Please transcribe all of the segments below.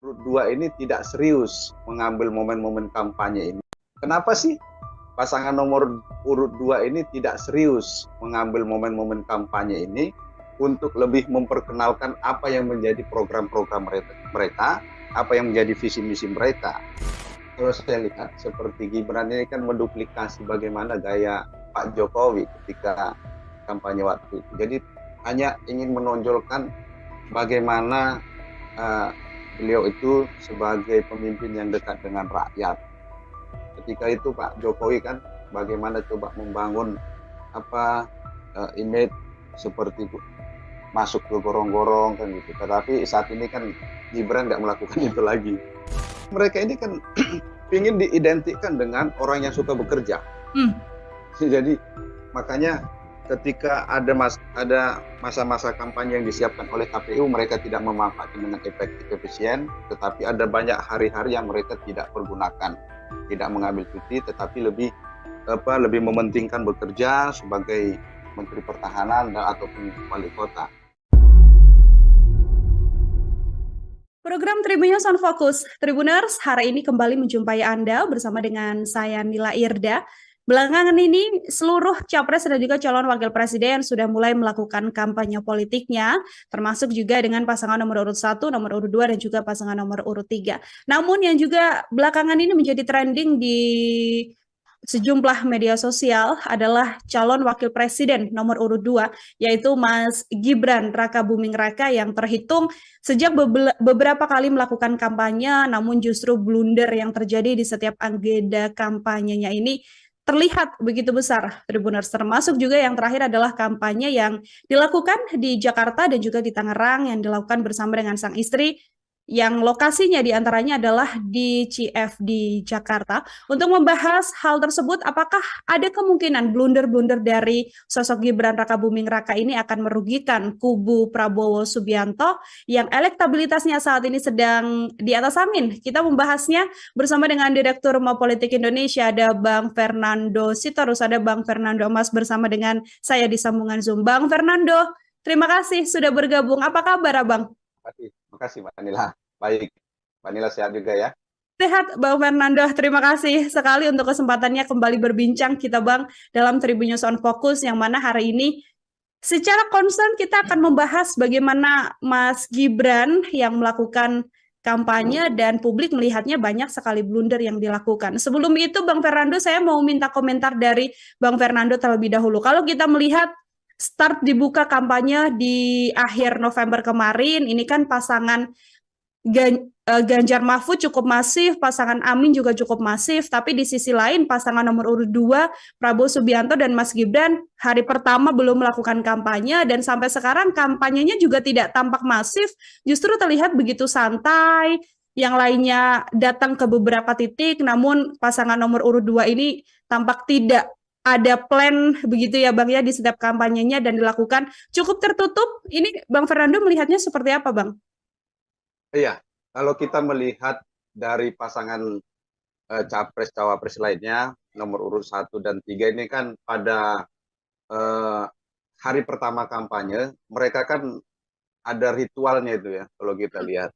urut 2 ini tidak serius mengambil momen-momen kampanye ini. Kenapa sih pasangan nomor urut 2 ini tidak serius mengambil momen-momen kampanye ini untuk lebih memperkenalkan apa yang menjadi program-program mereka, apa yang menjadi visi misi mereka. Kalau saya lihat seperti Gibran ini kan menduplikasi bagaimana gaya Pak Jokowi ketika kampanye waktu itu. Jadi hanya ingin menonjolkan bagaimana beliau itu sebagai pemimpin yang dekat dengan rakyat. Ketika itu Pak Jokowi kan bagaimana coba membangun image seperti masuk ke gorong-gorong kan gitu. Tetapi saat ini kan Gibran nggak melakukan itu lagi. Mereka ini kan ingin diidentikan dengan orang yang suka bekerja. Jadi makanya ketika ada masa-masa kampanye yang disiapkan oleh KPU, mereka tidak memanfaatkan dengan efisien, tetapi ada banyak hari-hari yang mereka tidak pergunakan, tidak mengambil cuti, tetapi lebih mementingkan bekerja sebagai Menteri Pertahanan dan ataupun wali kota. Program Tribunnews on Focus. Tribuners, hari ini kembali menjumpai Anda bersama dengan saya Nila Irda. Belakangan ini seluruh capres dan juga calon wakil presiden sudah mulai melakukan kampanye politiknya, termasuk juga dengan pasangan nomor urut 1, nomor urut 2, dan juga pasangan nomor urut 3. Namun yang juga belakangan ini menjadi trending di sejumlah media sosial adalah calon wakil presiden nomor urut 2, yaitu Mas Gibran Raka Buming Raka yang terhitung sejak beberapa kali melakukan kampanye, namun justru blunder yang terjadi di setiap agenda kampanyenya ini terlihat begitu besar, Tribuners. Termasuk juga yang terakhir adalah kampanye yang dilakukan di Jakarta dan juga di Tangerang yang dilakukan bersama dengan sang istri, yang lokasinya diantaranya adalah di CFD Jakarta. Untuk membahas hal tersebut, apakah ada kemungkinan blunder-blunder dari sosok Gibran Raka Buming Raka ini akan merugikan kubu Prabowo Subianto yang elektabilitasnya saat ini sedang di atas angin? Kita membahasnya bersama dengan Direktur Politik Indonesia, ada Bang Fernando Sitorus, ada Bang Fernando Mas bersama dengan saya di sambungan Zoom. Bang Fernando, terima kasih sudah bergabung. Apa kabar, Abang? Terima kasih Mbak Nila. Baik, Mbak Nila sehat juga ya. Sehat, Bang Fernando. Terima kasih sekali untuk kesempatannya kembali berbincang kita, Bang, dalam Tribunnews on Focus, yang mana hari ini secara konsen kita akan membahas bagaimana Mas Gibran yang melakukan kampanye dan publik melihatnya banyak sekali blunder yang dilakukan. Sebelum itu, Bang Fernando, saya mau minta komentar dari Bang Fernando terlebih dahulu. Kalau kita melihat start dibuka kampanye di akhir November kemarin, ini kan pasangan Ganjar Mahfud cukup masif, pasangan Amin juga cukup masif, tapi di sisi lain pasangan nomor urut 2, Prabowo Subianto dan Mas Gibran, hari pertama belum melakukan kampanye, dan sampai sekarang kampanyenya juga tidak tampak masif, justru terlihat begitu santai, yang lainnya datang ke beberapa titik, namun pasangan nomor urut 2 ini tampak tidak ada plan begitu ya Bang ya di setiap kampanyenya dan dilakukan cukup tertutup. Ini Bang Fernando melihatnya seperti apa, Bang? Iya, kalau kita melihat dari pasangan capres-cawapres lainnya, nomor urut 1 dan 3 ini kan pada eh, hari pertama kampanye, mereka kan ada ritualnya itu ya, kalau kita lihat.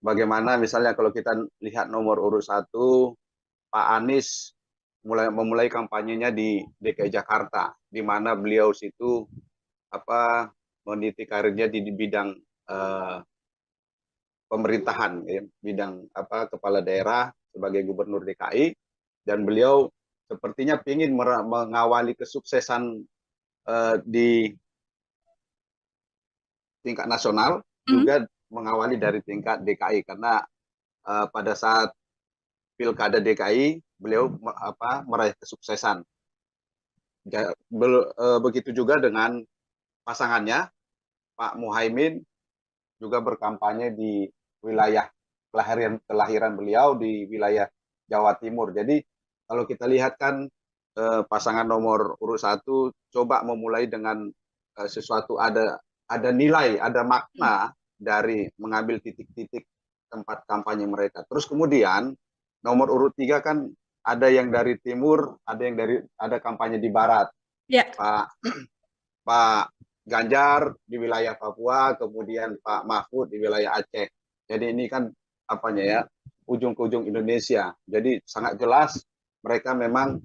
Bagaimana misalnya kalau kita lihat nomor urut 1, Pak Anies memulai kampanyenya di DKI Jakarta, di mana beliau situ meniti karirnya di bidang eh, pemerintahan, ya, bidang kepala daerah sebagai gubernur DKI, dan beliau sepertinya ingin mengawali kesuksesan di tingkat nasional, juga mengawali dari tingkat DKI, karena pada saat pilkada DKI beliau meraih kesuksesan. Begitu juga dengan pasangannya Pak Muhaimin, juga berkampanye di wilayah kelahiran beliau di wilayah Jawa Timur. Jadi kalau kita lihat kan pasangan nomor urut 1 coba memulai dengan sesuatu, ada nilai, ada makna dari mengambil titik-titik tempat kampanye mereka. Terus kemudian nomor urut 3 kan ada yang dari timur, ada kampanye di barat. Ya. Pak Ganjar di wilayah Papua, kemudian Pak Mahfud di wilayah Aceh. Jadi ini kan apanya ya, ujung ke ujung Indonesia. Jadi sangat jelas mereka memang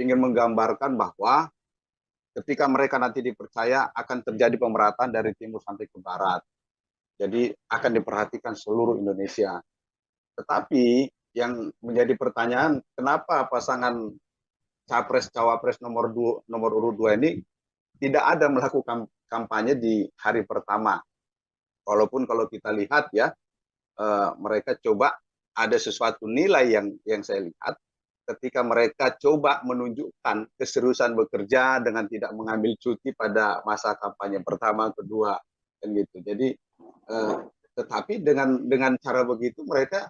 ingin menggambarkan bahwa ketika mereka nanti dipercaya akan terjadi pemerataan dari timur sampai ke barat. Jadi akan diperhatikan seluruh Indonesia. Tetapi yang menjadi pertanyaan, kenapa pasangan Capres-Cawapres nomor urut 2 ini tidak ada melakukan kampanye di hari pertama. Walaupun kalau kita lihat ya, mereka coba ada sesuatu nilai yang saya lihat ketika mereka coba menunjukkan keseriusan bekerja dengan tidak mengambil cuti pada masa kampanye pertama, kedua, kan gitu. Jadi, tetapi dengan cara begitu mereka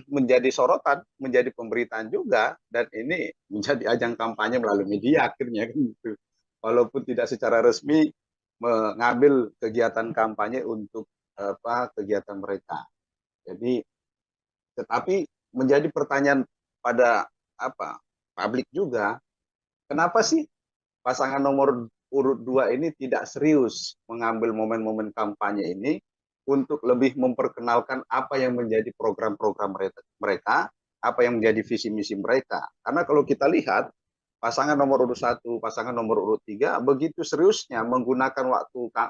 menjadi sorotan, menjadi pemberitaan juga, dan ini menjadi ajang kampanye melalui media akhirnya, kan gitu. Walaupun tidak secara resmi mengambil kegiatan kampanye untuk kegiatan mereka. Jadi, tetapi menjadi pertanyaan pada publik juga, kenapa sih pasangan nomor urut 2 ini tidak serius mengambil momen-momen kampanye ini untuk lebih memperkenalkan apa yang menjadi program-program mereka, apa yang menjadi visi misi mereka. Karena kalau kita lihat pasangan nomor urut 1, pasangan nomor urut 3 begitu seriusnya menggunakan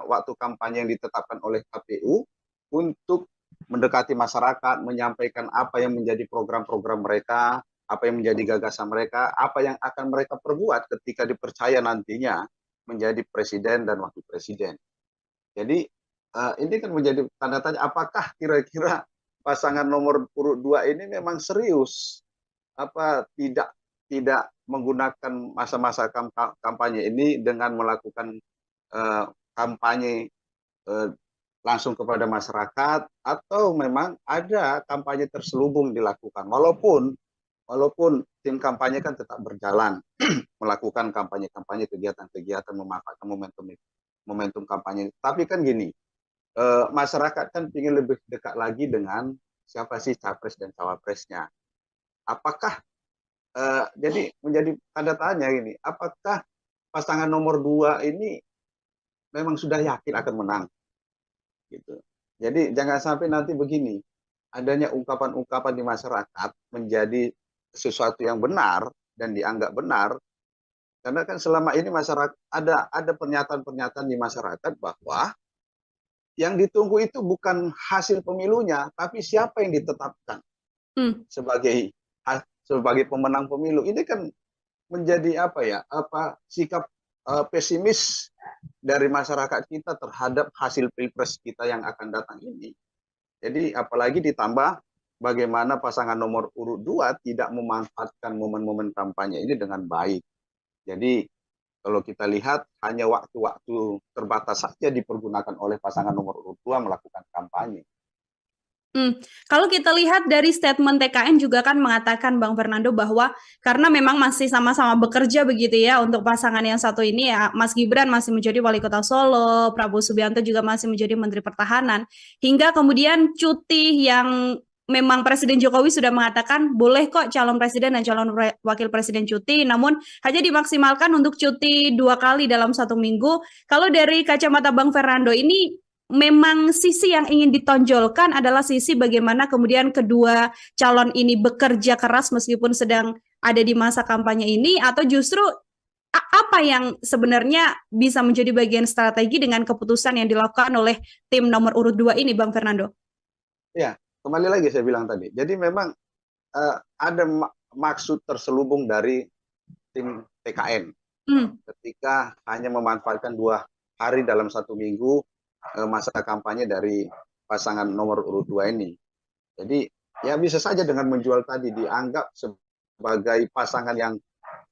waktu kampanye yang ditetapkan oleh KPU untuk mendekati masyarakat, menyampaikan apa yang menjadi program-program mereka, apa yang menjadi gagasan mereka, apa yang akan mereka perbuat ketika dipercaya nantinya menjadi presiden dan wakil presiden. Jadi ini kan menjadi tanda tanya, apakah kira-kira pasangan nomor urut 2 ini memang serius tidak menggunakan masa-masa kampanye ini dengan melakukan kampanye langsung kepada masyarakat, atau memang ada kampanye terselubung dilakukan, walaupun tim kampanye kan tetap berjalan melakukan kampanye-kampanye, kegiatan-kegiatan, memanfaatkan momentum kampanye. Tapi kan gini, masyarakat kan ingin lebih dekat lagi dengan siapa sih capres dan cawapresnya. Apakah jadi menjadi tanda tanya ini, apakah pasangan nomor 2 ini memang sudah yakin akan menang? Gitu. Jadi jangan sampai nanti begini, adanya ungkapan-ungkapan di masyarakat menjadi sesuatu yang benar dan dianggap benar, karena kan selama ini masyarakat ada pernyataan-pernyataan di masyarakat bahwa yang ditunggu itu bukan hasil pemilunya, tapi siapa yang ditetapkan sebagai pemenang pemilu. Ini kan menjadi sikap pesimis dari masyarakat kita terhadap hasil pilpres kita yang akan datang ini. Jadi apalagi ditambah bagaimana pasangan nomor urut 2 tidak memanfaatkan momen-momen kampanye ini dengan baik. Jadi kalau kita lihat hanya waktu-waktu terbatas saja dipergunakan oleh pasangan nomor urut 2 melakukan kampanye. Kalau kita lihat dari statement TKN juga kan mengatakan Bang Fernando bahwa karena memang masih sama-sama bekerja begitu ya untuk pasangan yang satu ini ya, Mas Gibran masih menjadi wali kota Solo, Prabowo Subianto juga masih menjadi Menteri Pertahanan, hingga kemudian cuti yang memang Presiden Jokowi sudah mengatakan boleh kok calon presiden dan calon wakil presiden cuti, namun hanya dimaksimalkan untuk cuti 2 kali dalam 1 minggu. Kalau dari kacamata Bang Fernando ini, memang sisi yang ingin ditonjolkan adalah sisi bagaimana kemudian kedua calon ini bekerja keras meskipun sedang ada di masa kampanye ini, atau justru apa yang sebenarnya bisa menjadi bagian strategi dengan keputusan yang dilakukan oleh tim nomor urut 2 ini, Bang Fernando? Ya, kembali lagi saya bilang tadi. Jadi memang ada maksud terselubung dari tim TKN ketika hanya memanfaatkan 2 hari dalam 1 minggu masa kampanye dari pasangan nomor urut 2 ini. Jadi ya bisa saja dengan menjual tadi dianggap sebagai pasangan yang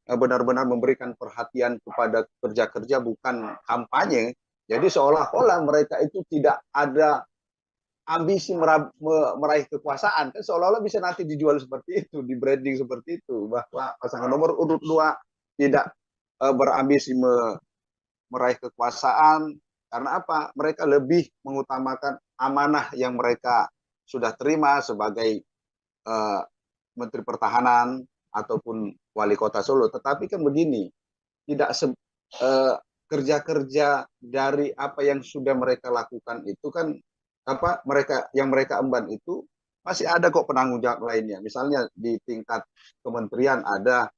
benar-benar memberikan perhatian kepada kerja-kerja bukan kampanye. Jadi seolah-olah mereka itu tidak ada ambisi meraih kekuasaan, kan seolah-olah bisa nanti dijual seperti itu, di branding seperti itu, bahwa pasangan nomor urut 2 tidak berambisi meraih kekuasaan. Karena apa? Mereka lebih mengutamakan amanah yang mereka sudah terima sebagai Menteri Pertahanan ataupun Wali Kota Solo. Tetapi kan begini, tidak kerja-kerja dari apa yang sudah mereka lakukan itu kan mereka emban itu masih ada kok penanggung jawab lainnya. Misalnya di tingkat kementerian ada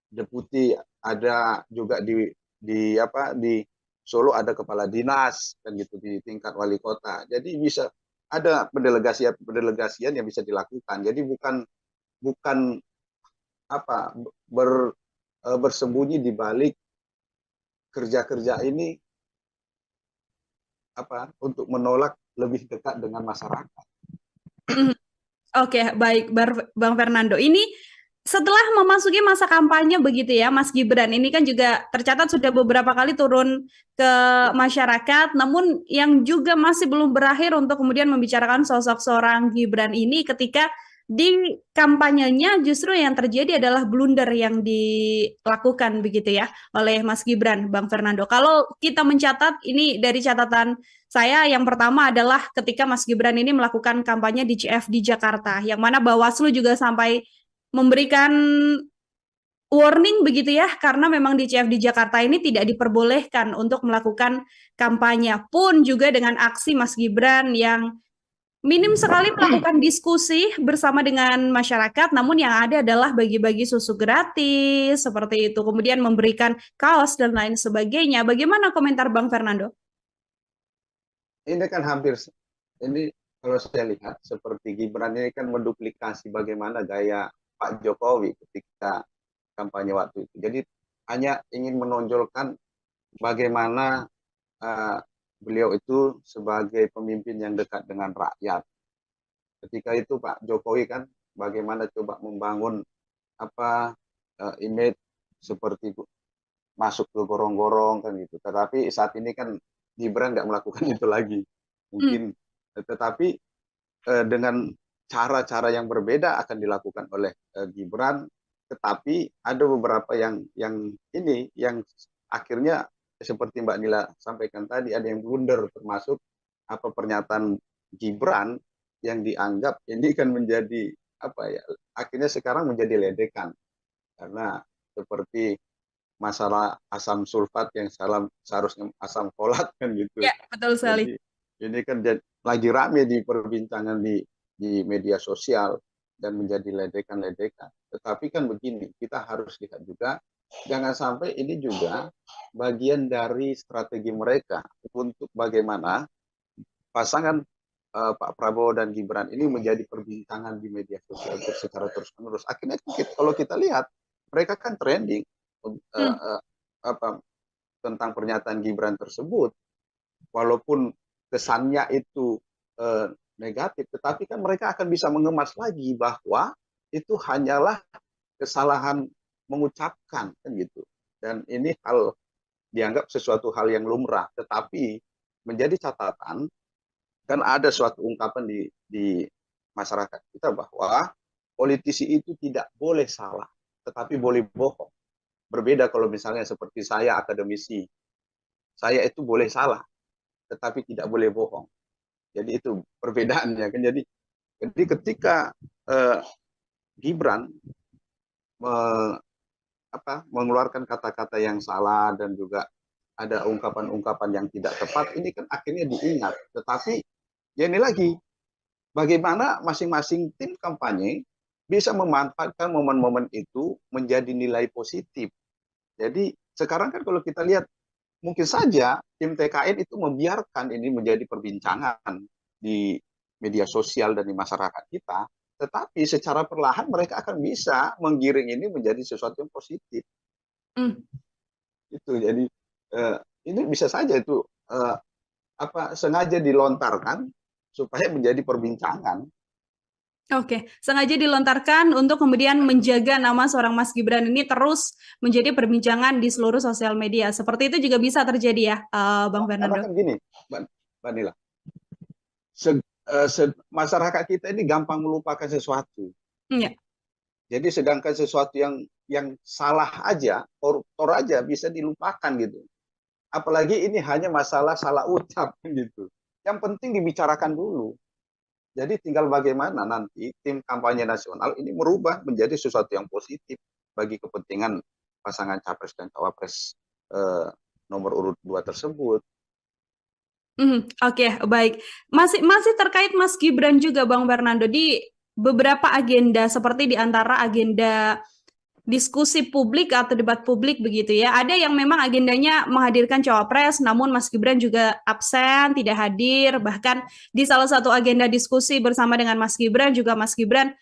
deputi, ada juga di Solo ada kepala dinas kan gitu di tingkat wali kota. Jadi bisa ada pendelegasian yang bisa dilakukan. Jadi bukan apa bersembunyi di balik kerja-kerja ini untuk menolak lebih dekat dengan masyarakat. Oke, baik, Bang Fernando. Ini setelah memasuki masa kampanye begitu ya, Mas Gibran, ini kan juga tercatat sudah beberapa kali turun ke masyarakat, namun yang juga masih belum berakhir untuk kemudian membicarakan sosok seorang Gibran ini ketika di kampanyenya justru yang terjadi adalah blunder yang dilakukan begitu ya oleh Mas Gibran, Bang Fernando. Kalau kita mencatat ini dari catatan saya yang pertama adalah ketika Mas Gibran ini melakukan kampanye di CFD Jakarta, yang mana Bawaslu juga sampai memberikan warning begitu ya, karena memang di CFD Jakarta ini tidak diperbolehkan untuk melakukan kampanye, pun juga dengan aksi Mas Gibran yang minim sekali melakukan diskusi bersama dengan masyarakat, namun yang ada adalah bagi-bagi susu gratis, seperti itu, kemudian memberikan kaos dan lain sebagainya. Bagaimana komentar Bang Fernando? Ini kan ini kalau saya lihat seperti Gibran ini kan menduplikasi bagaimana gaya Pak Jokowi ketika kampanye waktu itu. Jadi hanya ingin menonjolkan bagaimana beliau itu sebagai pemimpin yang dekat dengan rakyat. Ketika itu Pak Jokowi kan bagaimana coba membangun image seperti masuk ke gorong-gorong kan gitu. Tetapi saat ini kan Gibran nggak melakukan itu lagi. Mungkin tetapi dengan cara-cara yang berbeda akan dilakukan oleh Gibran, tetapi ada beberapa yang akhirnya seperti Mbak Nila sampaikan tadi, ada yang blunder, termasuk pernyataan Gibran yang dianggap ini kan menjadi akhirnya sekarang menjadi ledekan, karena seperti masalah asam sulfat yang seharusnya asam folat kan gitu. Ya, betul sekali. Jadi ini kan lagi rame di perbincangan di media sosial dan menjadi ledekan-ledekan. Tetapi kan begini, kita harus lihat juga, jangan sampai ini juga bagian dari strategi mereka untuk bagaimana pasangan Pak Prabowo dan Gibran ini menjadi perbincangan di media sosial secara terus-menerus. Akhirnya kalau kita lihat, mereka kan trending tentang pernyataan Gibran tersebut, walaupun kesannya itu negatif, tetapi kan mereka akan bisa mengemas lagi bahwa itu hanyalah kesalahan mengucapkan kan gitu, dan ini dianggap sesuatu hal yang lumrah. Tetapi menjadi catatan, kan ada suatu ungkapan di masyarakat kita bahwa politisi itu tidak boleh salah, tetapi boleh bohong. Berbeda kalau misalnya seperti saya, akademisi, saya itu boleh salah, tetapi tidak boleh bohong. Jadi itu perbedaannya kan. Jadi ketika Gibran mengeluarkan kata-kata yang salah dan juga ada ungkapan-ungkapan yang tidak tepat, ini kan akhirnya diingat. Tetapi ya ini lagi, bagaimana masing-masing tim kampanye bisa memanfaatkan momen-momen itu menjadi nilai positif. Jadi sekarang kan kalau kita lihat, mungkin saja tim TKN itu membiarkan ini menjadi perbincangan di media sosial dan di masyarakat kita, tetapi secara perlahan mereka akan bisa menggiring ini menjadi sesuatu yang positif. Itu jadi ini bisa saja itu sengaja dilontarkan supaya menjadi perbincangan. Oke, sengaja dilontarkan untuk kemudian menjaga nama seorang Mas Gibran ini terus menjadi perbincangan di seluruh sosial media. Seperti itu juga bisa terjadi ya, Bang Fernando? Karena kan gini, Mbak Nila, masyarakat kita ini gampang melupakan sesuatu. Ya. Jadi sedangkan sesuatu yang salah aja, koruptor aja bisa dilupakan gitu. Apalagi ini hanya masalah salah ucap gitu. Yang penting dibicarakan dulu. Jadi tinggal bagaimana nanti tim kampanye nasional ini merubah menjadi sesuatu yang positif bagi kepentingan pasangan capres dan cawapres nomor urut 2 tersebut. Oke, baik. Masih masih terkait Mas Gibran juga, Bang Fernando, di beberapa agenda seperti di antara agenda diskusi publik atau debat publik begitu ya. Ada yang memang agendanya menghadirkan cawapres, namun Mas Gibran juga absen, tidak hadir. Bahkan di salah satu agenda diskusi bersama dengan Mas Gibran juga Mas Gibran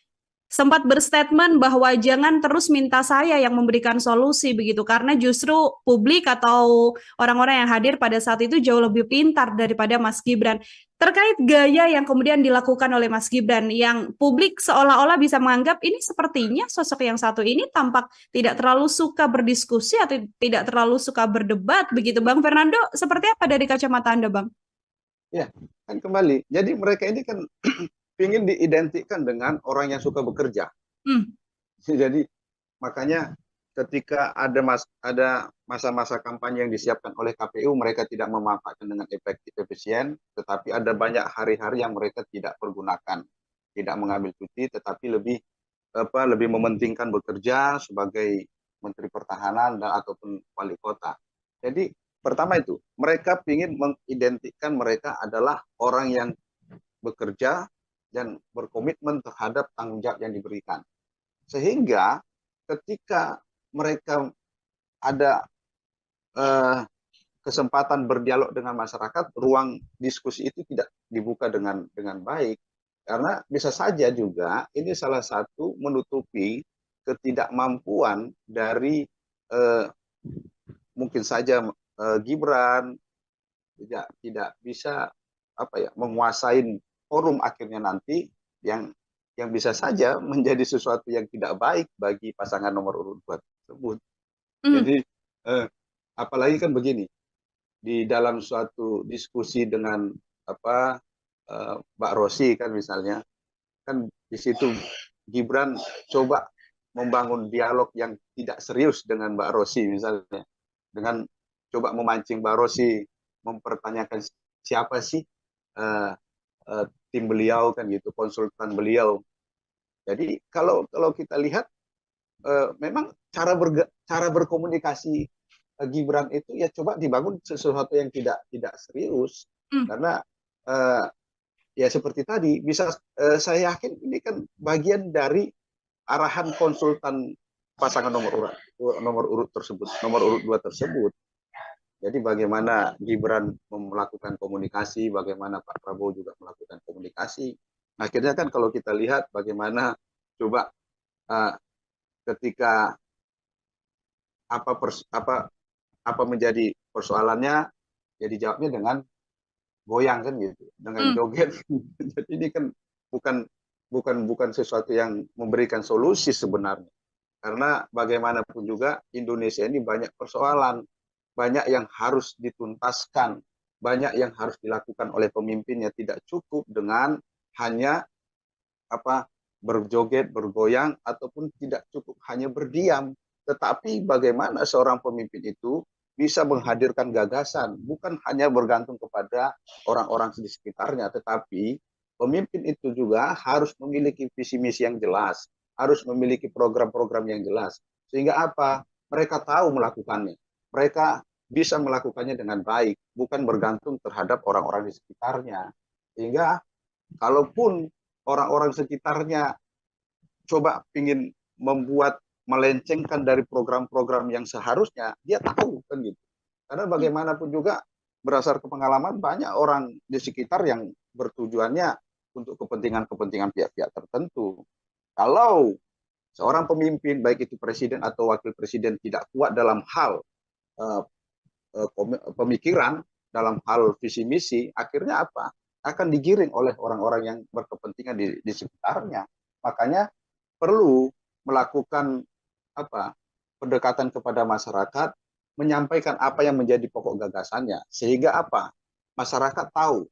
sempat berstatement bahwa jangan terus minta saya yang memberikan solusi begitu karena justru publik atau orang-orang yang hadir pada saat itu jauh lebih pintar daripada Mas Gibran. Terkait gaya yang kemudian dilakukan oleh Mas Gibran yang publik seolah-olah bisa menganggap ini sepertinya sosok yang satu ini tampak tidak terlalu suka berdiskusi atau tidak terlalu suka berdebat begitu. Bang Fernando, seperti apa dari kacamata Anda, Bang? Ya, kan kembali. Jadi mereka ini kan ingin diidentikan dengan orang yang suka bekerja. Hmm. Jadi makanya ketika ada masa-masa kampanye yang disiapkan oleh KPU, mereka tidak memanfaatkan dengan efektif efisien, tetapi ada banyak hari-hari yang mereka tidak pergunakan, tidak mengambil cuti, tetapi lebih mementingkan bekerja sebagai Menteri Pertahanan dan ataupun wali kota. Jadi pertama itu mereka ingin mengidentikan mereka adalah orang yang bekerja dan berkomitmen terhadap tanggung jawab yang diberikan. Sehingga ketika mereka ada kesempatan berdialog dengan masyarakat, ruang diskusi itu tidak dibuka dengan baik. Karena bisa saja juga ini salah satu menutupi ketidakmampuan dari mungkin saja Gibran tidak bisa menguasai forum akhirnya nanti yang bisa saja menjadi sesuatu yang tidak baik bagi pasangan nomor urut 2 tersebut. Jadi apalagi kan begini, di dalam suatu diskusi dengan Mbak Rosi kan misalnya, kan di situ Gibran coba membangun dialog yang tidak serius dengan Mbak Rosi misalnya, dengan coba memancing Mbak Rosi mempertanyakan siapa sih tim beliau kan gitu, konsultan beliau. Jadi kalau kita lihat memang cara berkomunikasi Gibran itu ya coba dibangun sesuatu yang tidak serius, karena ya seperti tadi bisa saya yakin ini kan bagian dari arahan konsultan pasangan nomor urut 2 tersebut. Jadi bagaimana Gibran melakukan komunikasi, bagaimana Pak Prabowo juga melakukan komunikasi. Akhirnya kan kalau kita lihat bagaimana coba ketika apa menjadi persoalannya, ya dijawabnya dengan goyang kan gitu, dengan joget. Jadi ini kan bukan sesuatu yang memberikan solusi sebenarnya. Karena bagaimanapun juga Indonesia ini banyak persoalan, banyak yang harus dituntaskan, banyak yang harus dilakukan oleh pemimpinnya. Tidak cukup dengan hanya berjoget, bergoyang, ataupun tidak cukup hanya berdiam. Tetapi bagaimana seorang pemimpin itu bisa menghadirkan gagasan, bukan hanya bergantung kepada orang-orang di sekitarnya, tetapi pemimpin itu juga harus memiliki visi misi yang jelas, harus memiliki program-program yang jelas. Sehingga apa? Mereka tahu melakukannya. Mereka bisa melakukannya dengan baik, bukan bergantung terhadap orang-orang di sekitarnya. Sehingga kalaupun orang-orang sekitarnya coba ingin melencengkan dari program-program yang seharusnya, dia tahu kan gitu. Karena bagaimanapun juga berdasarkan pengalaman banyak orang di sekitar yang bertujuannya untuk kepentingan pihak-pihak tertentu. Kalau seorang pemimpin, baik itu presiden atau wakil presiden, tidak kuat dalam hal pemikiran, dalam hal visi misi, akhirnya apa? Akan digiring oleh orang-orang yang berkepentingan di sekitarnya. Makanya perlu melakukan pendekatan kepada masyarakat, menyampaikan apa yang menjadi pokok gagasannya, sehingga apa? Masyarakat tahu,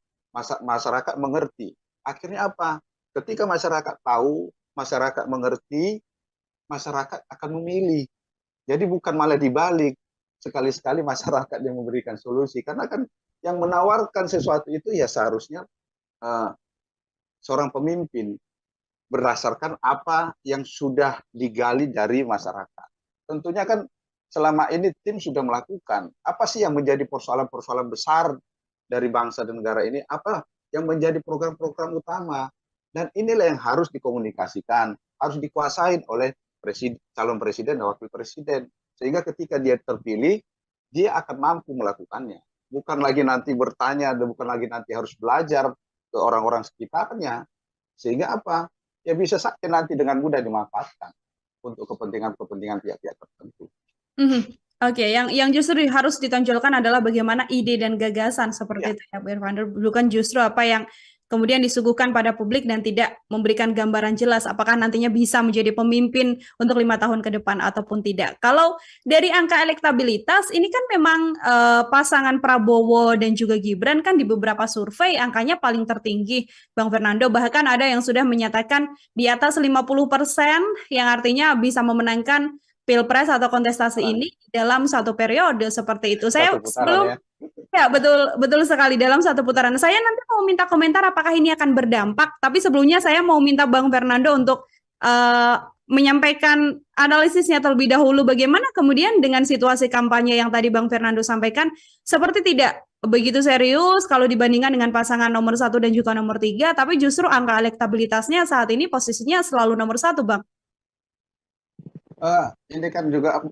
masyarakat mengerti. Akhirnya apa? Ketika masyarakat tahu, masyarakat mengerti, masyarakat akan memilih. Jadi bukan malah dibalik, sekali-sekali masyarakat yang memberikan solusi, karena kan yang menawarkan sesuatu itu ya seharusnya seorang pemimpin berdasarkan apa yang sudah digali dari masyarakat. Tentunya kan selama ini tim sudah melakukan apa sih yang menjadi persoalan-persoalan besar dari bangsa dan negara ini apa yang menjadi program-program utama. Dan inilah yang harus dikomunikasikan, harus dikuasain oleh calon presiden dan wakil presiden. Sehingga ketika dia terpilih, dia akan mampu melakukannya. Bukan lagi nanti bertanya, dan bukan lagi nanti harus belajar ke orang-orang sekitarnya. Sehingga apa? Ya bisa saja nanti dengan mudah dimanfaatkan untuk kepentingan-kepentingan pihak-pihak tertentu. Mhm. Oke, yang justru harus ditonjolkan adalah bagaimana ide dan gagasan Ya, seperti itu ya, Bu Irvander, bukan justru apa yang kemudian disuguhkan pada publik dan tidak memberikan gambaran jelas apakah nantinya bisa menjadi pemimpin untuk 5 tahun ke depan ataupun tidak. Kalau dari angka elektabilitas, ini kan memang pasangan Prabowo dan juga Gibran kan di beberapa survei angkanya paling tertinggi, Bang Fernando. Bahkan ada yang sudah menyatakan di atas 50%, yang artinya bisa memenangkan pilpres atau kontestasi ini dalam satu periode seperti itu. Saya satu putaran sebelum ya. ya betul betul sekali dalam satu putaran. Saya nanti mau minta komentar apakah ini akan berdampak. Tapi sebelumnya saya mau minta Bang Fernando untuk eh, menyampaikan analisisnya terlebih dahulu. Bagaimana kemudian dengan situasi kampanye yang tadi Bang Fernando sampaikan, seperti tidak begitu serius kalau dibandingkan dengan pasangan nomor 1 dan juga nomor 3, tapi justru angka elektabilitasnya saat ini posisinya selalu nomor 1, Bang. Ini kan juga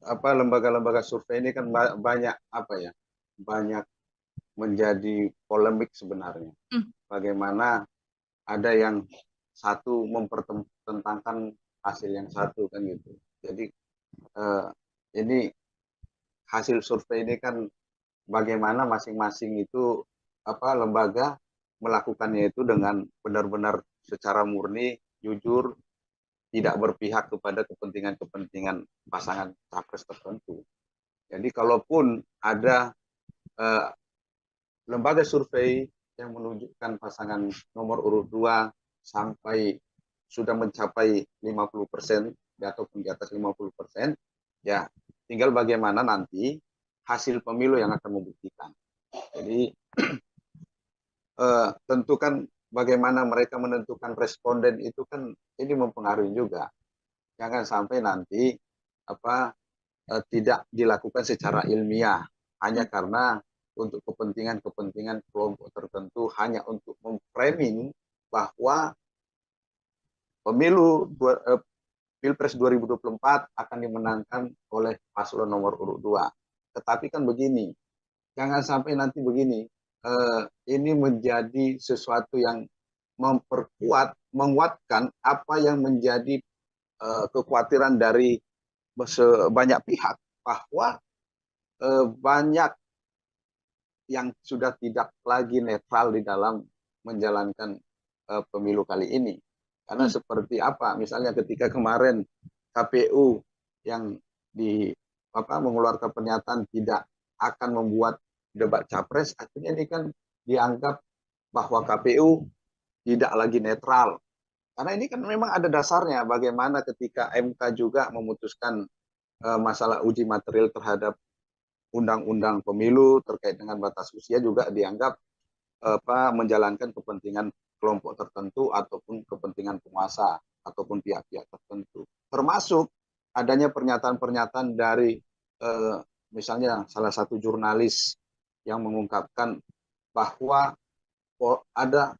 apa lembaga-lembaga survei ini kan banyak apa ya, banyak menjadi polemik sebenarnya. Hmm. Bagaimana ada yang satu mempertentangkan hasil yang satu kan gitu. Jadi ini hasil survei ini kan bagaimana masing-masing itu apa lembaga melakukannya itu dengan benar-benar secara murni, jujur, tidak berpihak kepada kepentingan-kepentingan pasangan capres tertentu. Jadi kalaupun ada lembaga survei yang menunjukkan pasangan nomor urut 2 sampai sudah mencapai 50% ataupun di atas 50%, ya tinggal bagaimana nanti hasil pemilu yang akan membuktikan. Jadi tentu kan bagaimana mereka menentukan responden itu kan ini mempengaruhi juga. Jangan sampai nanti apa tidak dilakukan secara ilmiah hanya karena untuk kepentingan-kepentingan kelompok tertentu, hanya untuk memframing bahwa pemilu Pilpres 2024 akan dimenangkan oleh paslon nomor urut 2. Tetapi kan begini, jangan sampai nanti begini, ini menjadi sesuatu yang menguatkan apa yang menjadi kekhawatiran dari banyak pihak, bahwa banyak yang sudah tidak lagi netral di dalam menjalankan pemilu kali ini. Karena seperti apa, misalnya ketika kemarin KPU yang mengeluarkan pernyataan tidak akan membuat debat capres, akhirnya ini kan dianggap bahwa KPU tidak lagi netral. Karena ini kan memang ada dasarnya bagaimana ketika MK juga memutuskan masalah uji material terhadap undang-undang pemilu terkait dengan batas usia juga dianggap menjalankan kepentingan kelompok tertentu ataupun kepentingan penguasa ataupun pihak-pihak tertentu. Termasuk adanya pernyataan-pernyataan dari misalnya salah satu jurnalis yang mengungkapkan bahwa ada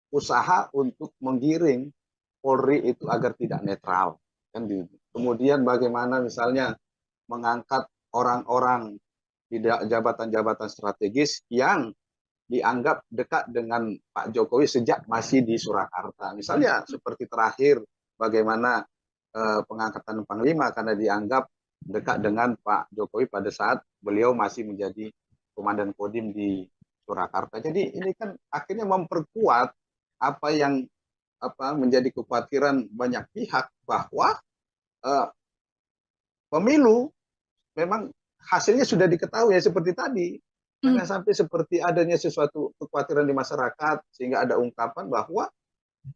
usaha untuk menggiring Polri itu agar tidak netral. Kan gitu. Kemudian bagaimana misalnya mengangkat orang-orang di jabatan-jabatan strategis yang dianggap dekat dengan Pak Jokowi sejak masih di Surakarta. Misalnya seperti terakhir bagaimana pengangkatan Panglima karena dianggap dekat dengan Pak Jokowi pada saat beliau masih menjadi Komandan Kodim di Surakarta. Jadi ini kan akhirnya memperkuat apa yang menjadi kekhawatiran banyak pihak bahwa pemilu memang hasilnya sudah diketahui ya seperti tadi. Jangan sampai seperti adanya sesuatu kekhawatiran di masyarakat sehingga ada ungkapan bahwa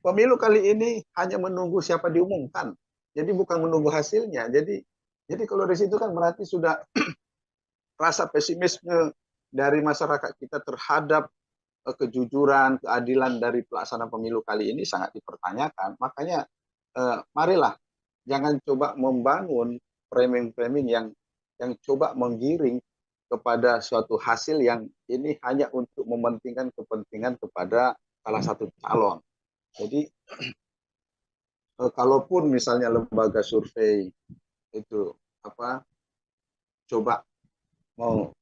pemilu kali ini hanya menunggu siapa diumumkan. Jadi bukan menunggu hasilnya. Jadi kalau dari situ kan berarti sudah rasa pesimisme dari masyarakat kita terhadap kejujuran, keadilan dari pelaksanaan pemilu kali ini sangat dipertanyakan. Makanya marilah jangan coba membangun framing-framing yang coba menggiring kepada suatu hasil yang ini hanya untuk mementingkan kepentingan kepada salah satu calon. Jadi kalaupun misalnya lembaga survei itu apa coba mau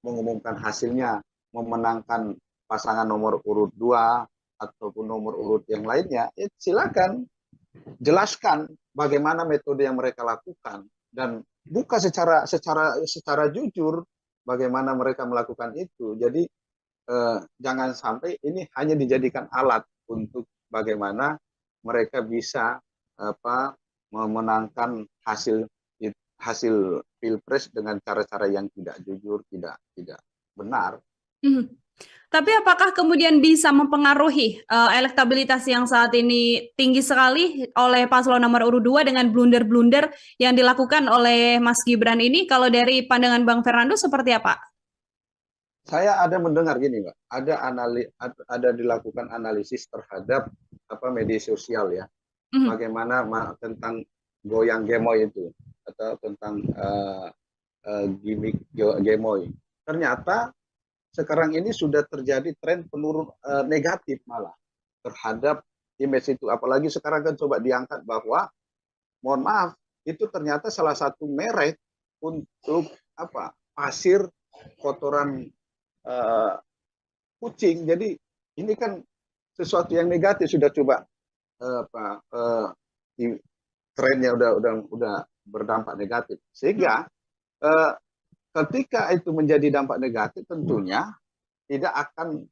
mengumumkan hasilnya memenangkan pasangan nomor urut 2 ataupun nomor urut yang lainnya, silakan jelaskan bagaimana metode yang mereka lakukan dan buka secara jujur bagaimana mereka melakukan itu. Jadi jangan sampai ini hanya dijadikan alat untuk bagaimana mereka bisa memenangkan hasil pilpres dengan cara-cara yang tidak jujur, tidak benar. Tapi apakah kemudian bisa mempengaruhi elektabilitas yang saat ini tinggi sekali oleh paslon nomor urut 2 dengan blunder-blunder yang dilakukan oleh Mas Gibran ini? Kalau dari pandangan Bang Fernando seperti apa? Saya ada mendengar gini, Mbak, ada dilakukan analisis terhadap media sosial ya, bagaimana tentang goyang gemoy itu atau tentang gimmick gemoy. Ternyata sekarang ini sudah terjadi tren penurun negatif malah terhadap image itu. Apalagi sekarang kan coba diangkat bahwa, mohon maaf, itu ternyata salah satu merek untuk pasir kotoran kucing. Jadi ini kan sesuatu yang negatif, sudah coba trennya udah berdampak negatif, sehingga ketika itu menjadi dampak negatif tentunya tidak akan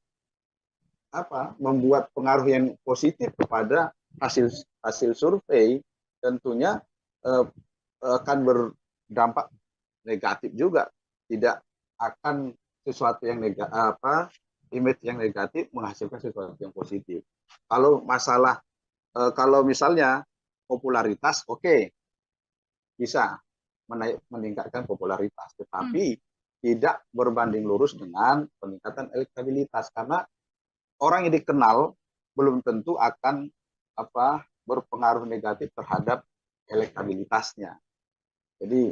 membuat pengaruh yang positif kepada hasil survei, tentunya akan berdampak negatif juga, tidak akan sesuatu yang image yang negatif menghasilkan sesuatu yang positif. Kalau masalah kalau misalnya popularitas, oke, bisa meningkatkan popularitas, tetapi tidak berbanding lurus dengan peningkatan elektabilitas, karena orang yang dikenal belum tentu akan berpengaruh negatif terhadap elektabilitasnya. Jadi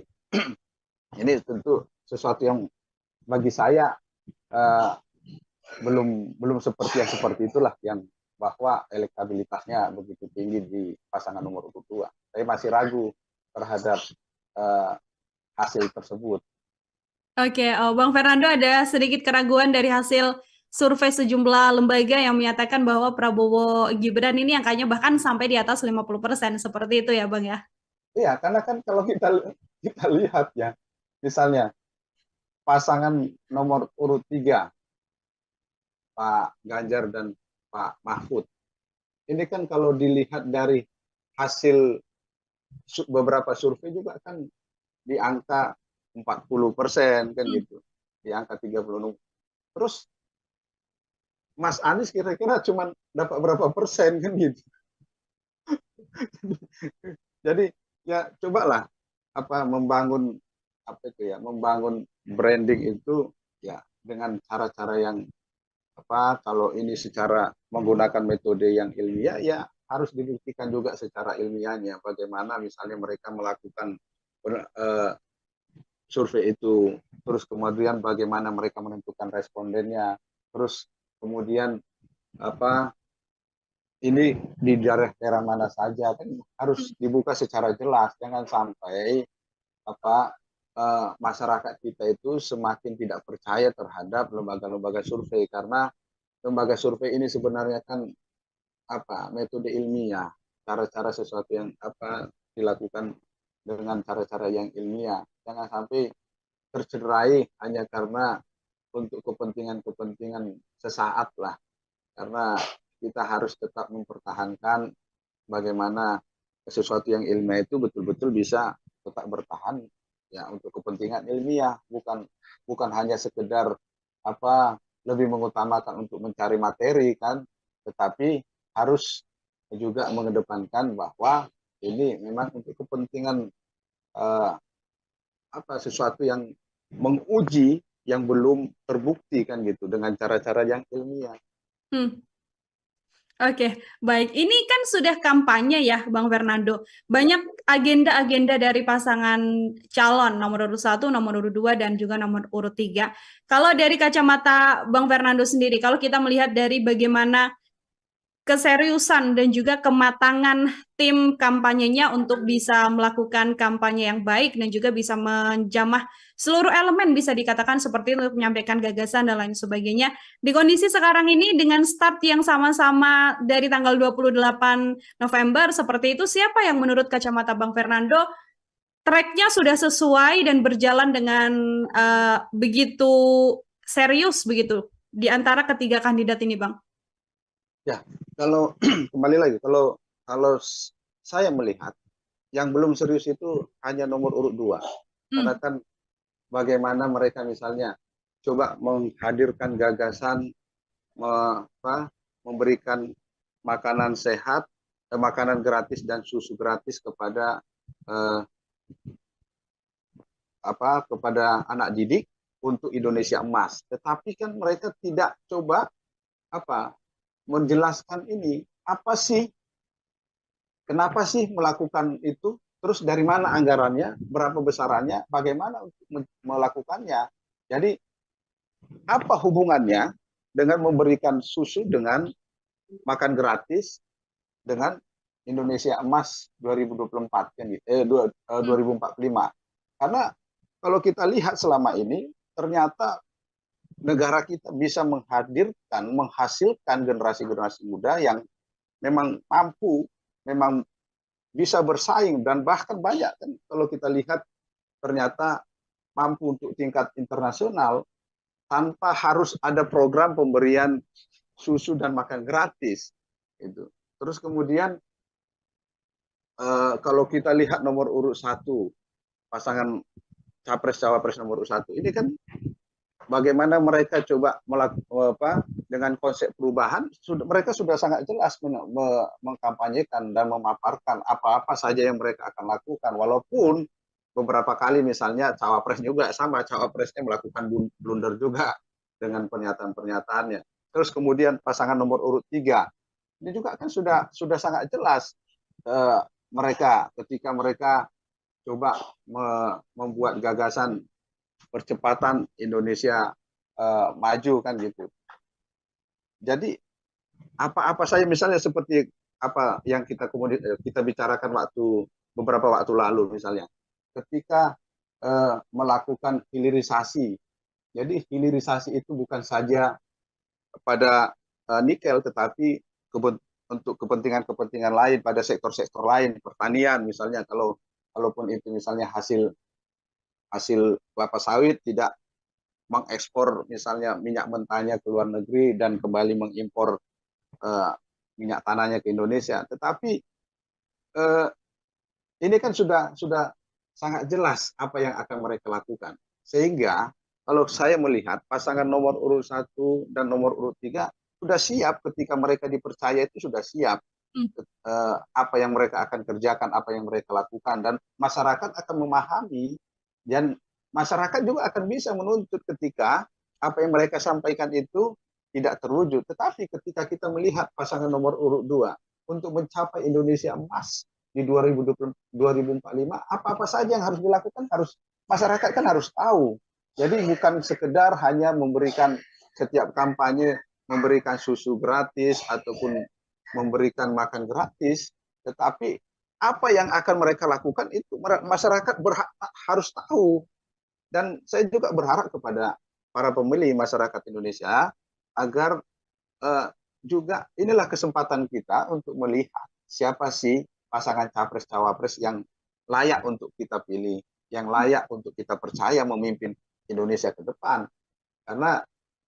ini tentu sesuatu yang bagi saya belum seperti itulah, yang bahwa elektabilitasnya begitu tinggi di pasangan nomor urut 2. Saya masih ragu terhadap hasil tersebut. Oke, Bang Fernando, ada sedikit keraguan dari hasil survei sejumlah lembaga yang menyatakan bahwa Prabowo Gibran ini angkanya bahkan sampai di atas 50%, seperti itu ya Bang ya? Iya, karena kan kalau kita lihat ya, misalnya pasangan nomor urut 3, Pak Ganjar dan Pak Mahfud, ini kan kalau dilihat dari hasil beberapa survei juga kan di angka 40% kan gitu, di angka 36. Terus Mas Anies kira-kira cuma dapat berapa persen kan gitu. Jadi ya cobalah membangun membangun branding itu ya dengan cara-cara yang kalau ini secara menggunakan metode yang ilmiah, ya harus dibuktikan juga secara ilmiahnya bagaimana misalnya mereka melakukan survei itu, terus kemudian bagaimana mereka menentukan respondennya, terus kemudian ini di daerah mana saja, kan harus dibuka secara jelas. Jangan sampai masyarakat kita itu semakin tidak percaya terhadap lembaga-lembaga survei, karena lembaga survei ini sebenarnya kan metode ilmiah, cara-cara sesuatu yang dilakukan dengan cara-cara yang ilmiah. Jangan sampai tercederai hanya karena untuk kepentingan sesaat lah, karena kita harus tetap mempertahankan bagaimana sesuatu yang ilmiah itu betul-betul bisa tetap bertahan ya untuk kepentingan ilmiah, bukan hanya sekedar lebih mengutamakan untuk mencari materi kan, tetapi harus juga mengedepankan bahwa ini memang untuk kepentingan sesuatu yang menguji yang belum terbukti kan gitu, dengan cara-cara yang ilmiah. Oke, baik. Ini kan sudah kampanye ya, Bang Fernando. Banyak agenda-agenda dari pasangan calon nomor urut 1, nomor urut 2, dan juga nomor urut 3. Kalau dari kacamata Bang Fernando sendiri, kalau kita melihat dari bagaimana keseriusan dan juga kematangan tim kampanyenya untuk bisa melakukan kampanye yang baik dan juga bisa menjamah seluruh elemen bisa dikatakan seperti untuk menyampaikan gagasan dan lain sebagainya. Di kondisi sekarang ini dengan start yang sama-sama dari tanggal 28 November seperti itu, siapa yang menurut kacamata Bang Fernando tracknya sudah sesuai dan berjalan dengan begitu serius begitu di antara ketiga kandidat ini, Bang? Ya, kalau kembali lagi, kalau saya melihat yang belum serius itu hanya nomor urut 2. Karena Hmm. kan bagaimana mereka misalnya coba menghadirkan gagasan memberikan makanan sehat, makanan gratis dan susu gratis kepada eh, kepada anak didik untuk Indonesia Emas. Tetapi kan mereka tidak coba apa menjelaskan ini apa sih, kenapa sih melakukan itu, terus dari mana anggarannya, berapa besarannya, bagaimana untuk melakukannya. Jadi apa hubungannya dengan memberikan susu dengan makan gratis dengan Indonesia Emas 2024 kan gitu, 2045. Karena kalau kita lihat selama ini ternyata negara kita bisa menghasilkan generasi-generasi muda yang memang mampu, memang bisa bersaing, dan bahkan banyak kan kalau kita lihat ternyata mampu untuk tingkat internasional tanpa harus ada program pemberian susu dan makan gratis itu. Terus kemudian kalau kita lihat nomor urut 1, pasangan capres cawapres nomor urut 1 ini kan bagaimana mereka coba melakukan dengan konsep perubahan, mereka sudah sangat jelas mengkampanyekan dan memaparkan apa-apa saja yang mereka akan lakukan. Walaupun beberapa kali misalnya cawapres juga sama, cawapresnya melakukan blunder juga dengan pernyataan-pernyataannya. Terus kemudian pasangan nomor urut 3 ini juga kan sudah sangat jelas mereka ketika mereka coba membuat gagasan percepatan Indonesia maju kan gitu. Jadi apa-apa saja misalnya seperti apa yang kita bicarakan beberapa waktu lalu misalnya, ketika melakukan hilirisasi. Jadi hilirisasi itu bukan saja pada nikel, tetapi untuk kepentingan-kepentingan lain pada sektor-sektor lain, pertanian misalnya, kalaupun itu misalnya hasil kelapa sawit tidak mengekspor misalnya minyak mentahnya ke luar negeri dan kembali mengimpor minyak tanahnya ke Indonesia. Tetapi ini kan sudah sangat jelas apa yang akan mereka lakukan. Sehingga kalau saya melihat pasangan nomor urut 1 dan nomor urut 3 sudah siap, ketika mereka dipercaya itu sudah siap apa yang mereka akan kerjakan, apa yang mereka lakukan, dan masyarakat akan memahami, dan masyarakat juga akan bisa menuntut ketika apa yang mereka sampaikan itu tidak terwujud. Tetapi ketika kita melihat pasangan nomor urut 2 untuk mencapai Indonesia Emas di 2045, apa-apa saja yang harus dilakukan, masyarakat kan harus tahu. Jadi bukan sekedar hanya memberikan setiap kampanye memberikan susu gratis ataupun memberikan makan gratis, tetapi apa yang akan mereka lakukan itu masyarakat harus tahu. Dan saya juga berharap kepada para pemilih masyarakat Indonesia agar juga inilah kesempatan kita untuk melihat siapa sih pasangan capres cawapres yang layak untuk kita pilih, yang layak untuk kita percaya memimpin Indonesia ke depan. Karena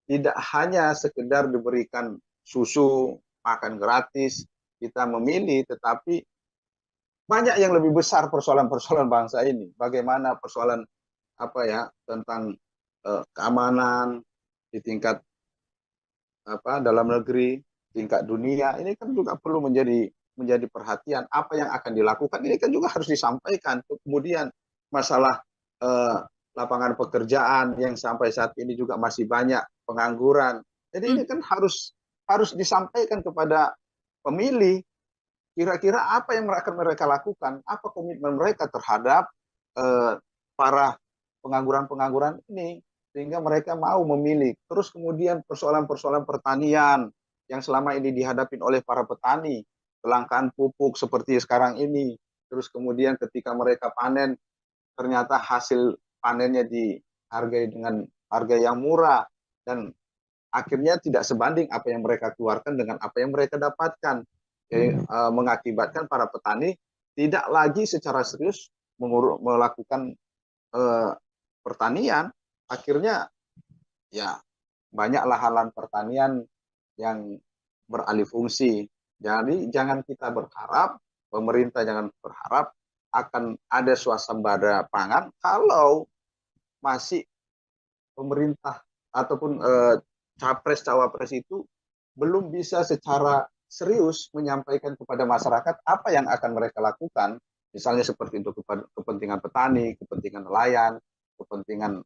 tidak hanya sekedar diberikan susu, makan gratis, kita memilih, tetapi banyak yang lebih besar persoalan-persoalan bangsa ini. Bagaimana persoalan tentang keamanan di tingkat dalam negeri, tingkat dunia, ini kan juga perlu menjadi perhatian. Apa yang akan dilakukan ini kan juga harus disampaikan. Kemudian masalah lapangan pekerjaan yang sampai saat ini juga masih banyak pengangguran. Jadi ini kan harus disampaikan kepada pemilih, kira-kira apa yang akan mereka lakukan, apa komitmen mereka terhadap para pengangguran-pengangguran ini, sehingga mereka mau memilih. Terus kemudian persoalan-persoalan pertanian yang selama ini dihadapi oleh para petani, kelangkaan pupuk seperti sekarang ini, terus kemudian ketika mereka panen, ternyata hasil panennya dihargai dengan harga yang murah, dan akhirnya tidak sebanding apa yang mereka keluarkan dengan apa yang mereka dapatkan. Jadi, mengakibatkan para petani tidak lagi secara serius melakukan pertanian. Akhirnya ya banyak lahan pertanian yang beralih fungsi. Jadi jangan kita berharap, pemerintah jangan berharap akan ada swasembada pangan kalau masih pemerintah ataupun capres cawapres itu belum bisa secara serius menyampaikan kepada masyarakat apa yang akan mereka lakukan, misalnya seperti untuk kepentingan petani, kepentingan nelayan, kepentingan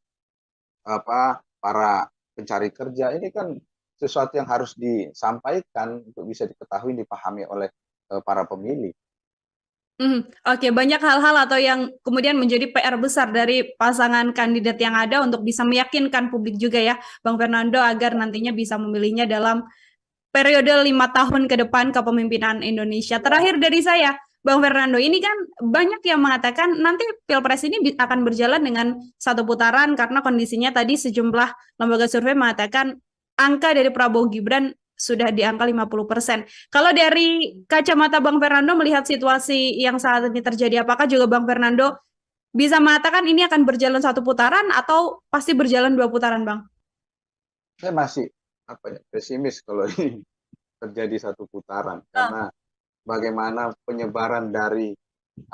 para pencari kerja. Ini kan sesuatu yang harus disampaikan untuk bisa diketahui, dipahami oleh para pemilih. Oke, banyak hal-hal atau yang kemudian menjadi PR besar dari pasangan kandidat yang ada untuk bisa meyakinkan publik juga ya, Bang Fernando, agar nantinya bisa memilihnya dalam periode 5 tahun ke depan kepemimpinan Indonesia. Terakhir dari saya, Bang Fernando, ini kan banyak yang mengatakan nanti Pilpres ini akan berjalan dengan satu putaran karena kondisinya tadi sejumlah lembaga survei mengatakan angka dari Prabowo Gibran sudah di angka 50%. Kalau dari kacamata Bang Fernando melihat situasi yang saat ini terjadi, apakah juga Bang Fernando bisa mengatakan ini akan berjalan satu putaran atau pasti berjalan 2 putaran, Bang? Saya masih pesimis kalau ini terjadi satu putaran, karena bagaimana penyebaran dari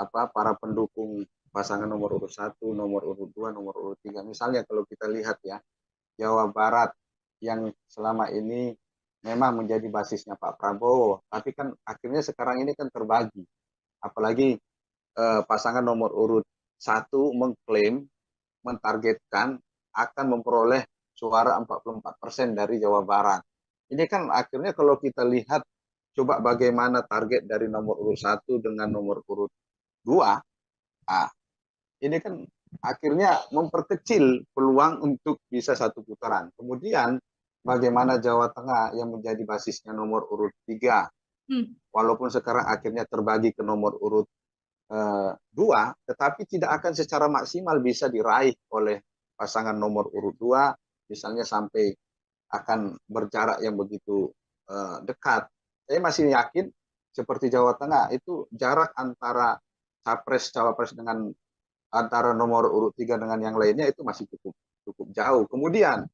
para pendukung pasangan nomor urut 1, nomor urut 2, nomor urut 3. Misalnya kalau kita lihat ya, Jawa Barat yang selama ini memang menjadi basisnya Pak Prabowo, tapi kan akhirnya sekarang ini kan terbagi. Apalagi pasangan nomor urut 1 mengklaim, mentargetkan akan memperoleh suara 44% dari Jawa Barat. Ini kan akhirnya kalau kita lihat, coba bagaimana target dari nomor urut 1 dengan nomor urut 2, ini kan akhirnya memperkecil peluang untuk bisa satu putaran. Kemudian bagaimana Jawa Tengah yang menjadi basisnya nomor urut 3, walaupun sekarang akhirnya terbagi ke nomor urut 2, tetapi tidak akan secara maksimal bisa diraih oleh pasangan nomor urut 2, misalnya sampai akan berjarak yang begitu dekat. Saya masih yakin seperti Jawa Tengah itu jarak antara capres cawapres dengan antara nomor urut 3 dengan yang lainnya itu masih cukup jauh. Kemudian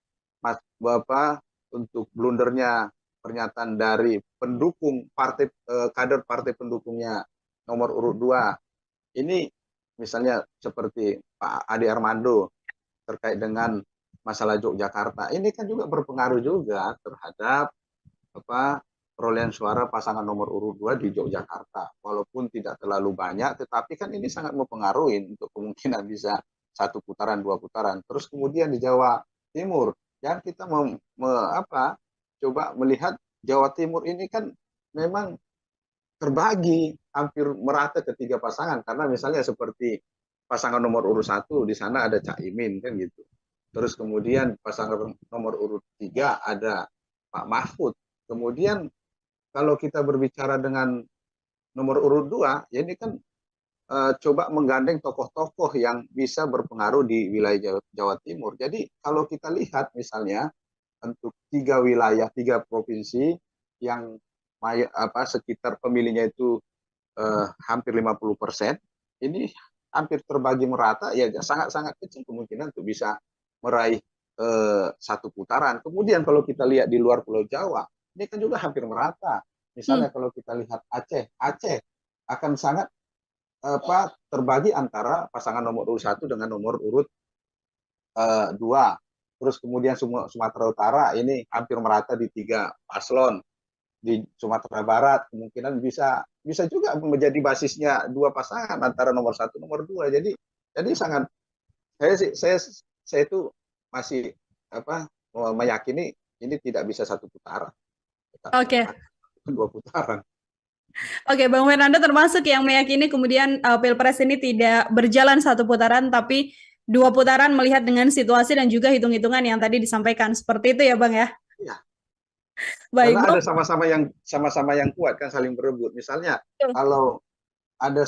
Bapak, untuk blundernya pernyataan dari pendukung partai, kader partai pendukungnya nomor urut 2, ini misalnya seperti Pak Ade Armando terkait dengan masalah Yogyakarta, ini kan juga berpengaruh juga terhadap perolehan suara pasangan nomor urut 2 di Yogyakarta. Walaupun tidak terlalu banyak, tetapi kan ini sangat mempengaruhi untuk kemungkinan bisa satu putaran, 2 putaran. Terus kemudian di Jawa Timur, yang kita coba melihat Jawa Timur ini kan memang terbagi hampir merata ketiga pasangan, karena misalnya seperti pasangan nomor urut 1 di sana ada Cak Imin kan gitu. Terus kemudian pasangan nomor urut 3 ada Pak Mahfud. Kemudian kalau kita berbicara dengan nomor urut 2, ya ini kan coba menggandeng tokoh-tokoh yang bisa berpengaruh di wilayah Jawa Timur. Jadi kalau kita lihat misalnya untuk 3 wilayah, 3 provinsi yang sekitar pemilihnya itu hampir 50%, ini hampir terbagi merata, ya sangat-sangat kecil kemungkinan untuk bisa meraih satu putaran. Kemudian kalau kita lihat di luar Pulau Jawa, ini kan juga hampir merata. Misalnya kalau kita lihat Aceh akan sangat terbagi antara pasangan nomor urut 1 dengan nomor urut 2. Terus kemudian Sumatera Utara ini hampir merata di 3 paslon. Di Sumatera Barat kemungkinan bisa juga menjadi basisnya 2 pasangan antara nomor 1 nomor 2. Jadi sangat saya itu masih meyakini ini tidak bisa satu putaran. Oke. 2 putaran. Oke, Bang Fernando termasuk yang meyakini kemudian Pilpres ini tidak berjalan satu putaran, tapi dua putaran melihat dengan situasi dan juga hitung-hitungan yang tadi disampaikan. Seperti itu ya, Bang ya? Ya, Baik, karena Bang. ada sama-sama yang kuat kan saling berebut. Misalnya kalau ada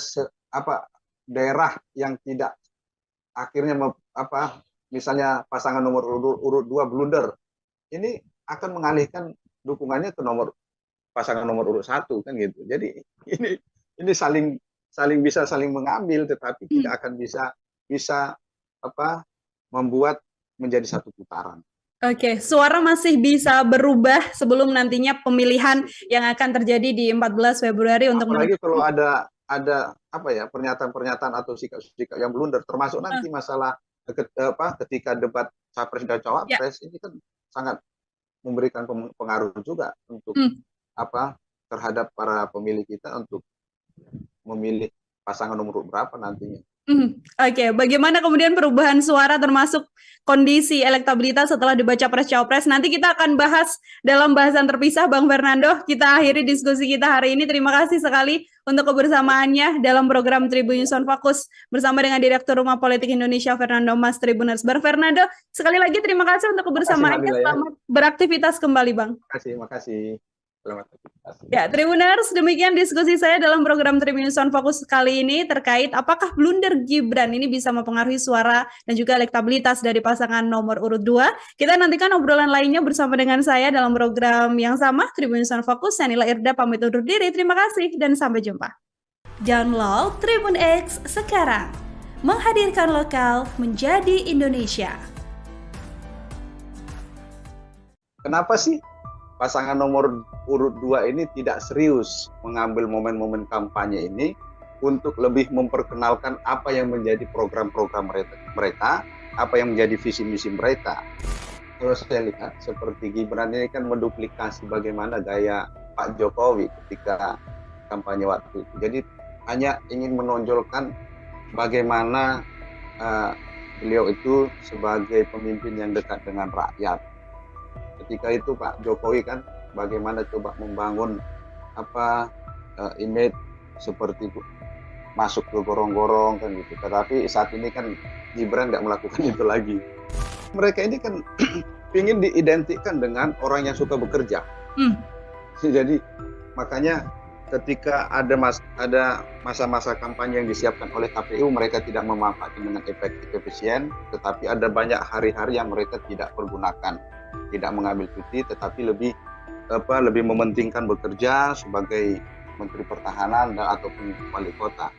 daerah yang tidak akhirnya misalnya pasangan nomor urut 2 blunder, ini akan mengalihkan dukungannya ke pasangan nomor urut 1 kan gitu. Jadi ini saling bisa saling mengambil, tetapi tidak akan bisa membuat menjadi satu putaran. Oke, suara masih bisa berubah sebelum nantinya pemilihan yang akan terjadi di 14 Februari untuk Apalagi kalau ada pernyataan-pernyataan atau sikap-sikap yang blunder, termasuk nanti masalah ketika debat capres dan cawapres, ini kan sangat memberikan pengaruh juga untuk terhadap para pemilih kita untuk memilih pasangan nomor berapa nantinya. Oke, bagaimana kemudian perubahan suara termasuk kondisi elektabilitas setelah debat capres-cawapres? Nanti kita akan bahas dalam bahasan terpisah, Bang Fernando. Kita akhiri diskusi kita hari ini. Terima kasih sekali untuk kebersamaannya dalam program Tribun News on Focus bersama dengan Direktur Rumah Politik Indonesia Fernando Mas Tribuners. Bang Fernando, sekali lagi terima kasih untuk kebersamaannya. Selamat beraktivitas kembali, Bang. Terima kasih. Selamat aktivitas. Ya, Tribuners, demikian diskusi saya dalam program Tribun News on Focus kali ini terkait apakah blunder Gibran ini bisa mempengaruhi suara dan juga elektabilitas dari pasangan nomor urut 2. Kita nantikan obrolan lainnya bersama dengan saya dalam program yang sama, Tribun News on Focus. Saya Nila Irda pamit undur diri. Terima kasih dan sampai jumpa. Download Tribun X sekarang. Menghadirkan lokal menjadi Indonesia. Kenapa sih pasangan nomor urut 2 ini tidak serius mengambil momen-momen kampanye ini untuk lebih memperkenalkan apa yang menjadi program-program mereka, apa yang menjadi visi misi mereka. Kalau saya lihat seperti Gibran ini kan menduplikasi bagaimana gaya Pak Jokowi ketika kampanye waktu itu. Jadi hanya ingin menonjolkan bagaimana beliau itu sebagai pemimpin yang dekat dengan rakyat. Ketika itu Pak Jokowi kan bagaimana coba membangun image seperti itu, masuk ke gorong-gorong kan gitu. Tetapi saat ini kan Gibran nggak melakukan itu lagi. Mereka ini kan ingin diidentikan dengan orang yang suka bekerja. Jadi makanya ketika ada masa-masa kampanye yang disiapkan oleh KPU, mereka tidak memanfaatkan dengan efisien, tetapi ada banyak hari-hari yang mereka tidak pergunakan, tidak mengambil cuti, tetapi lebih mementingkan bekerja sebagai Menteri Pertahanan ataupun wali kota.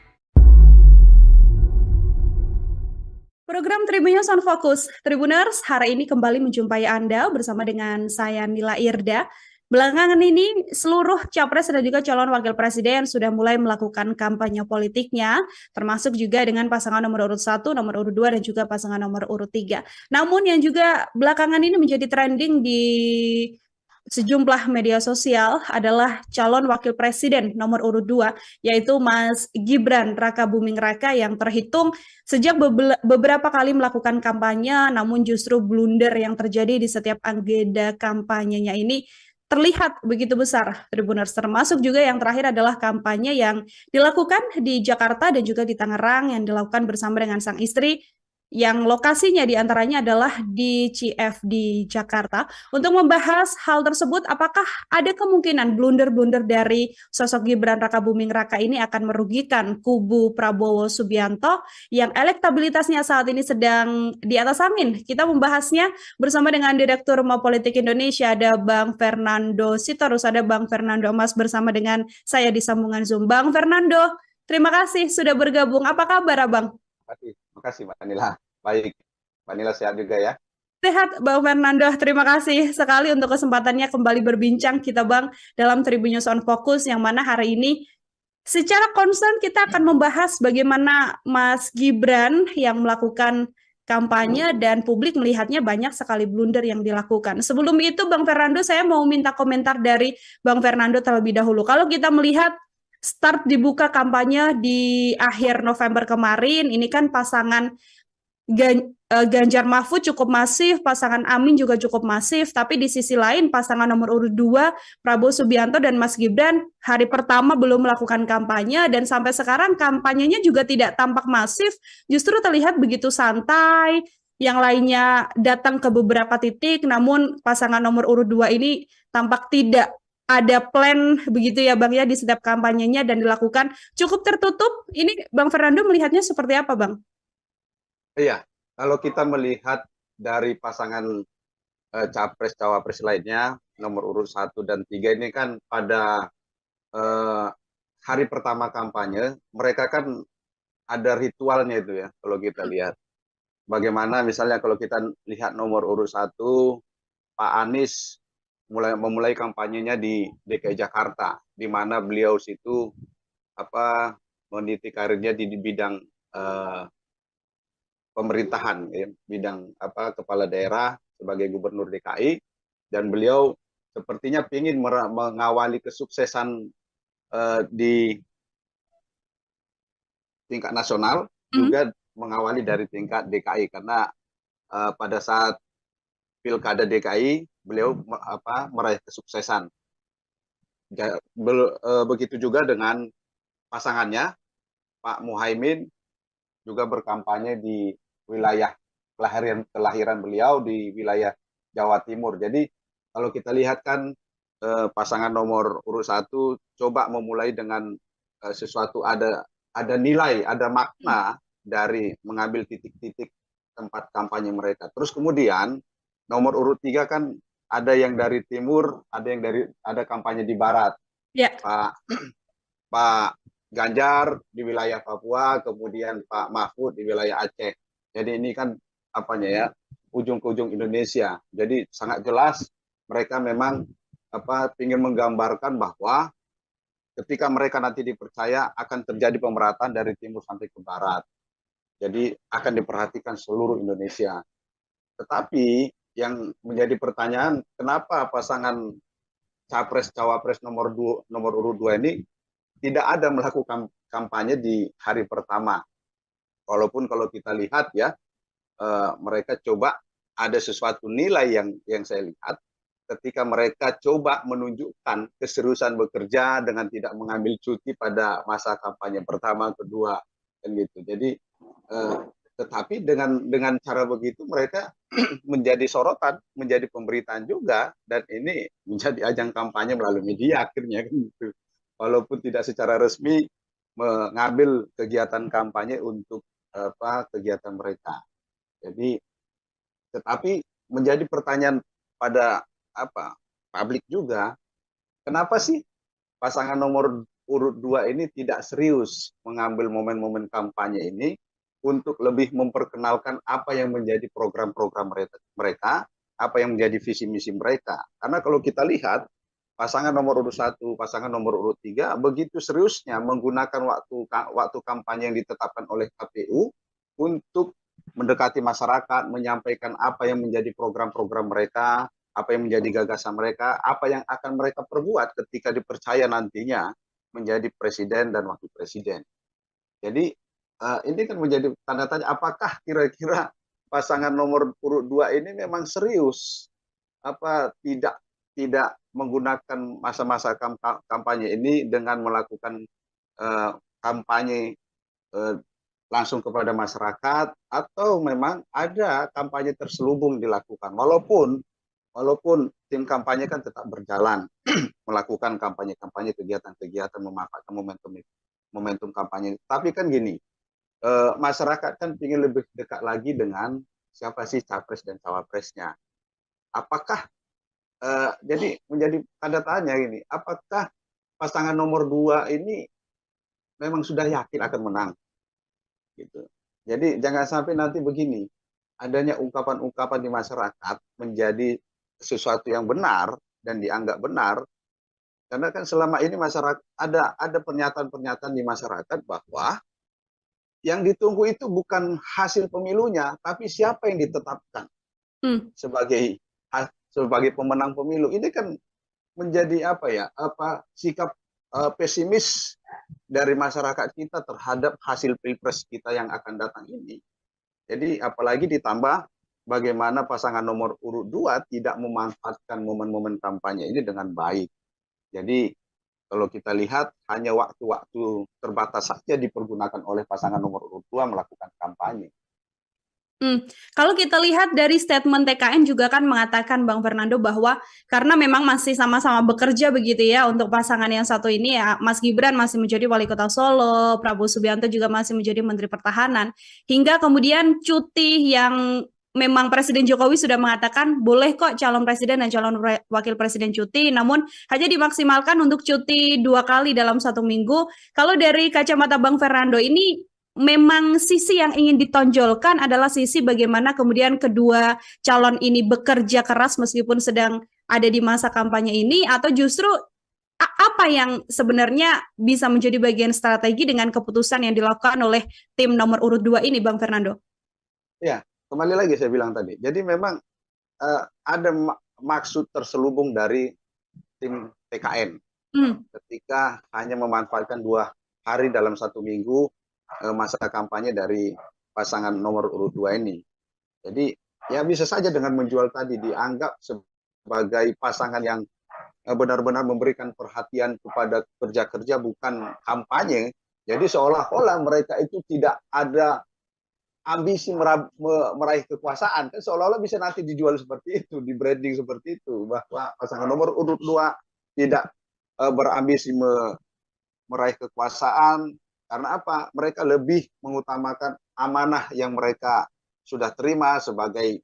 Program Tribun News on Focus, Tribuners, hari ini kembali menjumpai Anda bersama dengan saya Nila Irda. Belakangan ini seluruh capres dan juga calon wakil presiden sudah mulai melakukan kampanye politiknya, termasuk juga dengan pasangan nomor urut 1, nomor urut 2, dan juga pasangan nomor urut 3. Namun yang juga belakangan ini menjadi trending di sejumlah media sosial adalah calon wakil presiden nomor urut 2, yaitu Mas Gibran Rakabuming Raka yang terhitung sejak beberapa kali melakukan kampanye, namun justru blunder yang terjadi di setiap agenda kampanyenya ini terlihat begitu besar, Tribuners. Termasuk juga yang terakhir adalah kampanye yang dilakukan di Jakarta dan juga di Tangerang yang dilakukan bersama dengan sang istri, yang lokasinya diantaranya adalah di CFD Jakarta. Untuk membahas hal tersebut, apakah ada kemungkinan blunder-blunder dari sosok Gibran Rakabuming Raka ini akan merugikan kubu Prabowo Subianto yang elektabilitasnya saat ini sedang di atas angin? Kita membahasnya bersama dengan Direktur Rumah Politik Indonesia, ada Bang Fernando Sitorus, ada Bang Fernando Mas bersama dengan saya di sambungan Zoom. Bang Fernando, terima kasih sudah bergabung. Apa kabar, Abang? Terima kasih, Mbak Nila. Baik, Mbak Nila sehat juga ya? Sehat, Bang Fernando. Terima kasih sekali untuk kesempatannya kembali berbincang kita, Bang, dalam Tribun News on Focus, yang mana hari ini secara konsen kita akan membahas bagaimana Mas Gibran yang melakukan kampanye dan publik melihatnya banyak sekali blunder yang dilakukan. Sebelum itu, Bang Fernando, saya mau minta komentar dari Bang Fernando terlebih dahulu. Kalau kita melihat start dibuka kampanye di akhir November kemarin, ini kan pasangan Ganjar Mahfud cukup masif, pasangan Amin juga cukup masif, tapi di sisi lain pasangan nomor urut 2 Prabowo Subianto dan Mas Gibran hari pertama belum melakukan kampanye dan sampai sekarang kampanyenya juga tidak tampak masif, justru terlihat begitu santai. Yang lainnya datang ke beberapa titik, namun pasangan nomor urut 2 ini tampak tidak ada plan begitu ya Bang ya di setiap kampanyenya dan dilakukan cukup tertutup. Ini Bang Fernando melihatnya seperti apa Bang? Iya, kalau kita melihat dari pasangan capres cawapres lainnya nomor urut 1 dan 3 ini kan pada eh, hari pertama kampanye mereka kan ada ritualnya itu ya kalau kita lihat. Bagaimana misalnya kalau kita lihat nomor urut 1 Pak Anies memulai kampanyenya di DKI Jakarta, di mana beliau situ meniti karirnya di bidang eh, pemerintahan, ya, bidang kepala daerah sebagai gubernur DKI, dan beliau sepertinya ingin mengawali kesuksesan di tingkat nasional, juga mengawali dari tingkat DKI karena pada saat pilkada DKI beliau meraih kesuksesan. Begitu juga dengan pasangannya Pak Muhaimin juga berkampanye di wilayah kelahiran beliau di wilayah Jawa Timur. Jadi kalau kita lihat kan pasangan nomor urut 1 coba memulai dengan sesuatu ada nilai, ada makna dari mengambil titik-titik tempat kampanye mereka. Terus kemudian nomor urut 3 kan ada yang dari timur, ada kampanye di barat. Ya. Pak Ganjar di wilayah Papua, kemudian Pak Mahfud di wilayah Aceh. Jadi ini kan ujung ke ujung Indonesia. Jadi sangat jelas mereka memang ingin menggambarkan bahwa ketika mereka nanti dipercaya akan terjadi pemerataan dari timur sampai ke barat. Jadi akan diperhatikan seluruh Indonesia. Tetapi yang menjadi pertanyaan, kenapa pasangan capres cawapres nomor urut 2 ini tidak ada melakukan kampanye di hari pertama. Walaupun kalau kita lihat ya, mereka coba ada sesuatu nilai yang saya lihat ketika mereka coba menunjukkan keseriusan bekerja dengan tidak mengambil cuti pada masa kampanye pertama, kedua, dan gitu. Jadi, tetapi dengan cara begitu mereka menjadi sorotan, menjadi pemberitaan juga, dan ini menjadi ajang kampanye melalui media akhirnya kan gitu. Walaupun tidak secara resmi mengambil kegiatan kampanye untuk kegiatan mereka. Jadi, tetapi menjadi pertanyaan pada publik juga, kenapa sih pasangan nomor urut 2 ini tidak serius mengambil momen-momen kampanye ini untuk lebih memperkenalkan apa yang menjadi program-program mereka, apa yang menjadi visi misi mereka. Karena kalau kita lihat pasangan nomor urut 1, pasangan nomor urut 3 begitu seriusnya menggunakan waktu kampanye yang ditetapkan oleh KPU untuk mendekati masyarakat, menyampaikan apa yang menjadi program-program mereka, apa yang menjadi gagasan mereka, apa yang akan mereka perbuat ketika dipercaya nantinya menjadi presiden dan wakil presiden. Jadi ini kan menjadi tanda tanya, apakah kira-kira pasangan nomor urut 2 ini memang serius tidak menggunakan masa-masa kampanye ini dengan melakukan kampanye langsung kepada masyarakat, atau memang ada kampanye terselubung dilakukan. Walaupun tim kampanye kan tetap berjalan melakukan kampanye-kampanye, kegiatan-kegiatan, memanfaatkan momentum kampanye. Tapi kan gini, masyarakat kan ingin lebih dekat lagi dengan siapa sih capres dan cawapresnya. Apakah jadi menjadi tanda tanya ini, apakah pasangan nomor 2 ini memang sudah yakin akan menang? Gitu. Jadi jangan sampai nanti begini, adanya ungkapan-ungkapan di masyarakat menjadi sesuatu yang benar dan dianggap benar, karena kan selama ini masyarakat ada pernyataan-pernyataan di masyarakat bahwa yang ditunggu itu bukan hasil pemilunya, tapi siapa yang ditetapkan sebagai pemenang pemilu. Ini kan menjadi sikap pesimis dari masyarakat kita terhadap hasil pilpres kita yang akan datang ini. Jadi apalagi ditambah bagaimana pasangan nomor urut 2 tidak memanfaatkan momen-momen kampanye ini dengan baik. Jadi kalau kita lihat hanya waktu-waktu terbatas saja dipergunakan oleh pasangan nomor urut 2 melakukan kampanye. Kalau kita lihat dari statement TKN juga kan mengatakan Bang Fernando bahwa karena memang masih sama-sama bekerja begitu ya untuk pasangan yang satu ini ya, Mas Gibran masih menjadi wali kota Solo, Prabowo Subianto juga masih menjadi Menteri Pertahanan, hingga kemudian cuti yang memang Presiden Jokowi sudah mengatakan boleh kok calon presiden dan calon wakil presiden cuti, namun hanya dimaksimalkan untuk cuti 2 kali dalam 1 minggu. Kalau dari kacamata Bang Fernando ini memang sisi yang ingin ditonjolkan adalah sisi bagaimana kemudian kedua calon ini bekerja keras meskipun sedang ada di masa kampanye ini, atau justru apa yang sebenarnya bisa menjadi bagian strategi dengan keputusan yang dilakukan oleh tim nomor urut 2 ini, Bang Fernando? Ya, kembali lagi saya bilang tadi. Jadi memang ada maksud terselubung dari tim TKN ketika hanya memanfaatkan 2 hari dalam 1 minggu masa kampanye dari pasangan nomor urut 2 ini. Jadi ya bisa saja dengan menjual tadi dianggap sebagai pasangan yang benar-benar memberikan perhatian kepada kerja-kerja bukan kampanye. Jadi seolah-olah mereka itu tidak ada ambisi meraih kekuasaan. Kan seolah-olah bisa nanti dijual seperti itu, di branding seperti itu, bahwa pasangan nomor urut 2 tidak berambisi meraih kekuasaan. Karena apa? Mereka lebih mengutamakan amanah yang mereka sudah terima sebagai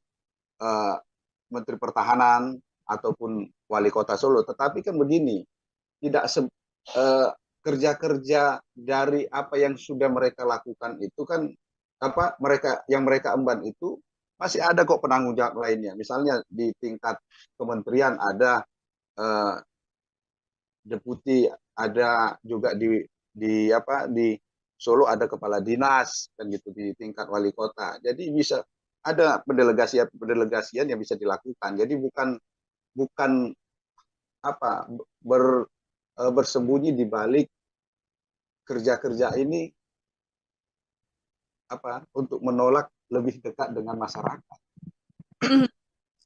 Menteri Pertahanan ataupun Wali Kota Solo. Tetapi kan begini, tidak kerja-kerja dari apa yang sudah mereka lakukan itu kan mereka emban itu masih ada kok penanggung jawab lainnya. Misalnya di tingkat kementerian ada deputi, ada juga di Solo ada kepala dinas kan gitu di tingkat wali kota. Jadi bisa ada pendelegasian yang bisa dilakukan. Jadi bukan bersembunyi di balik kerja-kerja ini untuk menolak lebih dekat dengan masyarakat.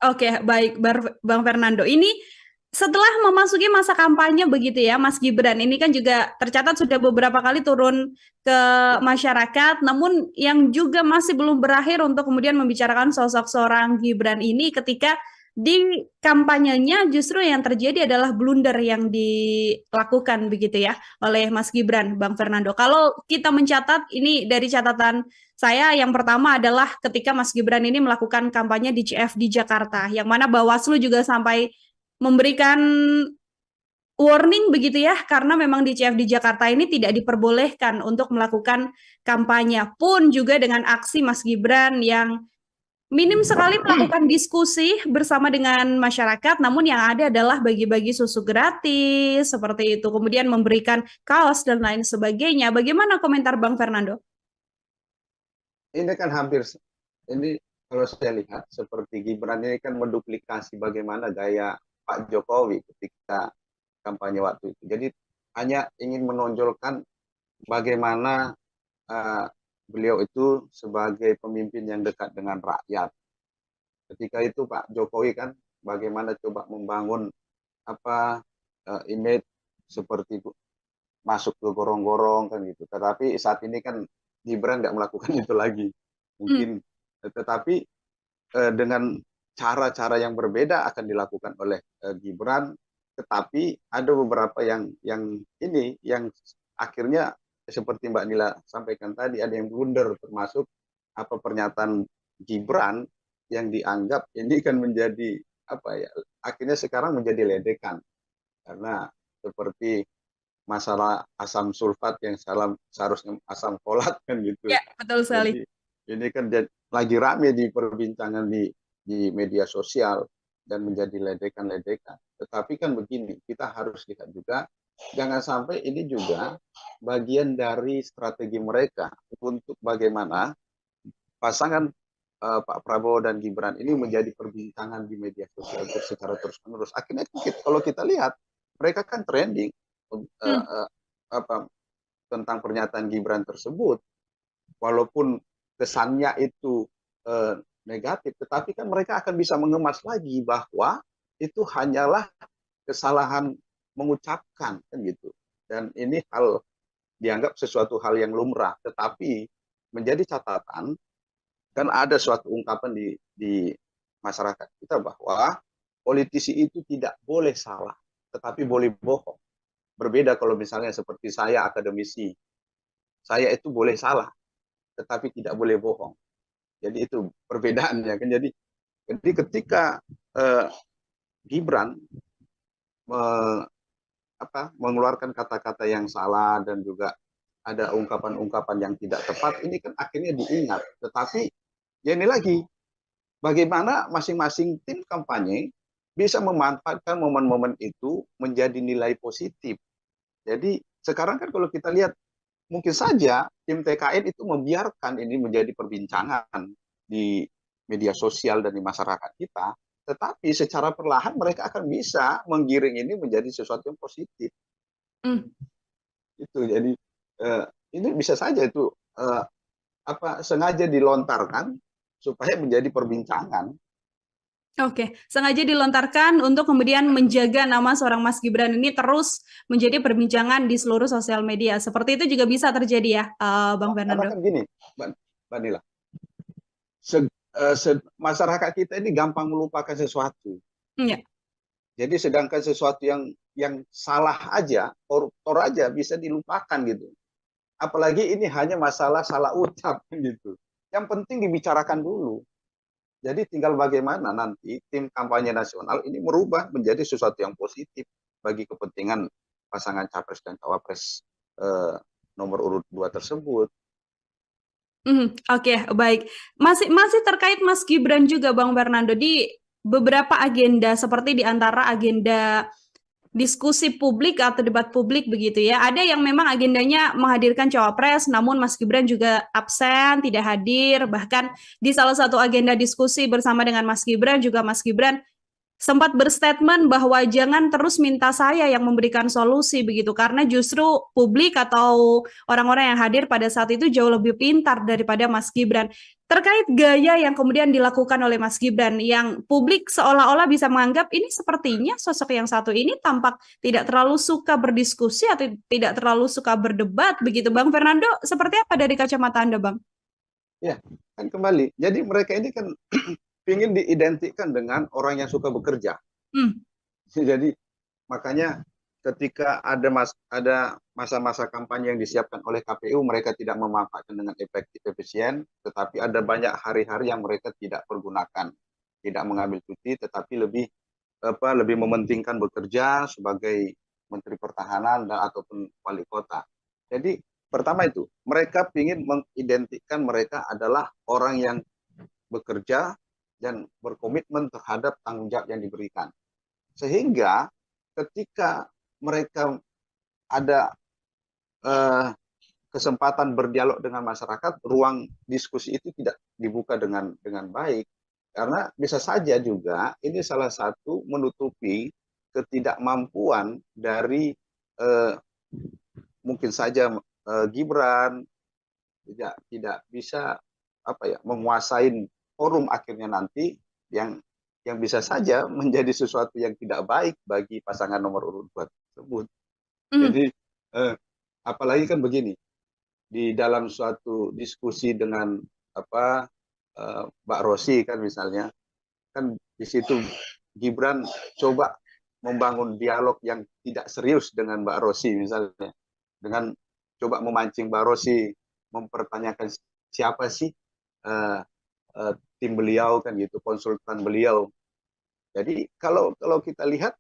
Oke, baik Bang Fernando. Ini setelah memasuki masa kampanye begitu ya, Mas Gibran ini kan juga tercatat sudah beberapa kali turun ke masyarakat, namun yang juga masih belum berakhir untuk kemudian membicarakan sosok seorang Gibran ini ketika di kampanyenya justru yang terjadi adalah blunder yang dilakukan begitu ya oleh Mas Gibran, Bang Fernando. Kalau kita mencatat ini dari catatan saya, yang pertama adalah ketika Mas Gibran ini melakukan kampanye di CFD Jakarta, yang mana Bawaslu juga sampai memberikan warning begitu ya, karena memang di CFD Jakarta ini tidak diperbolehkan untuk melakukan kampanye, pun juga dengan aksi Mas Gibran yang minim sekali melakukan diskusi bersama dengan masyarakat, namun yang ada adalah bagi-bagi susu gratis, seperti itu, kemudian memberikan kaos dan lain sebagainya. Bagaimana komentar Bang Fernando? Ini kan ini kalau saya lihat seperti Gibran ini kan menduplikasi bagaimana gaya Pak Jokowi ketika kampanye waktu itu. Jadi hanya ingin menonjolkan bagaimana beliau itu sebagai pemimpin yang dekat dengan rakyat. Ketika itu Pak Jokowi kan bagaimana coba membangun image seperti masuk ke gorong-gorong kan gitu. Tetapi saat ini kan Gibran nggak melakukan itu lagi. Mungkin tetapi dengan cara-cara yang berbeda akan dilakukan oleh Gibran, tetapi ada beberapa yang akhirnya seperti Mbak Nila sampaikan tadi, ada yang blunder, termasuk pernyataan Gibran yang dianggap ini kan menjadi akhirnya sekarang menjadi ledekan, karena seperti masalah asam sulfat yang seharusnya asam folat kan gitu. Ya, betul sekali. Jadi ini kan lagi rame di perbincangan di media sosial dan menjadi ledekan-ledekan. Tetapi kan begini, kita harus lihat juga, jangan sampai ini juga bagian dari strategi mereka untuk bagaimana pasangan Pak Prabowo dan Gibran ini menjadi perbincangan di media sosial secara terus-menerus. Akhirnya kalau kita lihat, mereka kan trending tentang pernyataan Gibran tersebut, walaupun kesannya itu negatif, tetapi kan mereka akan bisa mengemas lagi bahwa itu hanyalah kesalahan mengucapkan kan gitu. Dan ini dianggap sesuatu hal yang lumrah, tetapi menjadi catatan kan ada suatu ungkapan di masyarakat kita bahwa politisi itu tidak boleh salah, tetapi boleh bohong. Berbeda kalau misalnya seperti saya akademisi, saya itu boleh salah, tetapi tidak boleh bohong. Jadi itu perbedaannya kan. Jadi ketika eh, Gibran mengeluarkan kata-kata yang salah dan juga ada ungkapan-ungkapan yang tidak tepat, ini kan akhirnya diingat. Tetapi ya ini lagi, bagaimana masing-masing tim kampanye bisa memanfaatkan momen-momen itu menjadi nilai positif. Jadi sekarang kan kalau kita lihat, mungkin saja tim TKN itu membiarkan ini menjadi perbincangan di media sosial dan di masyarakat kita, tetapi secara perlahan mereka akan bisa menggiring ini menjadi sesuatu yang positif. Itu jadi ini bisa saja itu sengaja dilontarkan supaya menjadi perbincangan. Oke, sengaja dilontarkan untuk kemudian menjaga nama seorang Mas Gibran ini terus menjadi perbincangan di seluruh sosial media. Seperti itu juga bisa terjadi ya, Bang Karena Fernando? kan gini, Mbak Nila, masyarakat kita ini gampang melupakan sesuatu. Ya. Jadi sedangkan sesuatu yang salah aja, koruptor aja bisa dilupakan gitu. Apalagi ini hanya masalah salah ucap gitu. Yang penting dibicarakan dulu. Jadi tinggal bagaimana nanti tim kampanye nasional ini merubah menjadi sesuatu yang positif bagi kepentingan pasangan capres dan cawapres nomor urut 2 tersebut. Oke, baik. Masih terkait Mas Gibran juga, Bang Fernando, di beberapa agenda seperti di antara agenda diskusi publik atau debat publik begitu ya. Ada yang memang agendanya menghadirkan cawapres, namun Mas Gibran juga absen, tidak hadir. Bahkan di salah satu agenda diskusi bersama dengan Mas Gibran juga Mas Gibran sempat berstatement bahwa jangan terus minta saya yang memberikan solusi begitu, karena justru publik atau orang-orang yang hadir pada saat itu jauh lebih pintar daripada Mas Gibran. Terkait gaya yang kemudian dilakukan oleh Mas Gibran, yang publik seolah-olah bisa menganggap ini sepertinya sosok yang satu ini tampak tidak terlalu suka berdiskusi atau tidak terlalu suka berdebat begitu. Bang Fernando, seperti apa dari kacamata Anda, Bang? Ya, kan kembali. Jadi mereka ini kan ingin diidentikan dengan orang yang suka bekerja. Jadi makanya ketika ada masa-masa kampanye yang disiapkan oleh KPU, mereka tidak memanfaatkan dengan efektif efisien, tetapi ada banyak hari-hari yang mereka tidak pergunakan, tidak mengambil cuti, tetapi lebih mementingkan bekerja sebagai Menteri Pertahanan dan ataupun wali kota. Jadi pertama itu mereka ingin mengidentikan mereka adalah orang yang bekerja dan berkomitmen terhadap tanggung jawab yang diberikan. Sehingga ketika mereka ada kesempatan berdialog dengan masyarakat, ruang diskusi itu tidak dibuka dengan baik. Karena bisa saja juga ini salah satu menutupi ketidakmampuan dari mungkin saja Gibran tidak bisa menguasai forum akhirnya nanti yang bisa saja menjadi sesuatu yang tidak baik bagi pasangan nomor urut 2 tersebut. Jadi apalagi kan begini, di dalam suatu diskusi dengan Mbak Rosi kan misalnya, kan di situ Gibran coba membangun dialog yang tidak serius dengan Mbak Rosi misalnya, dengan coba memancing Mbak Rosi mempertanyakan siapa sih tim beliau kan gitu, konsultan beliau. Jadi kalau kita lihat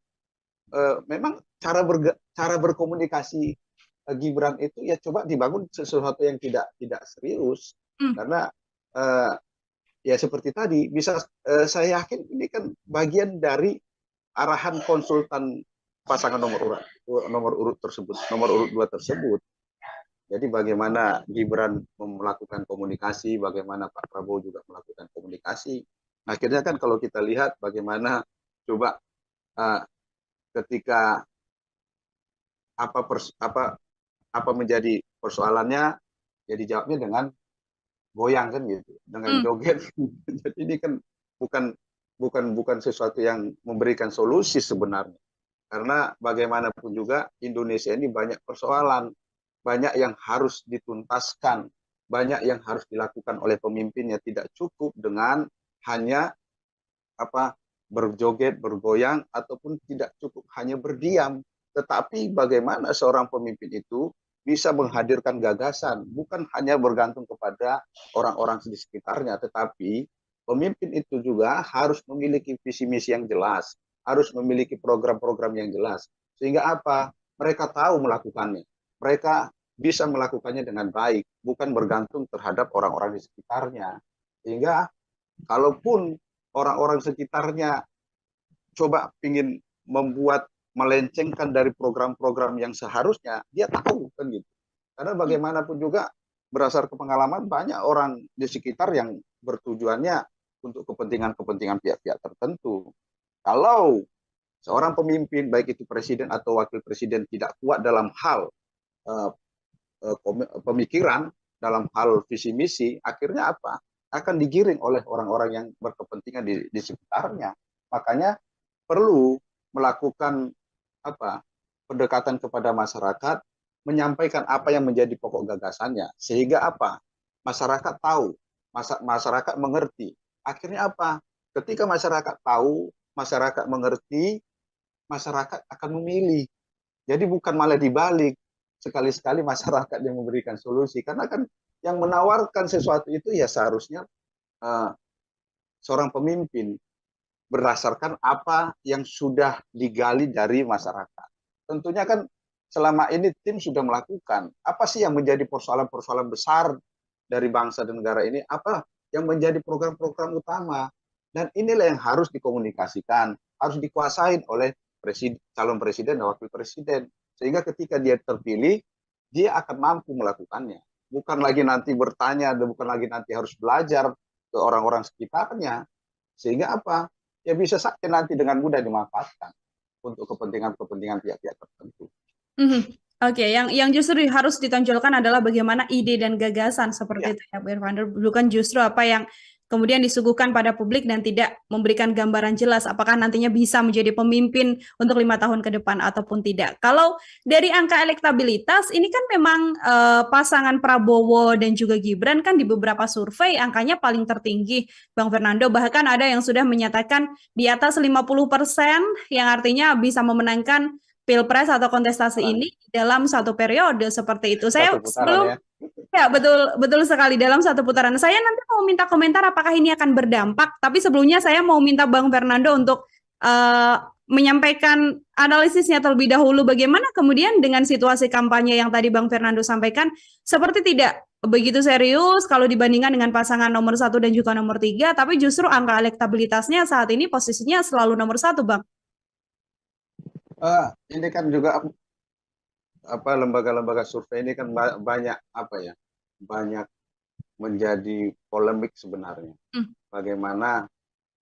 memang cara berkomunikasi Gibran itu ya coba dibangun sesuatu yang tidak serius, karena ya seperti tadi bisa saya yakin ini kan bagian dari arahan konsultan pasangan nomor urut tersebut, nomor urut 2 tersebut. Jadi bagaimana Gibran melakukan komunikasi, bagaimana Pak Prabowo juga melakukan komunikasi. Akhirnya kan kalau kita lihat bagaimana coba ketika apa menjadi persoalannya, jadi jawabnya dengan goyang kan gitu dengan Hmm. joget. Jadi ini kan bukan bukan sesuatu yang memberikan solusi sebenarnya. Karena bagaimanapun juga Indonesia ini banyak persoalan, banyak yang harus dituntaskan, banyak yang harus dilakukan oleh pemimpinnya. Tidak cukup dengan hanya apa berjoget, bergoyang, ataupun tidak cukup hanya berdiam. Tetapi bagaimana seorang pemimpin itu bisa menghadirkan gagasan, bukan hanya bergantung kepada orang-orang di sekitarnya, tetapi pemimpin itu juga harus memiliki visi misi yang jelas, harus memiliki program-program yang jelas. Sehingga apa? Mereka tahu melakukannya. Mereka bisa melakukannya dengan baik, bukan bergantung terhadap orang-orang di sekitarnya. Sehingga kalaupun orang-orang sekitarnya coba ingin membuat melencengkan dari program-program yang seharusnya, dia tahu kan gitu. Karena bagaimanapun juga berdasarkan pengalaman banyak orang di sekitar yang bertujuannya untuk kepentingan-kepentingan pihak-pihak tertentu. Kalau seorang pemimpin baik itu presiden atau wakil presiden tidak kuat dalam hal uh, pemikiran, dalam hal visi misi, akhirnya apa? Akan digiring oleh orang-orang yang berkepentingan di sekitarnya. Makanya perlu melakukan apa? Pendekatan kepada masyarakat, menyampaikan apa yang menjadi pokok gagasannya, sehingga apa? Masyarakat tahu, masyarakat mengerti. Akhirnya apa? Ketika masyarakat tahu, masyarakat mengerti, masyarakat akan memilih. Jadi bukan malah dibalik, sekali-sekali masyarakat yang memberikan solusi, karena kan yang menawarkan sesuatu itu ya seharusnya uh, seorang pemimpin berdasarkan apa yang sudah digali dari masyarakat. Tentunya kan selama ini tim sudah melakukan apa sih yang menjadi persoalan-persoalan besar dari bangsa dan negara ini, apa yang menjadi program-program utama, dan inilah yang harus dikomunikasikan, harus dikuasain oleh calon presiden dan wakil presiden, sehingga ketika dia terpilih dia akan mampu melakukannya, bukan lagi nanti bertanya dan bukan lagi nanti harus belajar ke orang-orang sekitarnya, sehingga apa ya bisa saja nanti dengan mudah dimanfaatkan untuk kepentingan-kepentingan pihak-pihak tertentu. Mhm. Oke, yang justru harus ditonjolkan adalah bagaimana ide dan gagasan seperti Ya, itu ya, Bu Irvander, bukan justru apa yang kemudian disuguhkan pada publik dan tidak memberikan gambaran jelas apakah nantinya bisa menjadi pemimpin untuk 5 tahun ke depan ataupun tidak. Kalau dari angka elektabilitas, ini kan memang pasangan Prabowo dan juga Gibran kan di beberapa survei angkanya paling tertinggi, Bang Fernando. Bahkan ada yang sudah menyatakan di atas 50%, yang artinya bisa memenangkan pilpres atau kontestasi putaran, ini dalam satu periode seperti itu. satu Saya putaran sebelum ya. ya betul betul sekali dalam satu putaran. Saya nanti mau minta komentar apakah ini akan berdampak, tapi sebelumnya saya mau minta Bang Fernando untuk eh, menyampaikan analisisnya terlebih dahulu bagaimana kemudian dengan situasi kampanye yang tadi Bang Fernando sampaikan seperti tidak begitu serius kalau dibandingkan dengan pasangan nomor 1 dan juga nomor 3, tapi justru angka elektabilitasnya saat ini posisinya selalu nomor 1, Bang. Ini kan juga apa lembaga-lembaga survei ini kan banyak apa ya, banyak menjadi polemik sebenarnya. Hmm. Bagaimana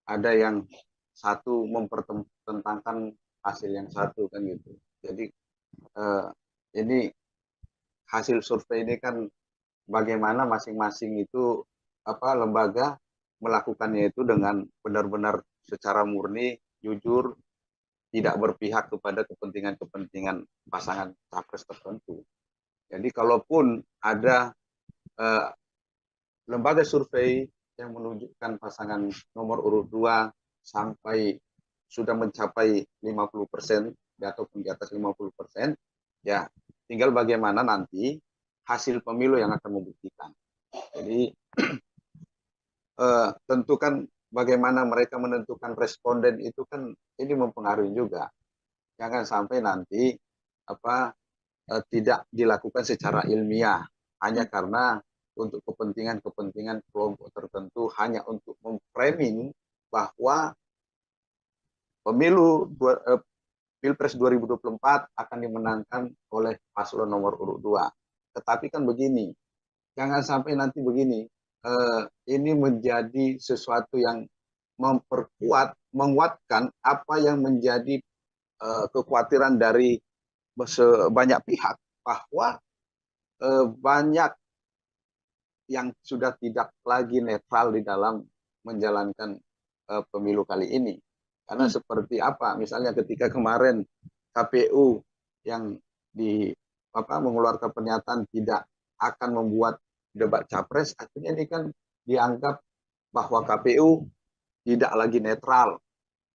ada yang satu mempertentangkan hasil yang satu kan gitu. Jadi ini hasil survei ini kan bagaimana masing-masing itu apa lembaga melakukannya itu dengan benar-benar secara murni, jujur, tidak berpihak kepada kepentingan-kepentingan pasangan capres tertentu. Jadi kalaupun ada eh, lembaga survei yang menunjukkan pasangan nomor urut 2 sampai sudah mencapai 50% ataupun di atas 50%, ya tinggal bagaimana nanti hasil pemilu yang akan membuktikan. Jadi tentu kan bagaimana mereka menentukan responden itu kan ini mempengaruhi juga. Jangan sampai nanti apa tidak dilakukan secara ilmiah hanya karena untuk kepentingan-kepentingan kelompok tertentu, hanya untuk memframing bahwa pemilu Pilpres 2024 akan dimenangkan oleh paslon nomor urut 2. Tetapi kan begini, jangan sampai nanti begini, ini menjadi sesuatu yang memperkuat, menguatkan apa yang menjadi kekhawatiran dari banyak pihak, bahwa banyak yang sudah tidak lagi netral di dalam menjalankan pemilu kali ini. Karena seperti apa? Misalnya ketika kemarin KPU yang mengeluarkan pernyataan tidak akan membuat debat capres, akhirnya ini kan dianggap bahwa KPU tidak lagi netral.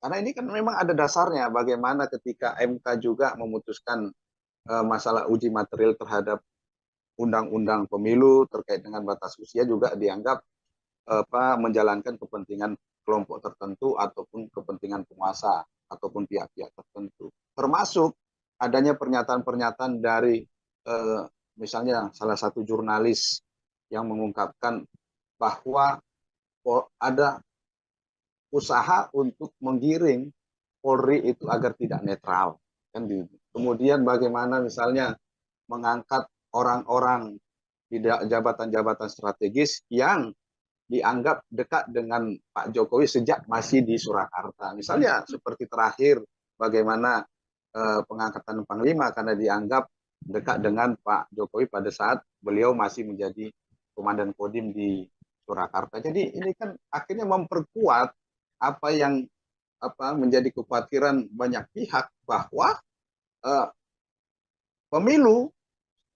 Karena ini kan memang ada dasarnya bagaimana ketika MK juga memutuskan masalah uji material terhadap undang-undang pemilu terkait dengan batas usia juga dianggap menjalankan kepentingan kelompok tertentu ataupun kepentingan penguasa ataupun pihak-pihak tertentu. Termasuk adanya pernyataan-pernyataan dari misalnya salah satu jurnalis yang mengungkapkan bahwa ada usaha untuk menggiring Polri itu agar tidak netral. Kan gitu. Kemudian bagaimana misalnya mengangkat orang-orang di jabatan-jabatan strategis yang dianggap dekat dengan Pak Jokowi sejak masih di Surakarta. Misalnya seperti terakhir bagaimana pengangkatan Panglima karena dianggap dekat dengan Pak Jokowi pada saat beliau masih menjadi Komandan Kodim di Surakarta. Jadi ini kan akhirnya memperkuat apa yang menjadi kekhawatiran banyak pihak bahwa pemilu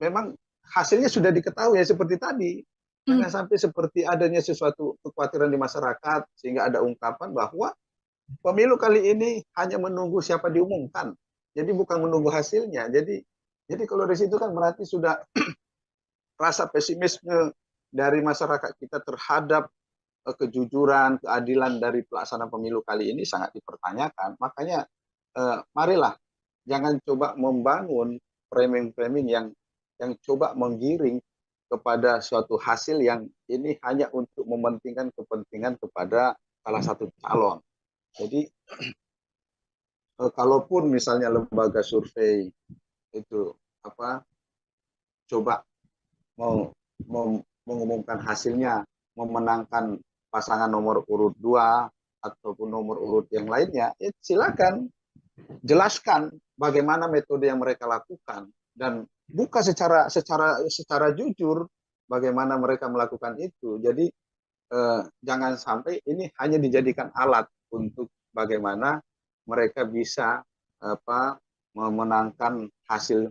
memang hasilnya sudah diketahui ya seperti tadi. Jangan sampai seperti adanya sesuatu kekhawatiran di masyarakat sehingga ada ungkapan bahwa pemilu kali ini hanya menunggu siapa diumumkan. Jadi bukan menunggu hasilnya. Jadi kalau dari situ kan berarti sudah rasa pesimisme dari masyarakat kita terhadap kejujuran, keadilan dari pelaksanaan pemilu kali ini sangat dipertanyakan. Makanya marilah jangan coba membangun framing-framing yang coba menggiring kepada suatu hasil yang ini hanya untuk mementingkan kepentingan kepada salah satu calon. Jadi kalaupun misalnya lembaga survei itu coba mengumumkan hasilnya memenangkan pasangan nomor urut 2 ataupun nomor urut yang lainnya, silakan jelaskan bagaimana metode yang mereka lakukan dan buka secara jujur bagaimana mereka melakukan itu. Jadi jangan sampai ini hanya dijadikan alat untuk bagaimana mereka bisa memenangkan hasil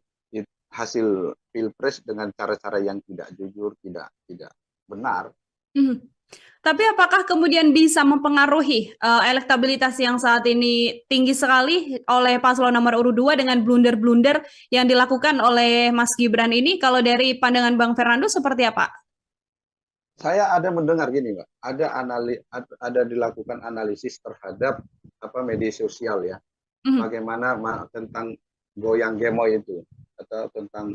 pilpres dengan cara-cara yang tidak jujur, tidak benar. Tapi apakah kemudian bisa mempengaruhi elektabilitas yang saat ini tinggi sekali oleh paslon nomor urut 2 dengan blunder-blunder yang dilakukan oleh Mas Gibran ini? Kalau dari pandangan Bang Fernando seperti apa? Saya ada mendengar gini, Mbak. Ada dilakukan analisis terhadap media sosial ya. Bagaimana tentang goyang gemoy itu atau tentang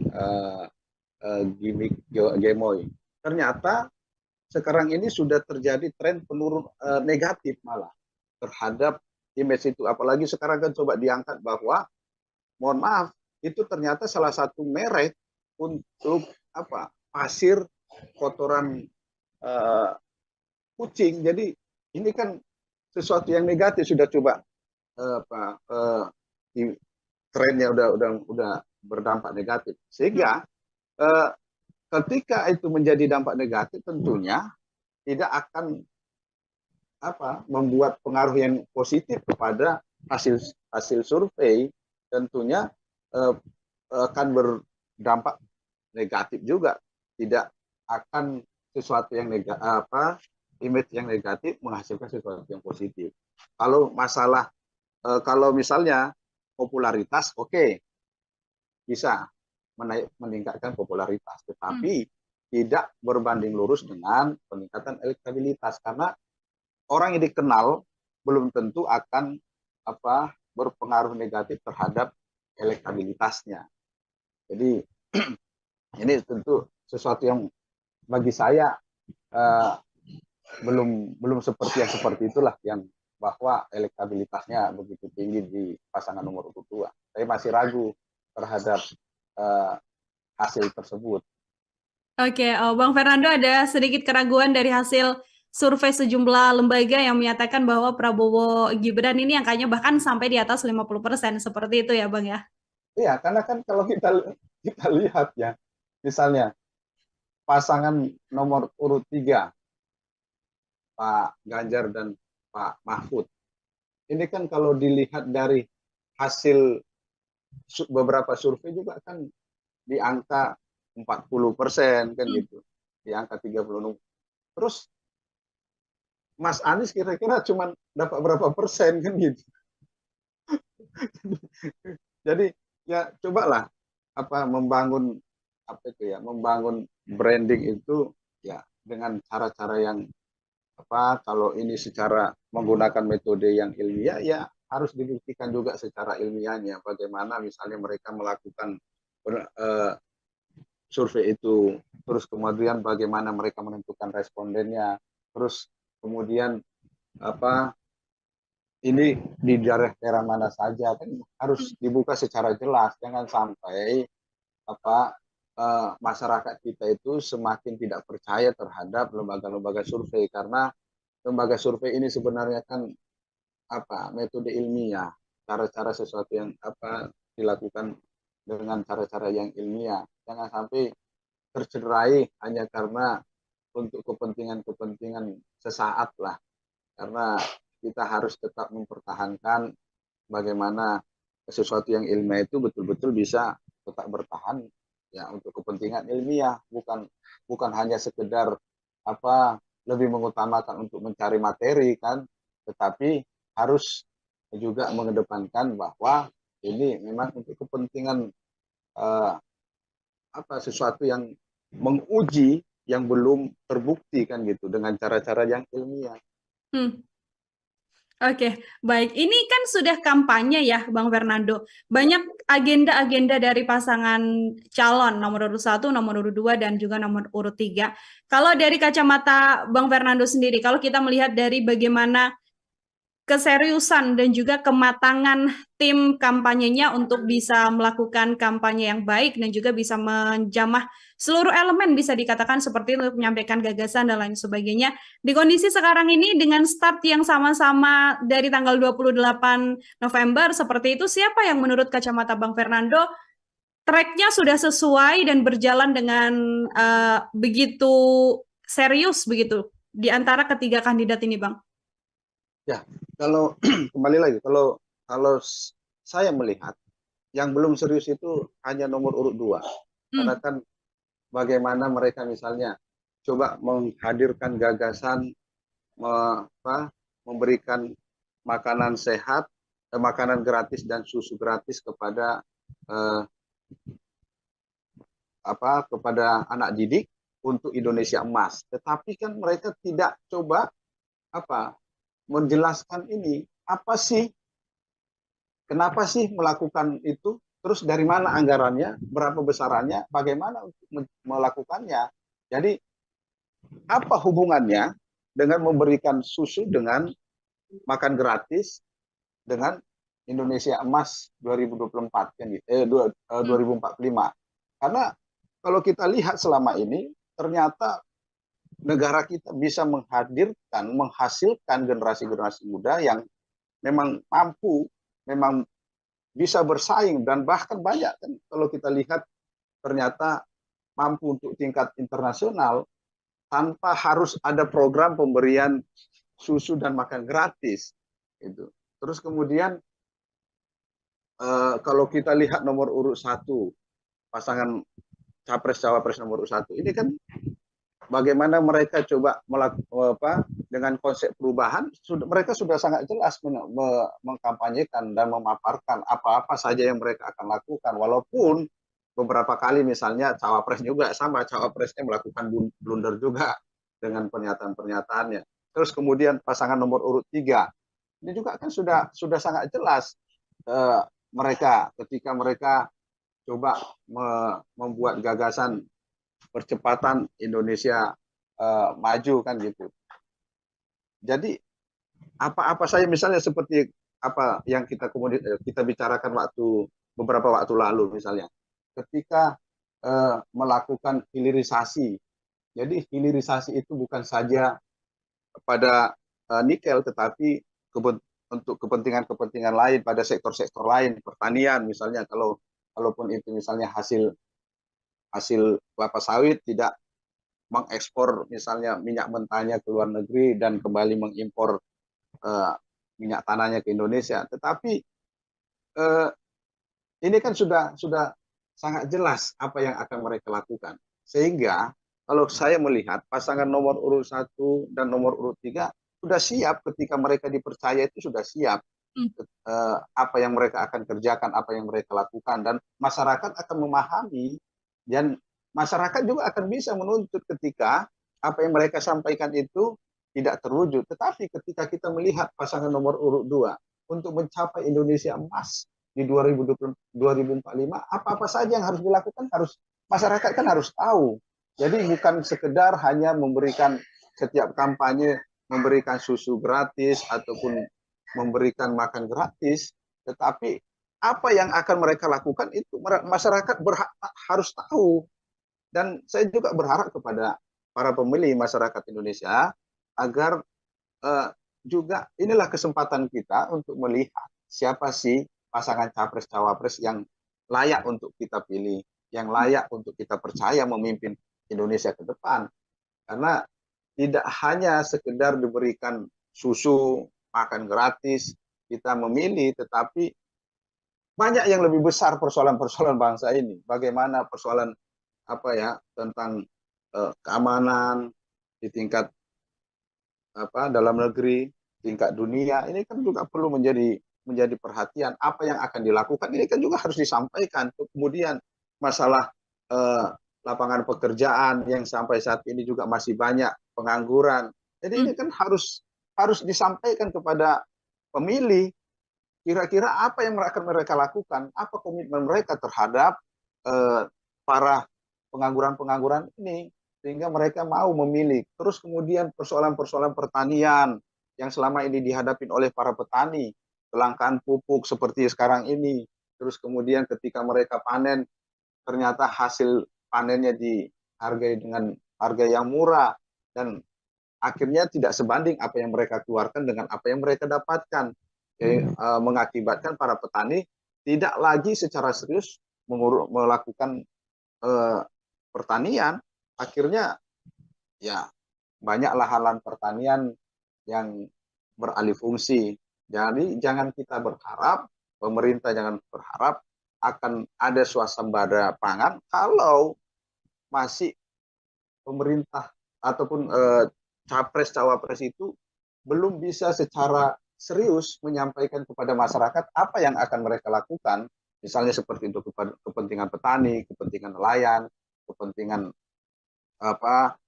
gimmick gemoy. Ternyata sekarang ini sudah terjadi tren penurun negatif malah terhadap image itu. Apalagi sekarang kan coba diangkat bahwa, mohon maaf, itu ternyata salah satu merek untuk pasir kotoran kucing. Jadi ini kan sesuatu yang negatif sudah coba trennya udah berdampak negatif. Sehingga ketika itu menjadi dampak negatif tentunya tidak akan membuat pengaruh yang positif kepada hasil survei, tentunya akan berdampak negatif juga, tidak akan sesuatu yang image yang negatif menghasilkan sesuatu yang positif. Kalau misalnya popularitas, oke, bisa meningkatkan popularitas, tetapi tidak berbanding lurus dengan peningkatan elektabilitas karena orang yang dikenal belum tentu akan berpengaruh negatif terhadap elektabilitasnya. Jadi ini tentu sesuatu yang bagi saya belum seperti itulah yang bahwa elektabilitasnya begitu tinggi di pasangan nomor urut 2. Saya masih ragu terhadap hasil tersebut. Oke, Bang Fernando, ada sedikit keraguan dari hasil survei sejumlah lembaga yang menyatakan bahwa Prabowo Gibran ini angkanya bahkan sampai di atas 50%, seperti itu ya Bang ya? Iya, karena kan kalau kita lihat ya, misalnya pasangan nomor urut 3, Pak Ganjar dan Pak Mahfud. Ini kan kalau dilihat dari hasil beberapa survei juga kan di angka 40% kan gitu, di angka 36. Terus Mas Anies kira-kira cuma dapat berapa persen kan gitu. Jadi ya cobalah membangun membangun branding itu ya dengan cara-cara yang kalau ini secara menggunakan metode yang ilmiah ya harus dibuktikan juga secara ilmiahnya bagaimana misalnya mereka melakukan survei itu, terus kemudian bagaimana mereka menentukan respondennya, terus kemudian ini di daerah mana saja kan harus dibuka secara jelas, jangan sampai masyarakat kita itu semakin tidak percaya terhadap lembaga-lembaga survei, karena lembaga survei ini sebenarnya kan metode ilmiah, cara-cara sesuatu yang dilakukan dengan cara-cara yang ilmiah, jangan sampai tercederai hanya karena untuk kepentingan sesaat lah, karena kita harus tetap mempertahankan bagaimana sesuatu yang ilmiah itu betul-betul bisa tetap bertahan ya untuk kepentingan ilmiah, bukan hanya sekedar lebih mengutamakan untuk mencari materi kan, tetapi harus juga mengedepankan bahwa ini memang untuk kepentingan sesuatu yang menguji yang belum terbukti kan gitu dengan cara-cara yang ilmiah. Oke, baik. Ini kan sudah kampanye ya, Bang Fernando. Banyak agenda-agenda dari pasangan calon nomor urut 1, nomor urut 2, dan juga nomor urut 3. Kalau dari kacamata Bang Fernando sendiri, kalau kita melihat dari bagaimana keseriusan dan juga kematangan tim kampanyenya untuk bisa melakukan kampanye yang baik dan juga bisa menjamah seluruh elemen, bisa dikatakan seperti untuk menyampaikan gagasan dan lain sebagainya. Di kondisi sekarang ini dengan start yang sama-sama dari tanggal 28 November seperti itu, siapa yang menurut kacamata Bang Fernando tracknya sudah sesuai dan berjalan dengan begitu serius begitu di antara ketiga kandidat ini, Bang? Ya, kalau kembali lagi, kalau saya melihat yang belum serius itu hanya nomor urut 2. Karena kan bagaimana mereka misalnya coba menghadirkan gagasan memberikan makanan sehat, makanan gratis dan susu gratis kepada kepada anak didik untuk Indonesia Emas. Tetapi kan mereka tidak coba menjelaskan ini, kenapa sih melakukan itu, terus dari mana anggarannya, berapa besarannya, bagaimana untuk melakukannya. Jadi apa hubungannya dengan memberikan susu dengan makan gratis dengan Indonesia Emas 2024 kan 2045. Karena kalau kita lihat selama ini ternyata negara kita bisa menghasilkan generasi-generasi muda yang memang mampu, memang bisa bersaing, dan bahkan banyak kan kalau kita lihat ternyata mampu untuk tingkat internasional tanpa harus ada program pemberian susu dan makan gratis. Itu. Terus kemudian kalau kita lihat nomor urut 1, pasangan capres-cawapres nomor urut 1, ini kan bagaimana mereka coba melakukan dengan konsep perubahan, mereka sudah sangat jelas mengkampanyekan dan memaparkan apa-apa saja yang mereka akan lakukan, walaupun beberapa kali misalnya cawapres juga sama, cawapresnya melakukan blunder juga dengan pernyataan-pernyataannya. Terus kemudian pasangan nomor urut 3, ini juga kan sudah sangat jelas mereka ketika mereka coba membuat gagasan percepatan Indonesia maju kan gitu. Jadi apa-apa saja misalnya seperti apa yang kita bicarakan beberapa waktu lalu misalnya, ketika melakukan hilirisasi. Jadi hilirisasi itu bukan saja pada nikel, tetapi untuk kepentingan-kepentingan lain pada sektor-sektor lain, pertanian misalnya, kalaupun itu misalnya hasil kelapa sawit tidak mengekspor misalnya minyak mentahnya ke luar negeri dan kembali mengimpor minyak tanahnya ke Indonesia. Tetapi ini kan sudah sangat jelas apa yang akan mereka lakukan. Sehingga kalau saya melihat pasangan nomor urut 1 dan nomor urut 3 sudah siap ketika mereka dipercaya itu sudah siap apa yang mereka akan kerjakan, apa yang mereka lakukan, dan masyarakat akan memahami dan masyarakat juga akan bisa menuntut ketika apa yang mereka sampaikan itu tidak terwujud. Tetapi ketika kita melihat pasangan nomor urut 2 untuk mencapai Indonesia emas di 2045, apa-apa saja yang harus dilakukan harus masyarakat kan harus tahu. Jadi bukan sekedar hanya memberikan setiap kampanye memberikan susu gratis ataupun memberikan makan gratis, tetapi apa yang akan mereka lakukan itu masyarakat harus tahu. Dan saya juga berharap kepada para pemilih masyarakat Indonesia agar juga inilah kesempatan kita untuk melihat siapa sih pasangan capres-cawapres yang layak untuk kita pilih, yang layak untuk kita percaya memimpin Indonesia ke depan. Karena tidak hanya sekedar diberikan susu, makan gratis, kita memilih, tetapi banyak yang lebih besar persoalan-persoalan bangsa ini. Bagaimana persoalan tentang keamanan di tingkat dalam negeri, tingkat dunia, ini kan juga perlu menjadi perhatian. Apa yang akan dilakukan ini kan juga harus disampaikan. Kemudian masalah lapangan pekerjaan yang sampai saat ini juga masih banyak pengangguran. Jadi ini kan harus disampaikan kepada pemilih. Kira-kira apa yang akan mereka lakukan, apa komitmen mereka terhadap para pengangguran-pengangguran ini, sehingga mereka mau memilih. Terus kemudian persoalan-persoalan pertanian yang selama ini dihadapi oleh para petani, kelangkaan pupuk seperti sekarang ini. Terus kemudian ketika mereka panen, ternyata hasil panennya dihargai dengan harga yang murah, dan akhirnya tidak sebanding apa yang mereka keluarkan dengan apa yang mereka dapatkan. Mengakibatkan para petani tidak lagi secara serius melakukan pertanian. Akhirnya ya banyak lahan pertanian yang beralih fungsi. Jadi jangan kita berharap, pemerintah jangan berharap akan ada swasembada pangan kalau masih pemerintah ataupun capres-cawapres itu belum bisa secara serius menyampaikan kepada masyarakat apa yang akan mereka lakukan, misalnya seperti untuk kepentingan petani, kepentingan nelayan, kepentingan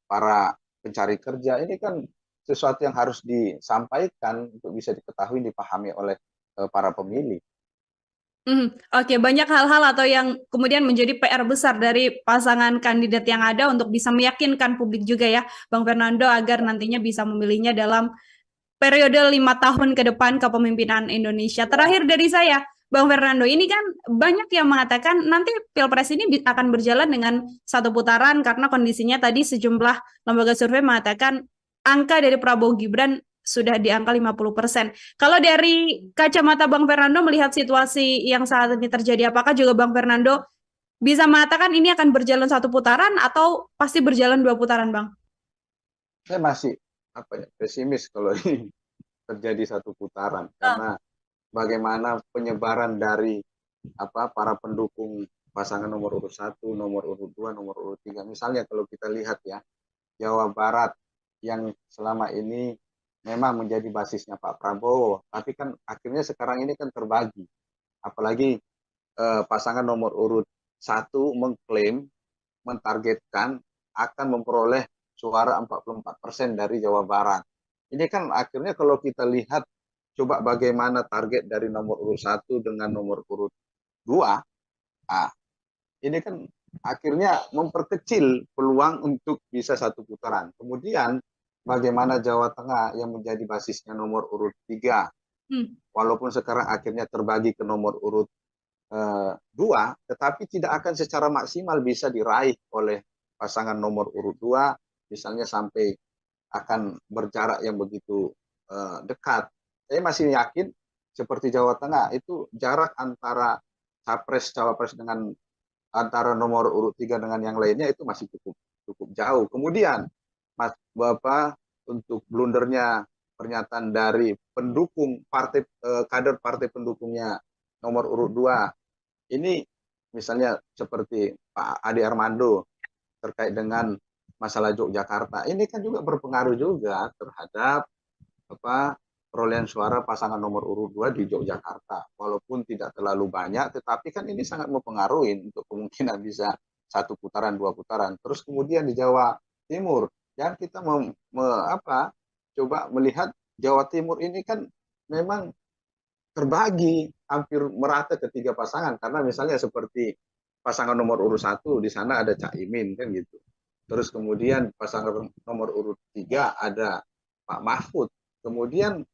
para pencari kerja. Ini kan sesuatu yang harus disampaikan untuk bisa diketahui, dipahami oleh para pemilih. Oke, banyak hal-hal atau yang kemudian menjadi PR besar dari pasangan kandidat yang ada untuk bisa meyakinkan publik juga ya, Bang Fernando, agar nantinya bisa memilihnya dalam periode 5 tahun ke depan kepemimpinan Indonesia. Terakhir dari saya, Bang Fernando, ini kan banyak yang mengatakan nanti Pilpres ini akan berjalan dengan satu putaran karena kondisinya tadi sejumlah lembaga survei mengatakan angka dari Prabowo Gibran sudah di angka 50%. Kalau dari kacamata Bang Fernando melihat situasi yang saat ini terjadi, apakah juga Bang Fernando bisa mengatakan ini akan berjalan satu putaran atau pasti berjalan 2 putaran, Bang? Saya masih pesimis kalau ini terjadi satu putaran, karena bagaimana penyebaran dari para pendukung pasangan nomor urut 1, nomor urut 2, nomor urut 3. Misalnya kalau kita lihat ya, Jawa Barat yang selama ini memang menjadi basisnya Pak Prabowo, tapi kan akhirnya sekarang ini kan terbagi. Apalagi pasangan nomor urut 1 mengklaim, mentargetkan akan memperoleh suara 44% dari Jawa Barat. Ini kan akhirnya kalau kita lihat coba bagaimana target dari nomor urut 1 dengan nomor urut 2, ini kan akhirnya memperkecil peluang untuk bisa satu putaran. Kemudian bagaimana Jawa Tengah yang menjadi basisnya nomor urut 3, walaupun sekarang akhirnya terbagi ke nomor urut 2, tetapi tidak akan secara maksimal bisa diraih oleh pasangan nomor urut 2, misalnya sampai akan berjarak yang begitu dekat. Saya masih yakin seperti Jawa Tengah itu jarak antara capres-cawapres dengan antara nomor urut 3 dengan yang lainnya itu masih cukup cukup jauh. Kemudian Mas Bapak untuk blundernya pernyataan dari pendukung partai kader partai pendukungnya nomor urut 2 ini misalnya seperti Pak Ade Armando terkait dengan masalah Yogyakarta ini kan juga berpengaruh juga terhadap perolehan suara pasangan nomor urut 2 di Yogyakarta. Walaupun tidak terlalu banyak, tetapi kan ini sangat mempengaruhi untuk kemungkinan bisa 1 putaran, 2 putaran. Terus kemudian di Jawa Timur, yang kita coba melihat Jawa Timur ini kan memang terbagi hampir merata ketiga pasangan. Karena misalnya seperti pasangan nomor urut 1, di sana ada Cak Imin kan gitu. Terus kemudian pasangan nomor urut 3 ada Pak Mahfud. Kemudian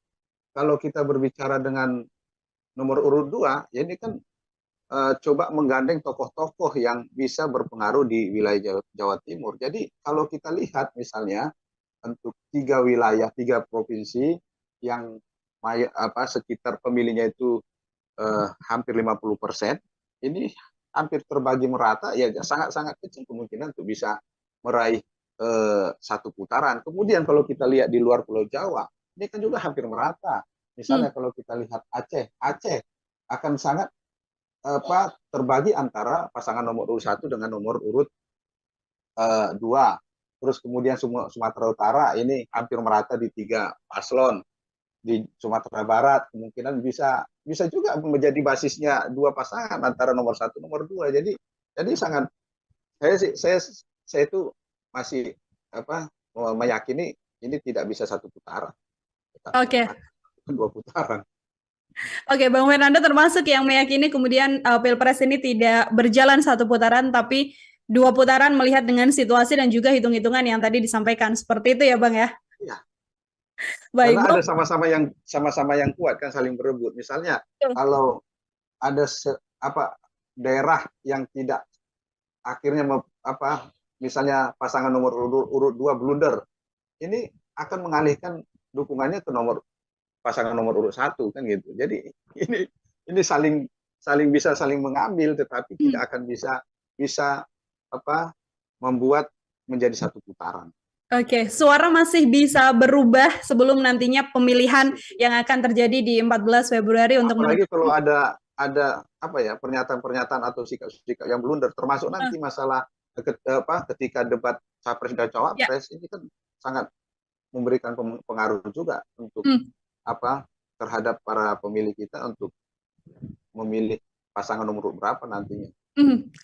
kalau kita berbicara dengan nomor urut 2, ya ini kan coba menggandeng tokoh-tokoh yang bisa berpengaruh di wilayah Jawa Timur. Jadi kalau kita lihat misalnya untuk 3 wilayah, 3 provinsi yang sekitar pemilihnya itu hampir 50%, ini hampir terbagi merata, ya sangat-sangat kecil kemungkinan untuk bisa meraih 1 putaran. Kemudian kalau kita lihat di luar Pulau Jawa, ini kan juga hampir merata. Misalnya kalau kita lihat Aceh akan sangat terbagi antara pasangan nomor urut 1 dengan nomor urut 2. Terus kemudian Sumatera Utara ini hampir merata di 3 paslon. Di Sumatera Barat kemungkinan bisa juga menjadi basisnya 2 pasangan antara nomor 1 nomor 2. Jadi sangat saya itu masih meyakini ini tidak bisa 1 putaran. Oke. 2 putaran. Oke, Bang Fernando termasuk yang meyakini kemudian Pilpres ini tidak berjalan 1 putaran, tapi 2 putaran melihat dengan situasi dan juga hitung-hitungan yang tadi disampaikan. Seperti itu ya, Bang ya? Iya. Baik, karena Bang. ada sama-sama yang kuat kan saling berebut. Misalnya kalau ada daerah yang tidak akhirnya misalnya pasangan nomor urut 2 blunder, ini akan mengalihkan dukungannya ke pasangan nomor urut 1 kan gitu. Jadi ini saling bisa saling mengambil, tetapi tidak akan bisa membuat menjadi 1 putaran. Oke, suara masih bisa berubah sebelum nantinya pemilihan yang akan terjadi di 14 Februari untuk apalagi kalau ada pernyataan-pernyataan atau sikap-sikap yang blunder, termasuk nanti masalah ketika debat capres dan cawapres, ini kan sangat memberikan pengaruh juga untuk terhadap para pemilih kita untuk memilih pasangan nomor berapa nantinya.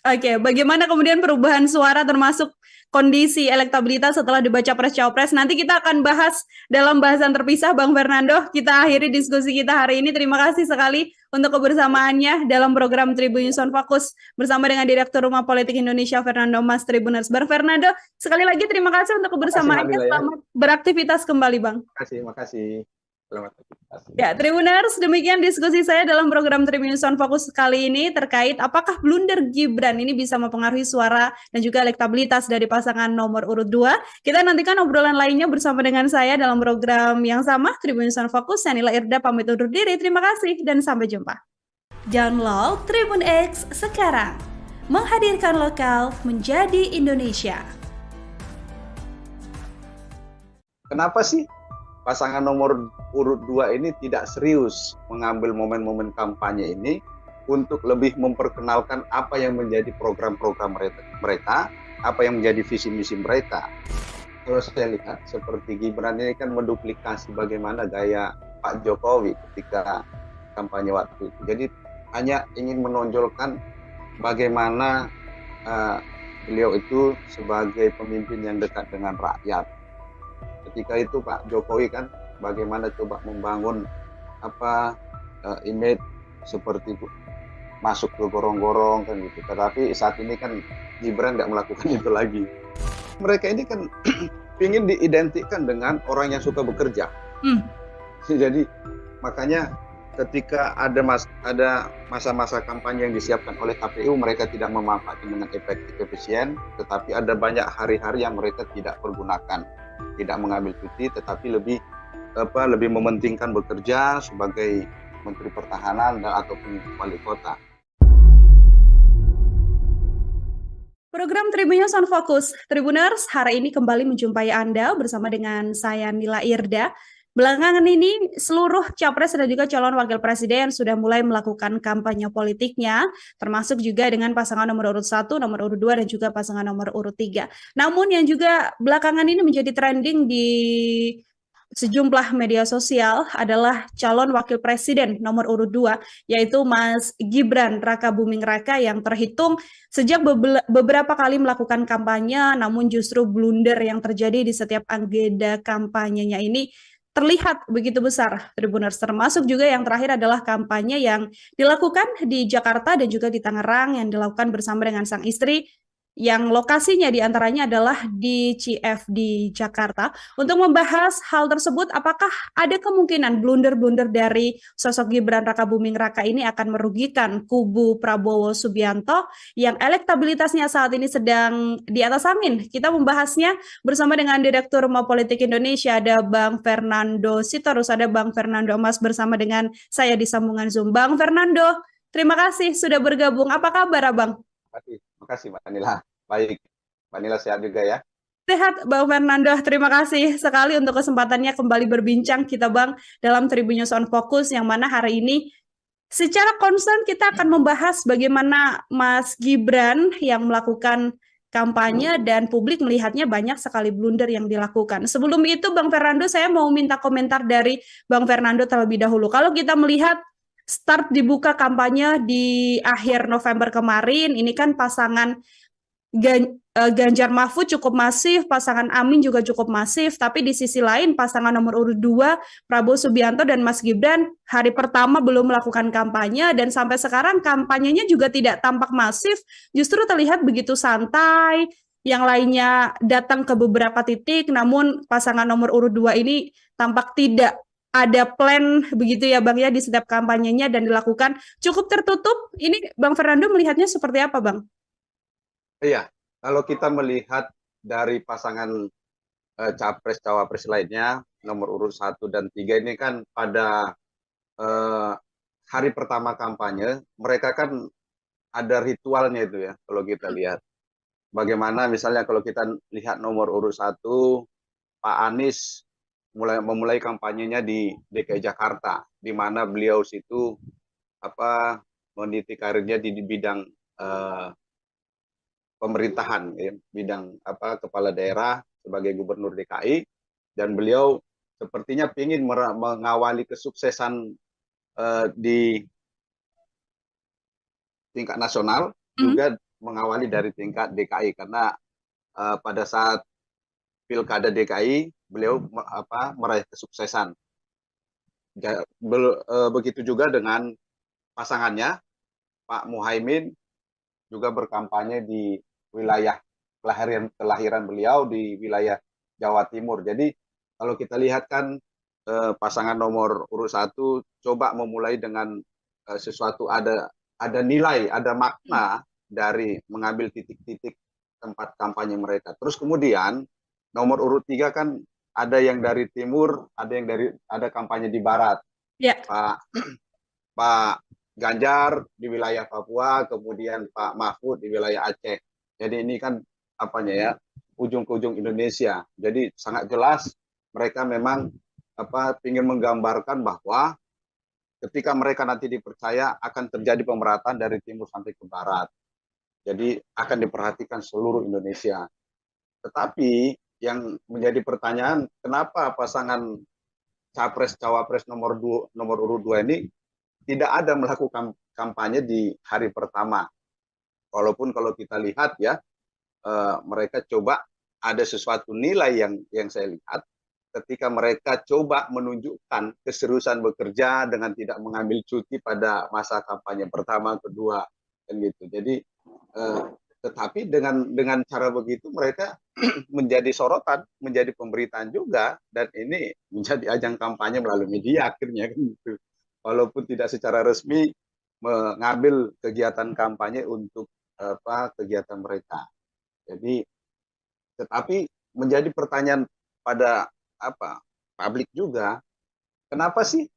Oke, bagaimana kemudian perubahan suara termasuk kondisi elektabilitas setelah debat capres-cawapres? Nanti kita akan bahas dalam bahasan terpisah, Bang Fernando. Kita akhiri diskusi kita hari ini. Terima kasih sekali untuk kebersamaannya dalam program Tribun News on Focus bersama dengan Direktur Rumah Politik Indonesia Fernando Mas Tribuners. Bang Fernando, sekali lagi terima kasih untuk kebersamaannya. Selamat beraktivitas kembali, Bang. Terima kasih. Selamat aktivitas. Ya, Tribuners, demikian diskusi saya dalam program Tribun News on Focus kali ini terkait apakah blunder Gibran ini bisa mempengaruhi suara dan juga elektabilitas dari pasangan nomor urut 2. Kita nantikan obrolan lainnya bersama dengan saya dalam program yang sama, Tribun News on Focus. Saya Nila Irda pamit undur diri. Terima kasih dan sampai jumpa. Download Tribun X sekarang. Menghadirkan lokal menjadi Indonesia. Kenapa sih pasangan nomor urut 2 ini tidak serius mengambil momen-momen kampanye ini untuk lebih memperkenalkan apa yang menjadi program-program mereka, apa yang menjadi visi misi mereka. Kalau saya lihat seperti Gibran ini kan menduplikasi bagaimana gaya Pak Jokowi ketika kampanye waktu itu. Jadi hanya ingin menonjolkan bagaimana beliau itu sebagai pemimpin yang dekat dengan rakyat. Ketika itu Pak Jokowi kan bagaimana coba membangun image seperti itu, masuk ke gorong-gorong kan gitu. Tetapi saat ini kan Gibran nggak melakukan itu lagi. Mereka ini kan ingin diidentikan dengan orang yang suka bekerja. Jadi makanya ketika ada masa-masa kampanye yang disiapkan oleh KPU, mereka tidak memanfaatkan dengan efektif efisien, tetapi ada banyak hari-hari yang mereka tidak pergunakan, tidak mengambil cuti, tetapi lebih mementingkan bekerja sebagai Menteri Pertahanan dan ataupun wali kota. Program Tribunnews on Fokus. Tribuners, hari ini kembali menjumpai Anda bersama dengan saya Nila Irda. Belakangan ini seluruh capres dan juga calon wakil presiden sudah mulai melakukan kampanye politiknya, termasuk juga dengan pasangan nomor urut 1, nomor urut 2, dan juga pasangan nomor urut 3. Namun yang juga belakangan ini menjadi trending di sejumlah media sosial adalah calon wakil presiden nomor urut 2, yaitu Mas Gibran Rakabuming Raka yang terhitung sejak beberapa kali melakukan kampanye, namun justru blunder yang terjadi di setiap agenda kampanyenya ini terlihat begitu besar, Tribuners. Termasuk juga yang terakhir adalah kampanye yang dilakukan di Jakarta dan juga di Tangerang yang dilakukan bersama dengan sang istri yang lokasinya diantaranya adalah di CFD Jakarta. Untuk membahas hal tersebut, apakah ada kemungkinan blunder-blunder dari sosok Gibran Rakabuming Raka ini akan merugikan kubu Prabowo Subianto yang elektabilitasnya saat ini sedang di atas angin? Kita membahasnya bersama dengan Direktur Politik Indonesia, ada Bang Fernando Sitorus, ada Bang Fernando Mas bersama dengan saya di sambungan Zoom. Bang Fernando, terima kasih sudah bergabung. Apa kabar, Abang? Terima kasih Mbak Nila. Baik, Mbak Nila sehat juga ya. Sehat, Bang Fernando. Terima kasih sekali untuk kesempatannya kembali berbincang kita, Bang, dalam Tribunnews on Focus, yang mana hari ini secara konstan kita akan membahas bagaimana Mas Gibran yang melakukan kampanye dan publik melihatnya banyak sekali blunder yang dilakukan. Sebelum itu, Bang Fernando, saya mau minta komentar dari Bang Fernando terlebih dahulu. Kalau kita melihat start dibuka kampanye di akhir November kemarin, ini kan pasangan Ganjar Mahfud cukup masif, pasangan Amin juga cukup masif, tapi di sisi lain pasangan nomor urut 2, Prabowo Subianto dan Mas Gibran, hari pertama belum melakukan kampanye dan sampai sekarang kampanyenya juga tidak tampak masif, justru terlihat begitu santai, yang lainnya datang ke beberapa titik, namun pasangan nomor urut 2 ini tampak tidak ada plan begitu ya Bang ya di setiap kampanyenya dan dilakukan cukup tertutup. Ini Bang Fernando melihatnya seperti apa, Bang? Iya, kalau kita melihat dari pasangan capres-cawapres lainnya, nomor urut 1 dan 3 ini kan pada eh, hari pertama kampanye, mereka kan ada ritualnya itu ya, kalau kita lihat. Bagaimana misalnya kalau kita lihat nomor urut 1, Pak Anies memulai kampanyenya di DKI Jakarta, di mana beliau situ meniti karirnya di bidang pemerintahan, ya, bidang kepala daerah sebagai gubernur DKI, dan beliau sepertinya ingin mengawali kesuksesan di tingkat nasional, juga mengawali dari tingkat DKI, karena pada saat pilkada DKI beliau meraih kesuksesan. Begitu juga dengan pasangannya Pak Muhaimin, juga berkampanye di wilayah kelahiran beliau di wilayah Jawa Timur. Jadi kalau kita lihat kan pasangan nomor urut 1 coba memulai dengan sesuatu, ada nilai, ada makna dari mengambil titik-titik tempat kampanye mereka. Terus kemudian nomor urut 3 kan ada yang dari timur, ada kampanye di barat. Ya. Pak Ganjar di wilayah Papua, kemudian Pak Mahfud di wilayah Aceh. Jadi ini kan ujung ke ujung Indonesia. Jadi sangat jelas mereka memang ingin menggambarkan bahwa ketika mereka nanti dipercaya akan terjadi pemerataan dari timur sampai ke barat. Jadi akan diperhatikan seluruh Indonesia. Tetapi yang menjadi pertanyaan, kenapa pasangan capres-cawapres nomor urut 2 ini tidak ada melakukan kampanye di hari pertama. Walaupun kalau kita lihat ya, mereka coba ada sesuatu nilai yang saya lihat ketika mereka coba menunjukkan keseriusan bekerja dengan tidak mengambil cuti pada masa kampanye pertama, kedua, dan gitu. Jadi, tetapi dengan cara begitu mereka menjadi sorotan, menjadi pemberitaan juga, dan ini menjadi ajang kampanye melalui media akhirnya kan gitu. Walaupun tidak secara resmi mengambil kegiatan kampanye untuk kegiatan mereka. Jadi, tetapi menjadi pertanyaan pada publik juga, kenapa sih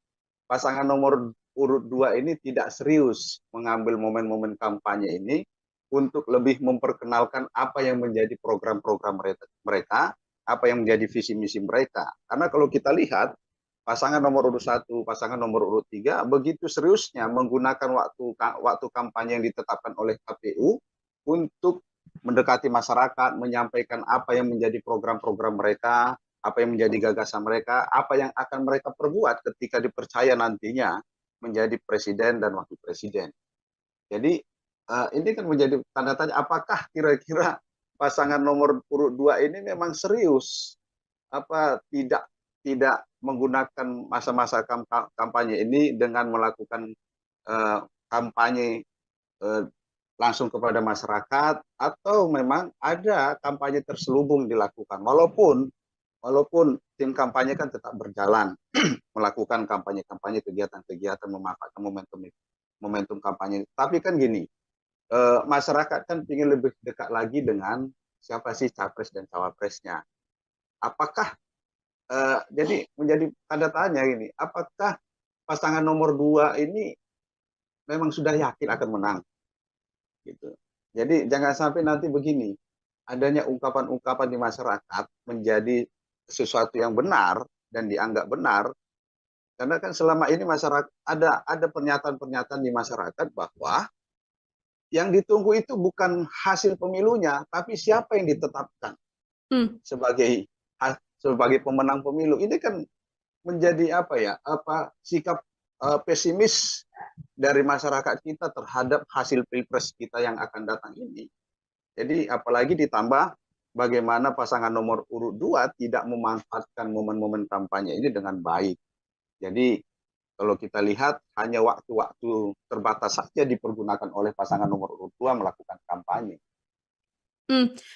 pasangan nomor urut 2 ini tidak serius mengambil momen-momen kampanye ini untuk lebih memperkenalkan apa yang menjadi program-program mereka, apa yang menjadi visi misi mereka. Karena kalau kita lihat pasangan nomor urut 1, pasangan nomor urut 3 begitu seriusnya menggunakan waktu kampanye yang ditetapkan oleh KPU untuk mendekati masyarakat, menyampaikan apa yang menjadi program-program mereka, apa yang menjadi gagasan mereka, apa yang akan mereka perbuat ketika dipercaya nantinya menjadi presiden dan wakil presiden. Jadi ini kan menjadi tanda tanya, apakah kira-kira pasangan nomor urut 2 ini memang serius apa tidak menggunakan masa-masa kampanye ini dengan melakukan kampanye langsung kepada masyarakat, atau memang ada kampanye terselubung dilakukan, walaupun tim kampanye kan tetap berjalan melakukan kampanye-kampanye, kegiatan-kegiatan, memanfaatkan momentum kampanye. Tapi kan gini, masyarakat kan ingin lebih dekat lagi dengan siapa sih capres dan cawapresnya. Apakah jadi menjadi tanda tanya ini, apakah pasangan nomor 2 ini memang sudah yakin akan menang? Gitu. Jadi jangan sampai nanti begini, adanya ungkapan-ungkapan di masyarakat menjadi sesuatu yang benar dan dianggap benar, karena kan selama ini masyarakat ada pernyataan-pernyataan di masyarakat bahwa yang ditunggu itu bukan hasil pemilunya, tapi siapa yang ditetapkan sebagai pemenang pemilu. Ini kan menjadi sikap pesimis dari masyarakat kita terhadap hasil pilpres kita yang akan datang ini. Jadi apalagi ditambah bagaimana pasangan nomor urut 2 tidak memanfaatkan momen-momen kampanye ini dengan baik. Jadi kalau kita lihat hanya waktu-waktu terbatas saja dipergunakan oleh pasangan nomor urut 2 melakukan kampanye.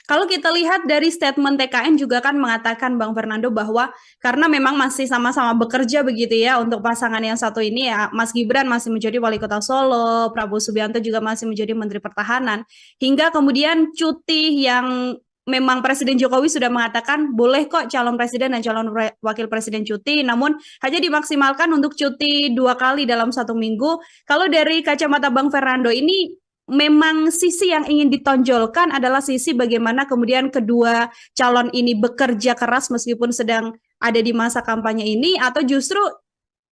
Kalau kita lihat dari statement TKN juga kan mengatakan Bang Fernando bahwa karena memang masih sama-sama bekerja begitu ya untuk pasangan yang satu ini ya, Mas Gibran masih menjadi wali kota Solo, Prabowo Subianto juga masih menjadi Menteri Pertahanan, hingga kemudian cuti yang memang Presiden Jokowi sudah mengatakan boleh kok calon presiden dan calon wakil presiden cuti, namun hanya dimaksimalkan untuk cuti 2 kali dalam 1 minggu. Kalau dari kacamata Bang Fernando ini, memang sisi yang ingin ditonjolkan adalah sisi bagaimana kemudian kedua calon ini bekerja keras meskipun sedang ada di masa kampanye ini, atau justru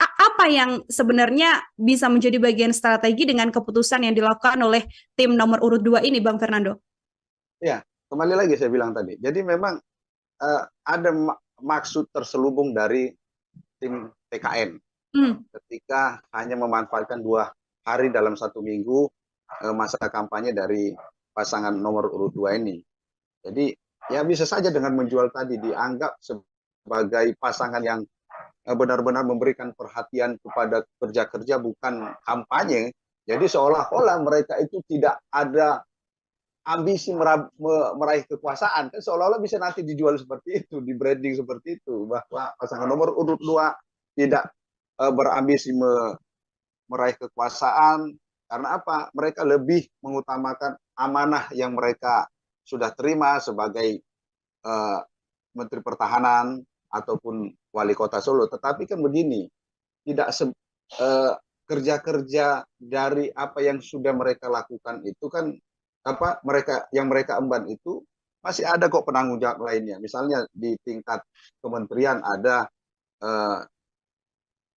apa yang sebenarnya bisa menjadi bagian strategi dengan keputusan yang dilakukan oleh tim nomor urut 2 ini, Bang Fernando? Ya, kembali lagi saya bilang tadi. Jadi memang ada maksud terselubung dari tim TKN ketika hanya memanfaatkan 2 hari dalam 1 minggu masa kampanye dari pasangan nomor urut 2 ini. Jadi ya bisa saja dengan menjual tadi dianggap sebagai pasangan yang benar-benar memberikan perhatian kepada kerja-kerja bukan kampanye. Jadi seolah-olah mereka itu tidak ada ambisi meraih kekuasaan, kan seolah-olah bisa nanti dijual seperti itu, di branding seperti itu, bahwa pasangan nomor urut 2 tidak berambisi meraih kekuasaan. Karena apa? Mereka lebih mengutamakan amanah yang mereka sudah terima sebagai Menteri Pertahanan ataupun Wali Kota Solo. Tetapi kan begini, tidak kerja-kerja dari apa yang sudah mereka lakukan itu kan mereka emban itu masih ada kok penanggung jawab lainnya. Misalnya di tingkat kementerian ada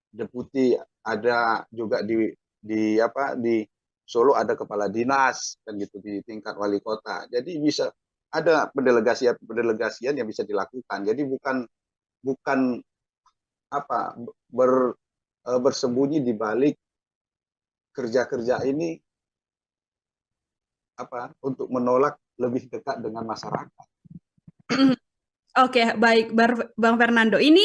deputi, ada juga di Solo ada kepala dinas kan gitu, di tingkat wali kota. Jadi bisa ada pendelegasian yang bisa dilakukan. Jadi bukan bersembunyi di balik kerja-kerja ini untuk menolak lebih dekat dengan masyarakat. Oke, baik Bang Fernando. Ini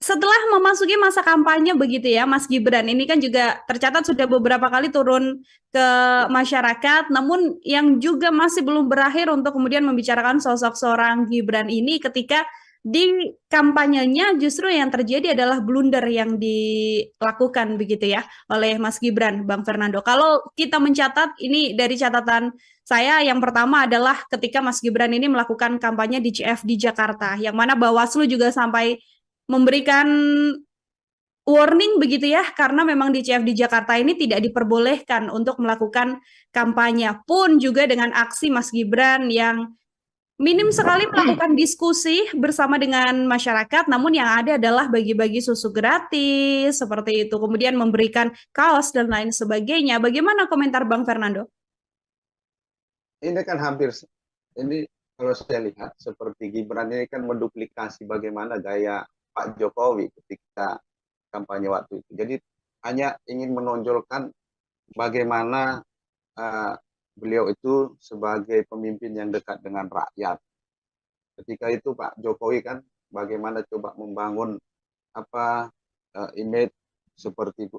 setelah memasuki masa kampanye begitu ya, Mas Gibran ini kan juga tercatat sudah beberapa kali turun ke masyarakat, namun yang juga masih belum berakhir untuk kemudian membicarakan sosok seorang Gibran ini ketika di kampanyenya justru yang terjadi adalah blunder yang dilakukan begitu ya oleh Mas Gibran, Bang Fernando. Kalau kita mencatat ini dari catatan saya, yang pertama adalah ketika Mas Gibran ini melakukan kampanye di CFD Jakarta, yang mana Bawaslu juga sampai memberikan warning begitu ya, karena memang di CFD Jakarta ini tidak diperbolehkan untuk melakukan kampanye, pun juga dengan aksi Mas Gibran yang minim sekali melakukan diskusi bersama dengan masyarakat, namun yang ada adalah bagi-bagi susu gratis, seperti itu, kemudian memberikan kaos dan lain sebagainya. Bagaimana komentar Bang Fernando? Ini kan ini kalau saya lihat seperti Gibran ini kan menduplikasi bagaimana gaya Pak Jokowi ketika kampanye waktu itu. Jadi hanya ingin menonjolkan bagaimana uh, beliau itu sebagai pemimpin yang dekat dengan rakyat. Ketika itu Pak Jokowi kan bagaimana coba membangun image seperti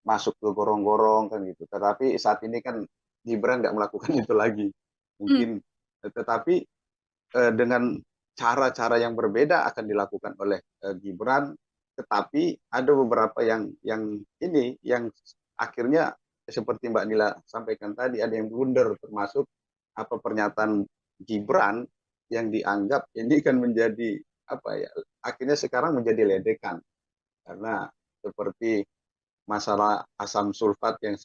masuk ke gorong-gorong kan gitu. Tetapi saat ini kan Gibran nggak melakukan itu lagi. Mungkin tetapi dengan cara-cara yang berbeda akan dilakukan oleh Gibran, tetapi ada beberapa yang akhirnya seperti Mbak Nila sampaikan tadi, ada yang blunder, termasuk pernyataan Gibran yang dianggap ini kan menjadi akhirnya sekarang menjadi ledekan, karena seperti masalah asam sulfat yang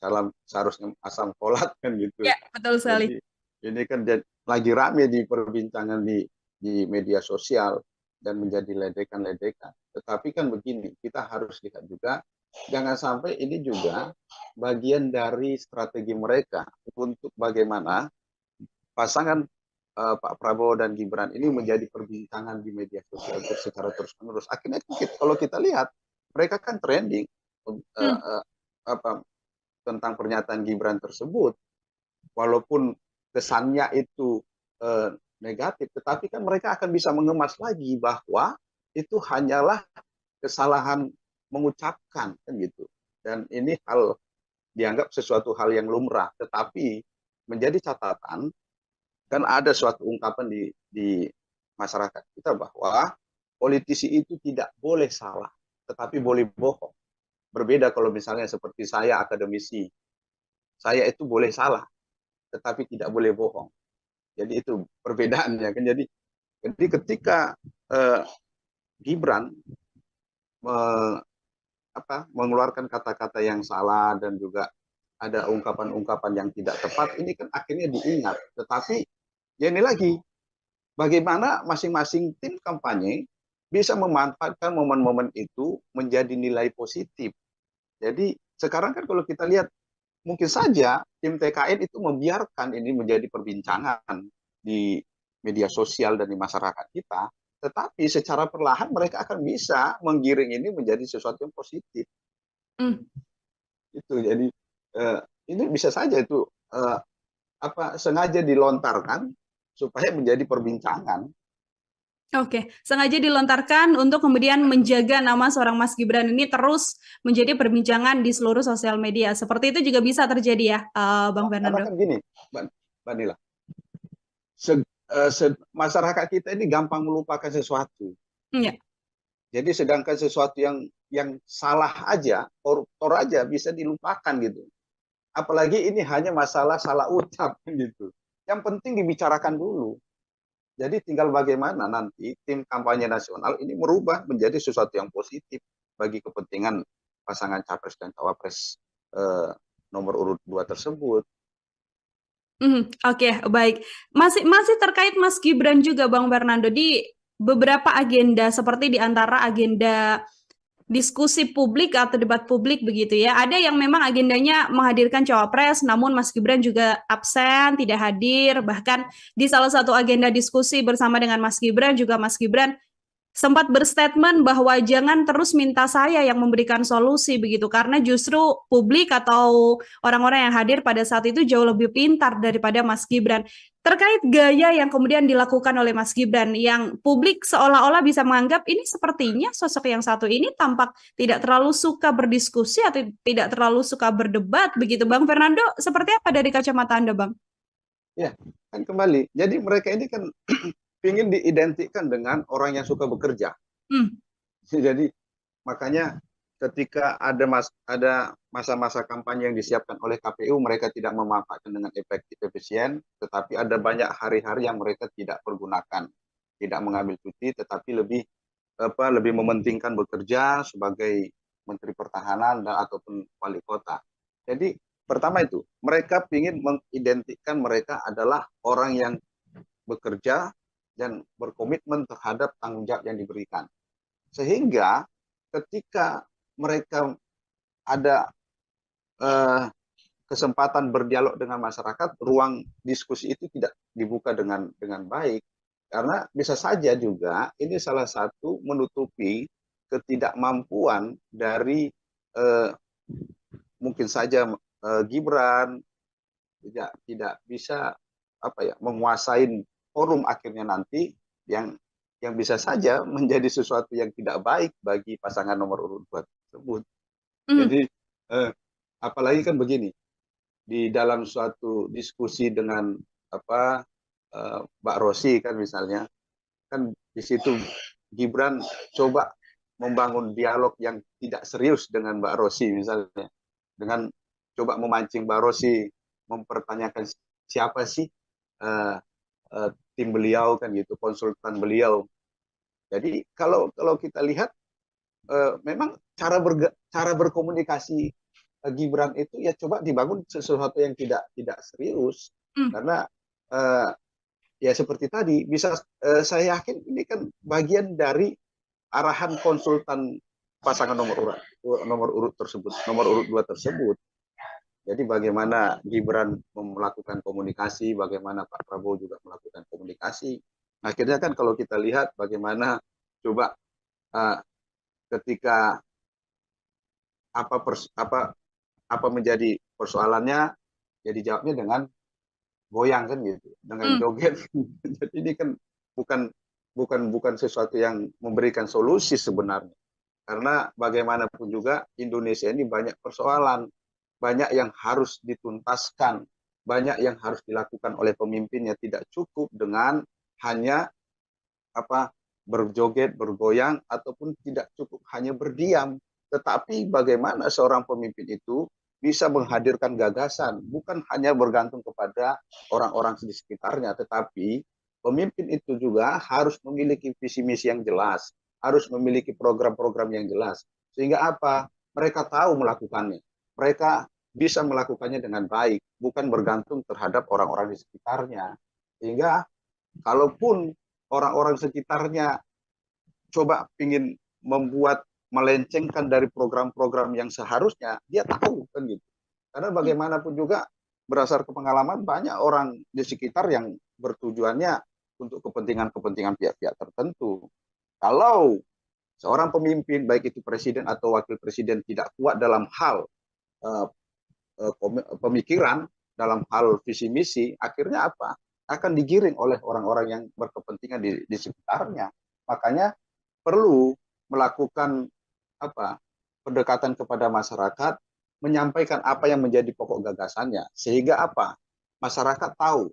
seharusnya asam folat kan gitu. Ya, betul sekali. Jadi ini kan lagi rame di perbincangan di media sosial dan menjadi ledekan-ledekan. Tetapi kan begini, kita harus lihat juga, jangan sampai ini juga bagian dari strategi mereka untuk bagaimana pasangan Pak Prabowo dan Gibran ini menjadi perbincangan di media sosial secara terus-menerus. Akhirnya kalau kita lihat, mereka kan trending tentang pernyataan Gibran tersebut, walaupun kesannya itu negatif, tetapi kan mereka akan bisa mengemas lagi bahwa itu hanyalah kesalahan mengucapkan kan gitu, dan ini dianggap sesuatu hal yang lumrah. Tetapi menjadi catatan, kan ada suatu ungkapan di masyarakat kita bahwa politisi itu tidak boleh salah, tetapi boleh bohong. Berbeda kalau misalnya seperti saya, akademisi, saya itu boleh salah, tetapi tidak boleh bohong. Jadi itu perbedaannya kan. Jadi ketika Gibran mengeluarkan kata-kata yang salah dan juga ada ungkapan-ungkapan yang tidak tepat, ini kan akhirnya diingat. Tetapi ya ini lagi, bagaimana masing-masing tim kampanye bisa memanfaatkan momen-momen itu menjadi nilai positif. Jadi sekarang kan kalau kita lihat, mungkin saja tim TKN itu membiarkan ini menjadi perbincangan di media sosial dan di masyarakat kita, tetapi secara perlahan mereka akan bisa menggiring ini menjadi sesuatu yang positif. Itu jadi ini bisa saja itu sengaja dilontarkan supaya menjadi perbincangan. Oke, sengaja dilontarkan untuk kemudian menjaga nama seorang Mas Gibran ini terus menjadi perbincangan di seluruh sosial media. Seperti itu juga bisa terjadi ya, Bang Fernando? Karena kan gini, Mbak Nila, masyarakat kita ini gampang melupakan sesuatu. Ya. Jadi sedangkan sesuatu yang salah aja, kotor aja bisa dilupakan gitu. Apalagi ini hanya masalah salah ucap gitu. Yang penting dibicarakan dulu. Jadi tinggal bagaimana nanti tim kampanye nasional ini merubah menjadi sesuatu yang positif bagi kepentingan pasangan capres dan cawapres nomor urut 2 tersebut. Oke, baik. Masih terkait Mas Gibran juga, Bang Fernando, di beberapa agenda seperti di antara agenda diskusi publik atau debat publik begitu ya. Ada yang memang agendanya menghadirkan cawapres, namun Mas Gibran juga absen, tidak hadir. Bahkan di salah satu agenda diskusi bersama dengan Mas Gibran juga Mas Gibran sempat berstatement bahwa jangan terus minta saya yang memberikan solusi begitu, karena justru publik atau orang-orang yang hadir pada saat itu jauh lebih pintar daripada Mas Gibran. Terkait gaya yang kemudian dilakukan oleh Mas Gibran, yang publik seolah-olah bisa menganggap ini sepertinya sosok yang satu ini tampak tidak terlalu suka berdiskusi atau tidak terlalu suka berdebat begitu. Bang Fernando, seperti apa dari kacamata Anda, Bang? Ya, kan kembali. Jadi mereka ini kan ingin diidentikan dengan orang yang suka bekerja. Jadi makanya ketika ada masa-masa kampanye yang disiapkan oleh KPU, mereka tidak memanfaatkan dengan efektif efisien, tetapi ada banyak hari-hari yang mereka tidak pergunakan, tidak mengambil cuti, tetapi lebih mementingkan bekerja sebagai Menteri Pertahanan dan ataupun wali kota. Jadi pertama itu mereka ingin mengidentikan mereka adalah orang yang bekerja dan berkomitmen terhadap tanggung jawab yang diberikan. Sehingga ketika mereka ada kesempatan berdialog dengan masyarakat, ruang diskusi itu tidak dibuka dengan baik. Karena bisa saja juga ini salah satu menutupi ketidakmampuan dari mungkin saja Gibran tidak bisa menguasai forum akhirnya nanti yang bisa saja menjadi sesuatu yang tidak baik bagi pasangan nomor urut 2 tersebut. Jadi apalagi kan begini, di dalam suatu diskusi dengan Mbak Rosi kan misalnya, kan di situ Gibran coba membangun dialog yang tidak serius dengan Mbak Rosi misalnya, dengan coba memancing Mbak Rosi mempertanyakan siapa sih tim beliau kan gitu, konsultan beliau. Jadi kalau kita lihat memang cara berkomunikasi Gibran itu ya coba dibangun sesuatu yang tidak serius, karena ya seperti tadi bisa saya yakin ini kan bagian dari arahan konsultan pasangan nomor urut 2 tersebut. Jadi bagaimana Gibran melakukan komunikasi, bagaimana Pak Prabowo juga melakukan komunikasi. Akhirnya kan kalau kita lihat bagaimana coba ketika apa menjadi persoalannya, jadi jawabnya dengan goyang kan gitu, dengan joget. Jadi ini kan bukan sesuatu yang memberikan solusi sebenarnya. Karena bagaimanapun juga Indonesia ini banyak persoalan, banyak yang harus dituntaskan, banyak yang harus dilakukan oleh pemimpinnya. Tidak cukup dengan hanya berjoget, bergoyang, ataupun tidak cukup hanya berdiam. Tetapi bagaimana seorang pemimpin itu bisa menghadirkan gagasan, bukan hanya bergantung kepada orang-orang di sekitarnya, tetapi pemimpin itu juga harus memiliki visi misi yang jelas, harus memiliki program-program yang jelas, sehingga mereka tahu melakukannya, mereka bisa melakukannya dengan baik, bukan bergantung terhadap orang-orang di sekitarnya. Sehingga kalaupun orang-orang sekitarnya coba ingin melencengkan dari program-program yang seharusnya, dia tahu kan gitu. Karena bagaimanapun juga berdasarkan pengalaman banyak orang di sekitar yang bertujuannya untuk kepentingan pihak-pihak tertentu. Kalau seorang pemimpin, baik itu presiden atau wakil presiden, tidak kuat dalam hal pemikiran, dalam hal visi misi, akhirnya akan digiring oleh orang-orang yang berkepentingan di sekitarnya. Makanya perlu melakukan pendekatan kepada masyarakat, menyampaikan apa yang menjadi pokok gagasannya, sehingga masyarakat tahu,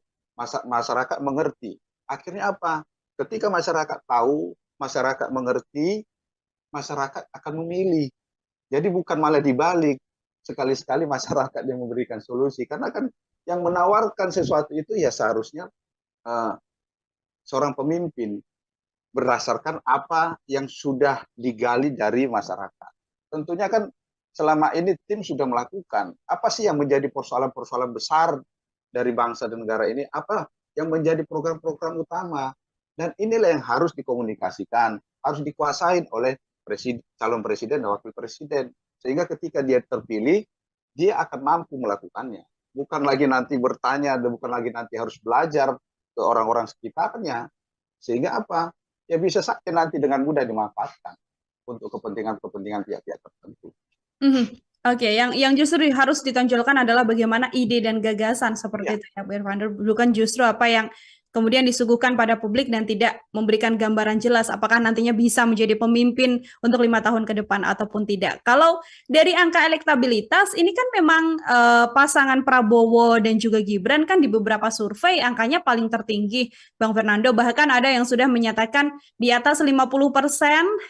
masyarakat mengerti. Akhirnya ketika masyarakat tahu, masyarakat mengerti, masyarakat akan memilih. Jadi bukan malah dibalik, sekali-sekali masyarakat yang memberikan solusi, karena kan yang menawarkan sesuatu itu ya seharusnya seorang pemimpin berdasarkan apa yang sudah digali dari masyarakat. Tentunya kan selama ini tim sudah melakukan apa sih yang menjadi persoalan-persoalan besar dari bangsa dan negara ini, apa yang menjadi program-program utama, dan inilah yang harus dikomunikasikan, harus dikuasain oleh calon presiden dan wakil presiden, sehingga ketika dia terpilih dia akan mampu melakukannya, bukan lagi nanti bertanya dan bukan lagi nanti harus belajar ke orang-orang sekitarnya, sehingga ya bisa saja nanti dengan mudah dimanfaatkan untuk kepentingan pihak-pihak tertentu. Oke, yang justru harus ditonjolkan adalah bagaimana ide dan gagasan seperti itu ya, Bu Irvander, bukan justru apa yang kemudian disuguhkan pada publik dan tidak memberikan gambaran jelas apakah nantinya bisa menjadi pemimpin untuk 5 tahun ke depan ataupun tidak. Kalau dari angka elektabilitas, ini kan memang pasangan Prabowo dan juga Gibran kan di beberapa survei angkanya paling tertinggi, Bang Fernando. Bahkan ada yang sudah menyatakan di atas 50%,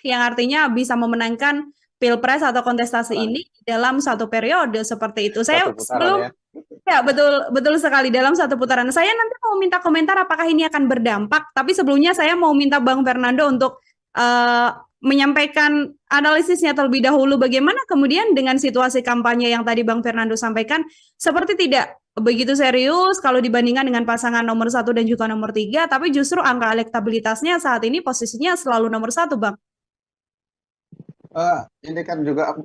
yang artinya bisa memenangkan Pilpres atau kontestasi ini dalam satu periode seperti itu. Saya sebelum ya betul sekali dalam satu putaran. Saya nanti mau minta komentar apakah ini akan berdampak. Tapi sebelumnya saya mau minta Bang Fernando untuk menyampaikan analisisnya terlebih dahulu. Bagaimana kemudian dengan situasi kampanye yang tadi Bang Fernando sampaikan, seperti tidak begitu serius kalau dibandingkan dengan pasangan nomor 1 dan juga nomor 3, tapi justru angka elektabilitasnya saat ini posisinya selalu nomor 1, Bang. Ini kan juga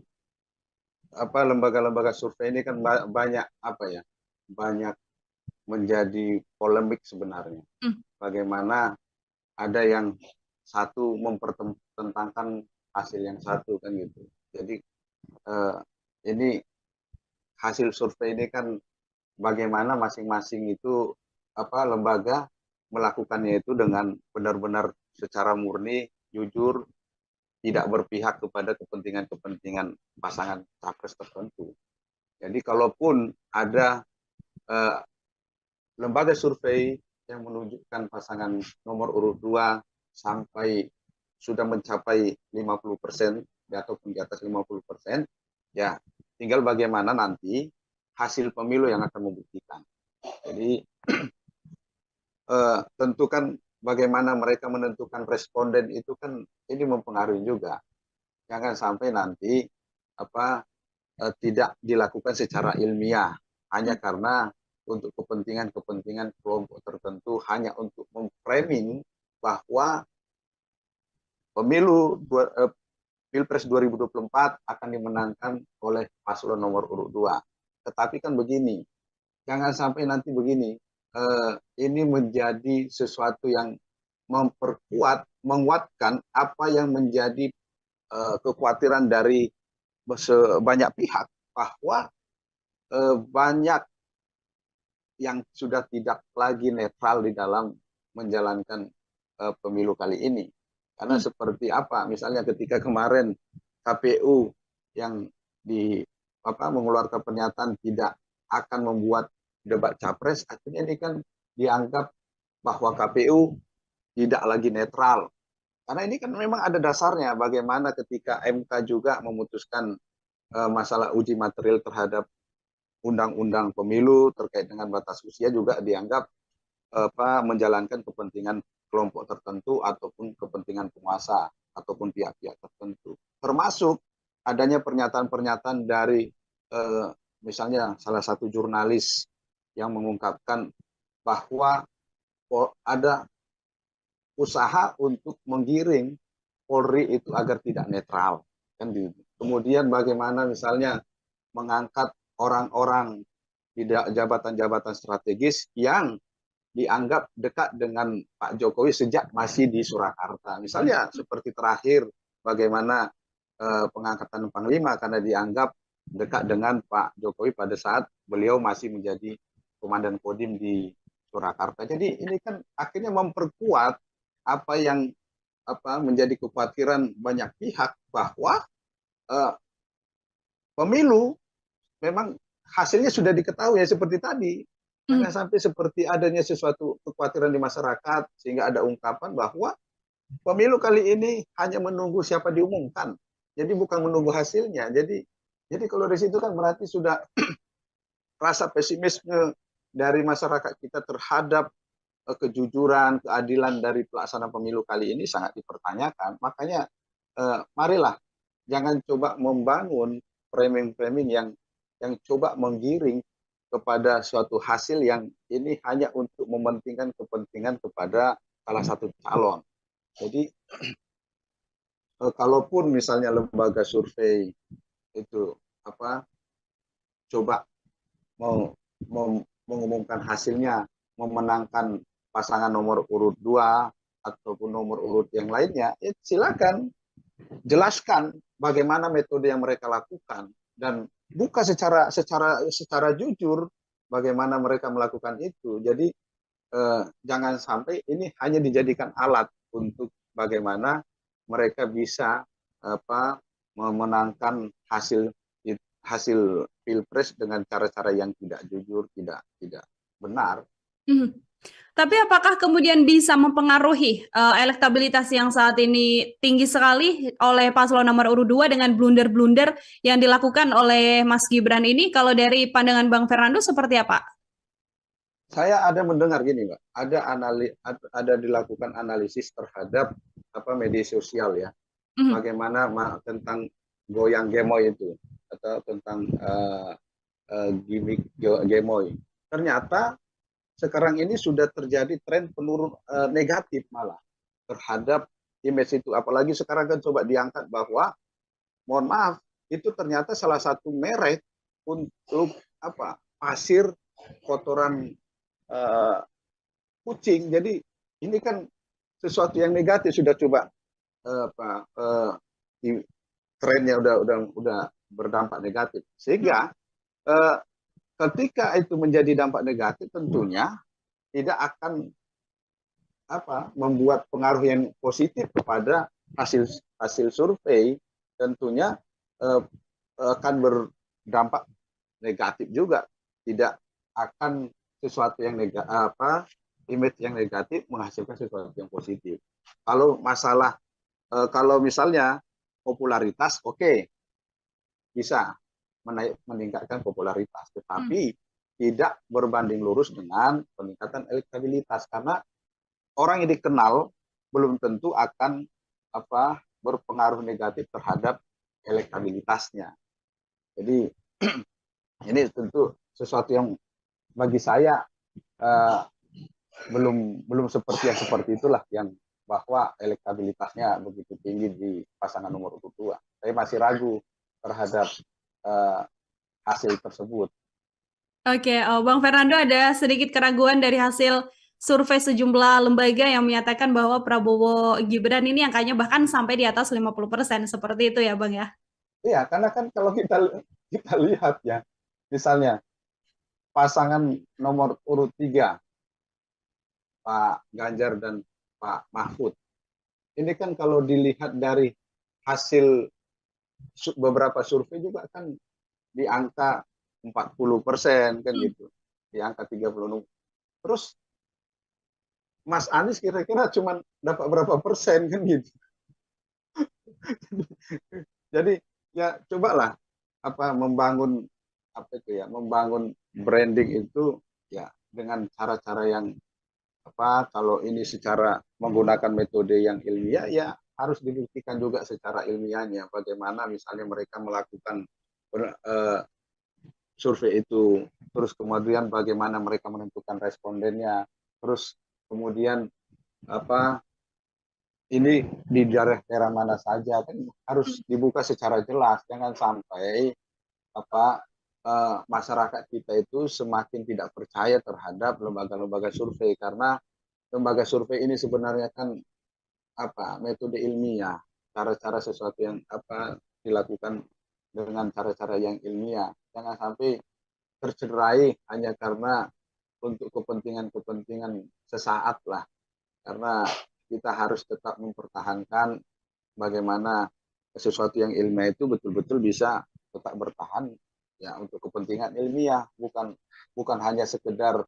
lembaga-lembaga survei ini kan banyak banyak menjadi polemik sebenarnya. Bagaimana ada yang satu mempertentangkan hasil yang satu kan gitu. Jadi ini hasil survei ini kan bagaimana masing-masing itu lembaga melakukannya itu dengan benar-benar secara murni, jujur, tidak berpihak kepada kepentingan-kepentingan pasangan capres tertentu. Jadi kalaupun ada lembaga survei yang menunjukkan pasangan nomor urut 2 sampai sudah mencapai 50% ataupun di atas 50%, ya tinggal bagaimana nanti hasil pemilu yang akan membuktikan. Jadi tentu kan bagaimana mereka menentukan responden itu kan ini mempengaruhi juga. Jangan sampai nanti tidak dilakukan secara ilmiah hanya karena untuk kepentingan kelompok tertentu, hanya untuk memframing bahwa Pilpres 2024 akan dimenangkan oleh paslon nomor urut 2. Tetapi kan begini, jangan sampai nanti begini, ini menjadi sesuatu yang menguatkan apa yang menjadi kekhawatiran dari banyak pihak, bahwa banyak yang sudah tidak lagi netral di dalam menjalankan pemilu kali ini. Karena seperti apa, misalnya ketika kemarin KPU yang mengeluarkan pernyataan tidak akan membuat debat capres, akhirnya ini kan dianggap bahwa KPU tidak lagi netral. Karena ini kan memang ada dasarnya, bagaimana ketika MK juga memutuskan masalah uji material terhadap undang-undang pemilu terkait dengan batas usia juga dianggap menjalankan kepentingan kelompok tertentu ataupun kepentingan penguasa ataupun pihak-pihak tertentu. Termasuk adanya pernyataan-pernyataan dari misalnya salah satu jurnalis yang mengungkapkan bahwa ada usaha untuk menggiring Polri itu agar tidak netral. Kan gitu. Kemudian bagaimana misalnya mengangkat orang-orang di jabatan-jabatan strategis yang dianggap dekat dengan Pak Jokowi sejak masih di Surakarta. Misalnya seperti terakhir bagaimana pengangkatan Panglima karena dianggap dekat dengan Pak Jokowi pada saat beliau masih menjadi Komandan Kodim di Surakarta. Jadi ini kan akhirnya memperkuat apa yang menjadi kekhawatiran banyak pihak bahwa pemilu memang hasilnya sudah diketahui ya, seperti tadi. Jangan sampai seperti adanya sesuatu kekhawatiran di masyarakat sehingga ada ungkapan bahwa pemilu kali ini hanya menunggu siapa diumumkan. Jadi bukan menunggu hasilnya. Jadi kalau dari situ kan berarti sudah rasa pesimisme dari masyarakat kita terhadap kejujuran, keadilan dari pelaksana pemilu kali ini sangat dipertanyakan. Makanya marilah jangan coba membangun framing-framing yang coba menggiring kepada suatu hasil yang ini hanya untuk mementingkan kepentingan kepada salah satu calon. Jadi kalaupun misalnya lembaga survei itu coba mengumumkan hasilnya memenangkan pasangan nomor urut 2 ataupun nomor urut yang lainnya, silakan jelaskan bagaimana metode yang mereka lakukan dan buka secara jujur bagaimana mereka melakukan itu. Jadi jangan sampai ini hanya dijadikan alat untuk bagaimana mereka bisa memenangkan hasil pilpres dengan cara-cara yang tidak jujur, tidak benar. Tapi apakah kemudian bisa mempengaruhi elektabilitas yang saat ini tinggi sekali oleh paslon nomor urut 2 dengan blunder-blunder yang dilakukan oleh Mas Gibran ini? Kalau dari pandangan Bang Fernando seperti apa? Saya ada mendengar gini, Mbak. Ada dilakukan analisis terhadap media sosial ya. Mhm. bagaimana tentang goyang gemoy itu atau tentang gimmick gemoy. Ternyata sekarang ini sudah terjadi tren penurun negatif malah terhadap image itu. Apalagi sekarang kan coba diangkat bahwa, mohon maaf, itu ternyata salah satu merek untuk apa, pasir kotoran eh, kucing. Jadi ini kan sesuatu yang negatif, sudah coba apa trennya udah berdampak negatif, sehingga eh, ketika itu menjadi dampak negatif tentunya tidak akan apa membuat pengaruh yang positif kepada hasil hasil survei. Tentunya eh, akan berdampak negatif juga, tidak akan sesuatu yang image yang negatif menghasilkan sesuatu yang positif. Kalau masalah kalau misalnya popularitas, oke, bisa meningkatkan popularitas, tetapi tidak berbanding lurus dengan peningkatan elektabilitas, karena orang yang dikenal belum tentu akan berpengaruh negatif terhadap elektabilitasnya. Jadi ini tentu sesuatu yang bagi saya eh, belum seperti itulah, yang bahwa elektabilitasnya begitu tinggi di pasangan nomor urut 2. Saya masih ragu terhadap eh, hasil tersebut. Oke, Bang Fernando, ada sedikit keraguan dari hasil survei sejumlah lembaga yang menyatakan bahwa Prabowo Gibran ini angkanya bahkan sampai di atas 50%. Seperti itu ya, Bang ya? Iya, karena kan kalau kita lihat ya, misalnya pasangan nomor urut 3, Pak Ganjar dan Pak Mahfud. Ini kan kalau dilihat dari hasil beberapa survei juga kan di angka 40% kan gitu, di angka 36. Terus Mas Anies kira-kira cuma dapat berapa persen kan gitu. Jadi ya cobalah membangun membangun branding itu ya dengan cara-cara yang kalau ini secara menggunakan metode yang ilmiah, ya harus dibuktikan juga secara ilmiahnya bagaimana misalnya mereka melakukan survei itu, terus kemudian bagaimana mereka menentukan respondennya, terus kemudian ini di daerah mana saja, kan harus dibuka secara jelas. Jangan sampai masyarakat kita itu semakin tidak percaya terhadap lembaga-lembaga survei, karena lembaga survei ini sebenarnya kan metode ilmiah, cara-cara sesuatu yang dilakukan dengan cara-cara yang ilmiah. Jangan sampai tercederai hanya karena untuk kepentingan sesaat lah, karena kita harus tetap mempertahankan bagaimana sesuatu yang ilmiah itu betul-betul bisa tetap bertahan ya untuk kepentingan ilmiah, bukan hanya sekedar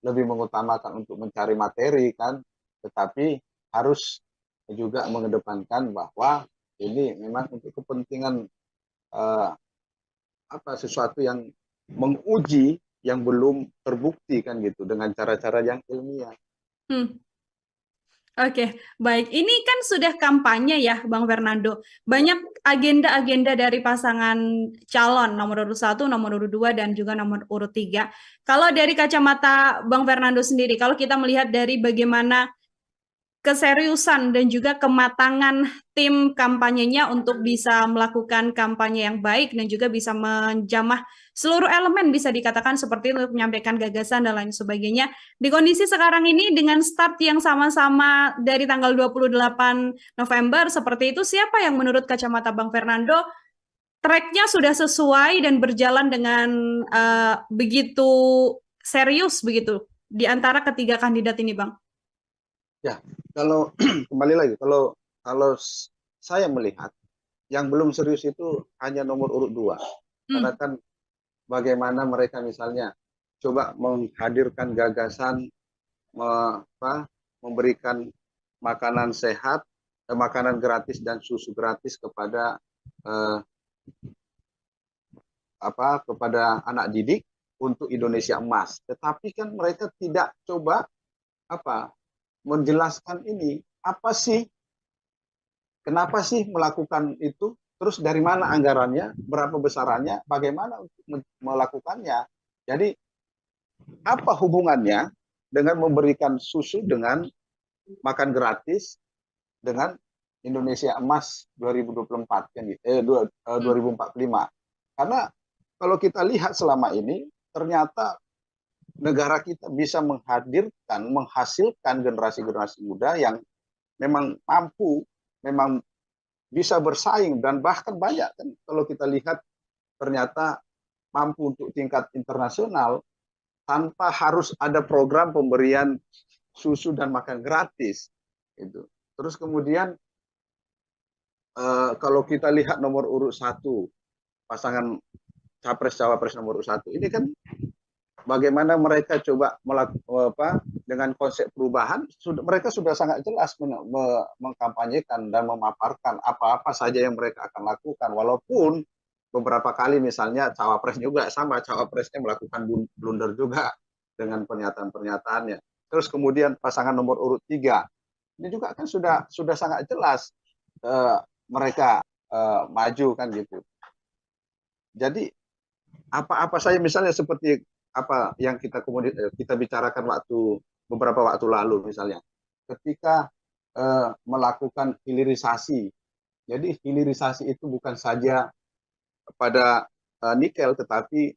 lebih mengutamakan untuk mencari materi kan, tetapi harus juga mengedepankan bahwa ini memang untuk kepentingan sesuatu yang menguji yang belum terbukti kan gitu, dengan cara-cara yang ilmiah. Oke, baik. Ini kan sudah kampanye ya, Bang Fernando. Banyak agenda-agenda dari pasangan calon nomor urut 1, nomor urut 2, dan juga nomor urut 3. Kalau dari kacamata Bang Fernando sendiri, kalau kita melihat dari bagaimana keseriusan dan juga kematangan tim kampanyenya untuk bisa melakukan kampanye yang baik dan juga bisa menjamah seluruh elemen, bisa dikatakan seperti itu, untuk menyampaikan gagasan dan lain sebagainya. Di kondisi sekarang ini dengan start yang sama-sama dari tanggal 28 November seperti itu, siapa yang menurut kacamata Bang Fernando tracknya sudah sesuai dan berjalan dengan begitu serius begitu di antara ketiga kandidat ini, Bang? Ya, kalau kembali lagi, kalau saya melihat yang belum serius itu hanya nomor urut 2. Karena kan bagaimana mereka misalnya coba menghadirkan gagasan memberikan makanan sehat, makanan gratis dan susu gratis kepada kepada anak didik untuk Indonesia Emas. Tetapi kan mereka tidak coba menjelaskan ini apa sih Kenapa sih melakukan itu? Terus dari mana anggarannya? Berapa besarannya? Bagaimana untuk melakukannya? Jadi apa hubungannya dengan memberikan susu dengan makan gratis dengan Indonesia Emas 2024 kan gitu, 2045. Karena kalau kita lihat selama ini ternyata negara kita bisa menghasilkan generasi-generasi muda yang memang mampu, memang bisa bersaing dan bahkan banyak kan kalau kita lihat ternyata mampu untuk tingkat internasional tanpa harus ada program pemberian susu dan makan gratis itu. Terus kemudian kalau kita lihat nomor urut 1 pasangan capres cawapres nomor urut 1 ini kan bagaimana mereka coba melakukan dengan konsep perubahan, mereka sudah sangat jelas mengkampanyekan dan memaparkan apa-apa saja yang mereka akan lakukan, walaupun beberapa kali misalnya cawapres juga sama, cawapresnya melakukan blunder juga dengan pernyataan-pernyataannya. Terus kemudian pasangan nomor urut 3 ini juga kan sudah sangat jelas mereka maju kan gitu. Jadi apa-apa saja misalnya seperti apa yang kita bicarakan beberapa waktu lalu misalnya ketika melakukan hilirisasi. Jadi hilirisasi itu bukan saja pada nikel tetapi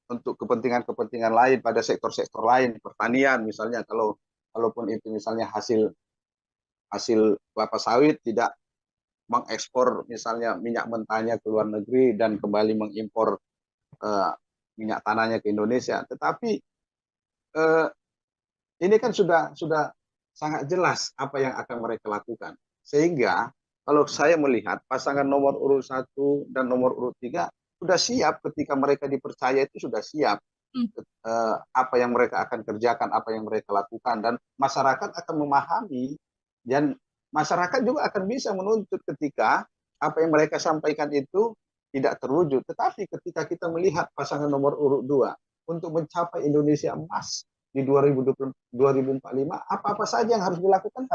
untuk kepentingan-kepentingan lain pada sektor-sektor lain, pertanian misalnya, kalaupun itu misalnya hasil kelapa sawit tidak mengekspor misalnya minyak mentahnya ke luar negeri dan kembali mengimpor minyak tanahnya ke Indonesia. Tetapi ini kan sudah sangat jelas apa yang akan mereka lakukan. Sehingga kalau saya melihat pasangan nomor urut 1 dan nomor urut 3 sudah siap ketika mereka dipercaya itu sudah siap apa yang mereka akan kerjakan, apa yang mereka lakukan, dan masyarakat akan memahami dan masyarakat juga akan bisa menuntut ketika apa yang mereka sampaikan itu tidak terwujud. Tetapi ketika kita melihat pasangan nomor urut 2 untuk mencapai Indonesia Emas di 2045, apa-apa saja yang harus dilakukan,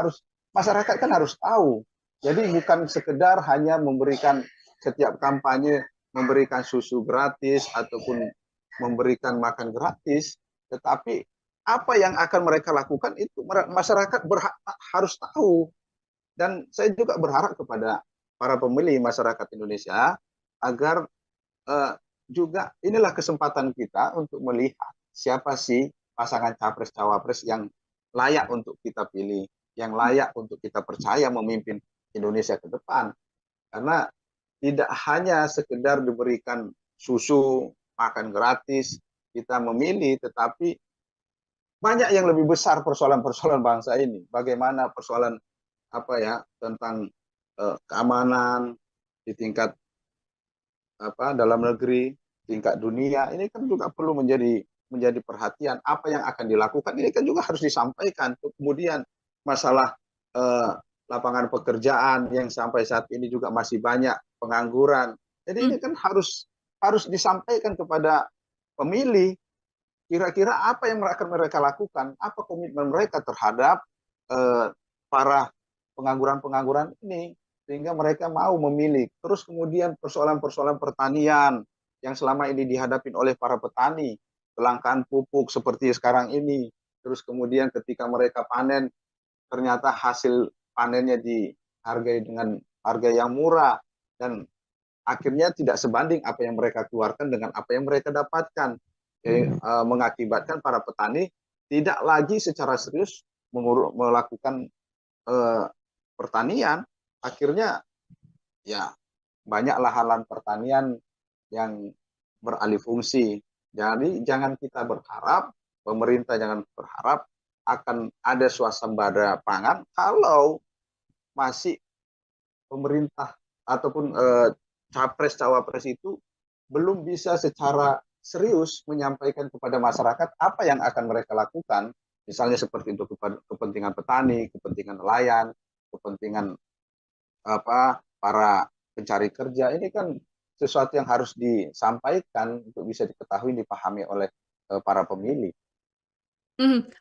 masyarakat kan harus tahu. Jadi bukan sekedar hanya memberikan setiap kampanye memberikan susu gratis ataupun memberikan makan gratis, tetapi apa yang akan mereka lakukan itu masyarakat harus tahu. Dan saya juga berharap kepada para pemilih masyarakat Indonesia agar juga inilah kesempatan kita untuk melihat siapa sih pasangan capres-cawapres yang layak untuk kita pilih, yang layak untuk kita percaya memimpin Indonesia ke depan. Karena tidak hanya sekedar diberikan susu, makan gratis, kita memilih, tetapi banyak yang lebih besar persoalan-persoalan bangsa ini. Bagaimana persoalan tentang keamanan di tingkat dalam negeri, tingkat dunia, ini kan juga perlu menjadi perhatian. Apa yang akan dilakukan ini kan juga harus disampaikan. Kemudian masalah lapangan pekerjaan yang sampai saat ini juga masih banyak pengangguran. Jadi ini kan harus disampaikan kepada pemilih. Kira-kira apa yang akan mereka lakukan, apa komitmen mereka terhadap para pengangguran-pengangguran ini, sehingga mereka mau memilih. Terus kemudian persoalan-persoalan pertanian yang selama ini dihadapi oleh para petani, kelangkaan pupuk seperti sekarang ini. Terus kemudian ketika mereka panen, ternyata hasil panennya dihargai dengan harga yang murah, dan akhirnya tidak sebanding apa yang mereka keluarkan dengan apa yang mereka dapatkan. Mengakibatkan para petani tidak lagi secara serius melakukan pertanian. Akhirnya ya banyak lahan pertanian yang beralih fungsi. Jadi jangan kita berharap, pemerintah jangan berharap akan ada swasembada pangan kalau masih pemerintah ataupun capres cawapres itu belum bisa secara serius menyampaikan kepada masyarakat apa yang akan mereka lakukan, misalnya seperti untuk kepentingan petani, kepentingan nelayan, kepentingan para pencari kerja. Ini kan sesuatu yang harus disampaikan untuk bisa diketahui, dipahami oleh para pemilih.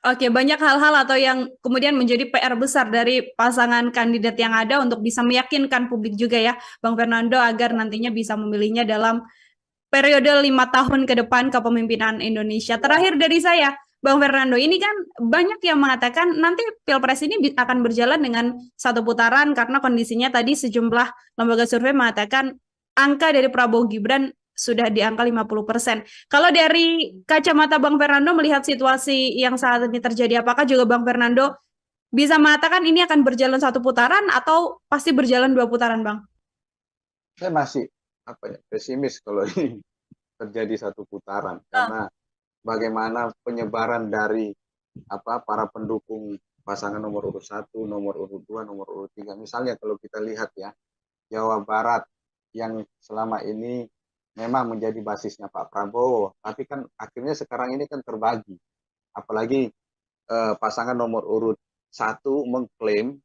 Oke, banyak hal-hal atau yang kemudian menjadi PR besar dari pasangan kandidat yang ada untuk bisa meyakinkan publik juga ya, Bang Fernando, agar nantinya bisa memilihnya dalam periode 5 tahun ke depan kepemimpinan Indonesia. Terakhir dari saya, Bang Fernando, ini kan banyak yang mengatakan nanti Pilpres ini akan berjalan dengan satu putaran karena kondisinya tadi sejumlah lembaga survei mengatakan angka dari Prabowo Gibran sudah di angka 50%. Kalau dari kacamata Bang Fernando melihat situasi yang saat ini terjadi, apakah juga Bang Fernando bisa mengatakan ini akan berjalan satu putaran atau pasti berjalan 2 putaran, Bang? Saya masih pesimis kalau ini terjadi satu putaran, karena bagaimana penyebaran dari para pendukung pasangan nomor urut 1, nomor urut 2, nomor urut 3. Misalnya kalau kita lihat ya, Jawa Barat yang selama ini memang menjadi basisnya Pak Prabowo, tapi kan akhirnya sekarang ini kan terbagi. Apalagi pasangan nomor urut 1 mengklaim,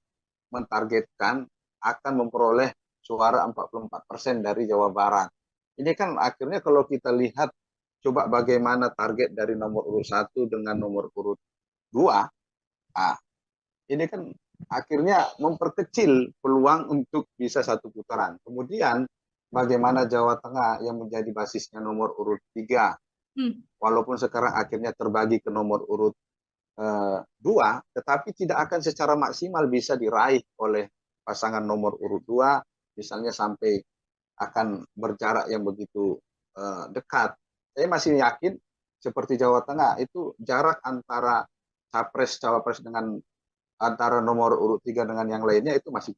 mentargetkan akan memperoleh suara 44% dari Jawa Barat. Ini kan akhirnya kalau kita lihat coba bagaimana target dari nomor urut 1 dengan nomor urut 2, ini kan akhirnya memperkecil peluang untuk bisa satu putaran. Kemudian bagaimana Jawa Tengah yang menjadi basisnya nomor urut 3, walaupun sekarang akhirnya terbagi ke nomor urut 2, tetapi tidak akan secara maksimal bisa diraih oleh pasangan nomor urut 2, misalnya sampai akan berjarak yang begitu dekat. Saya masih yakin seperti Jawa Tengah itu jarak antara capres-cawapres dengan antara nomor urut 3 dengan yang lainnya itu masih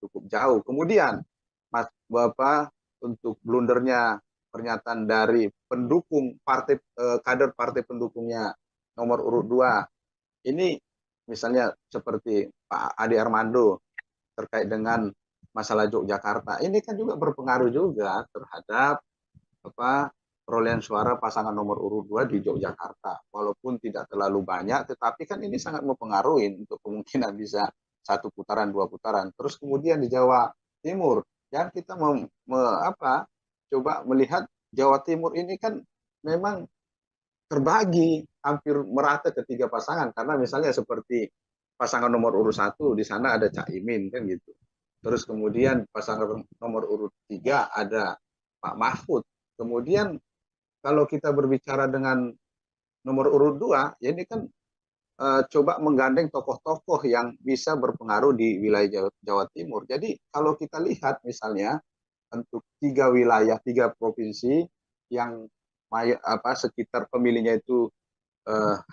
cukup jauh. Kemudian Bapak, untuk blundernya pernyataan dari pendukung partai, kader partai pendukungnya nomor urut 2, ini misalnya seperti Pak Ade Armando terkait dengan masalah Yogyakarta, ini kan juga berpengaruh juga terhadap perolehan suara pasangan nomor urut 2 di Yogyakarta. Walaupun tidak terlalu banyak, tetapi kan ini sangat mempengaruhi untuk kemungkinan bisa satu putaran, 2 putaran. Terus kemudian di Jawa Timur, ya kita coba melihat Jawa Timur ini kan memang terbagi hampir merata ketiga pasangan, karena misalnya seperti pasangan nomor urut 1 di sana ada Cak Imin kan gitu. Terus kemudian pasangan nomor urut 3 ada Pak Mahfud. Kemudian kalau kita berbicara dengan nomor urut 2, ya ini kan coba menggandeng tokoh-tokoh yang bisa berpengaruh di wilayah Jawa Timur. Jadi kalau kita lihat misalnya untuk 3 wilayah, 3 provinsi yang sekitar pemilihnya itu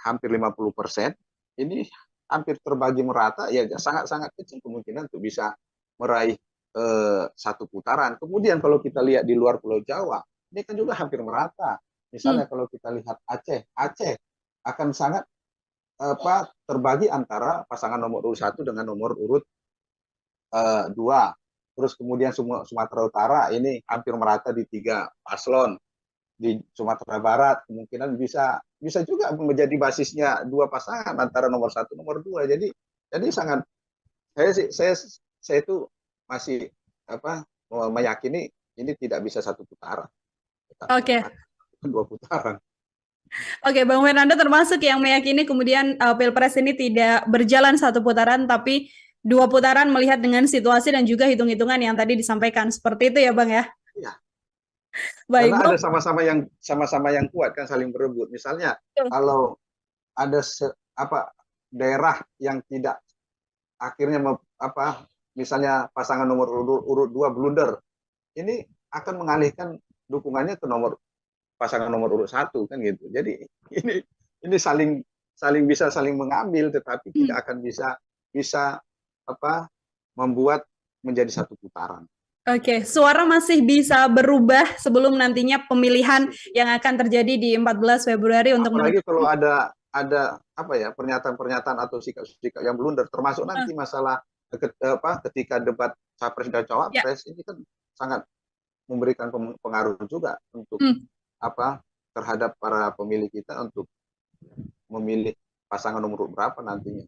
hampir 50%, ini hampir terbagi merata, ya sangat-sangat kecil kemungkinan untuk bisa meraih satu putaran. Kemudian kalau kita lihat di luar Pulau Jawa, ini kan juga hampir merata. Misalnya kalau kita lihat Aceh akan sangat terbagi antara pasangan nomor urut 1 dengan nomor urut 2. Terus kemudian Sumatera Utara ini hampir merata di 3 paslon. Di Sumatera Barat kemungkinan bisa juga menjadi basisnya 2 pasangan antara nomor 1 nomor 2. Jadi sangat saya itu masih meyakini ini tidak bisa satu putaran. Oke. 2 putaran. Oke, Bang Fernando termasuk yang meyakini kemudian Pilpres ini tidak berjalan satu putaran, tapi 2 putaran melihat dengan situasi dan juga hitung-hitungan yang tadi disampaikan. Seperti itu ya, Bang ya? Iya. Baik, karena Bang. ada sama-sama yang kuat kan, saling berebut. Misalnya kalau ada daerah yang tidak akhirnya misalnya pasangan nomor urut 2 blunder, ini akan mengalihkan dukungannya ke pasangan nomor urut 1 kan gitu. Jadi ini saling mengambil, tetapi tidak akan bisa membuat menjadi satu putaran. Oke, suara masih bisa berubah sebelum nantinya pemilihan yang akan terjadi di 14 Februari untuk apalagi kalau ada pernyataan atau sikap-sikap yang blunder, termasuk nanti masalah ketika debat capres dan cawapres, ini kan sangat memberikan pengaruh juga untuk terhadap para pemilih kita untuk memilih pasangan nomor berapa nantinya.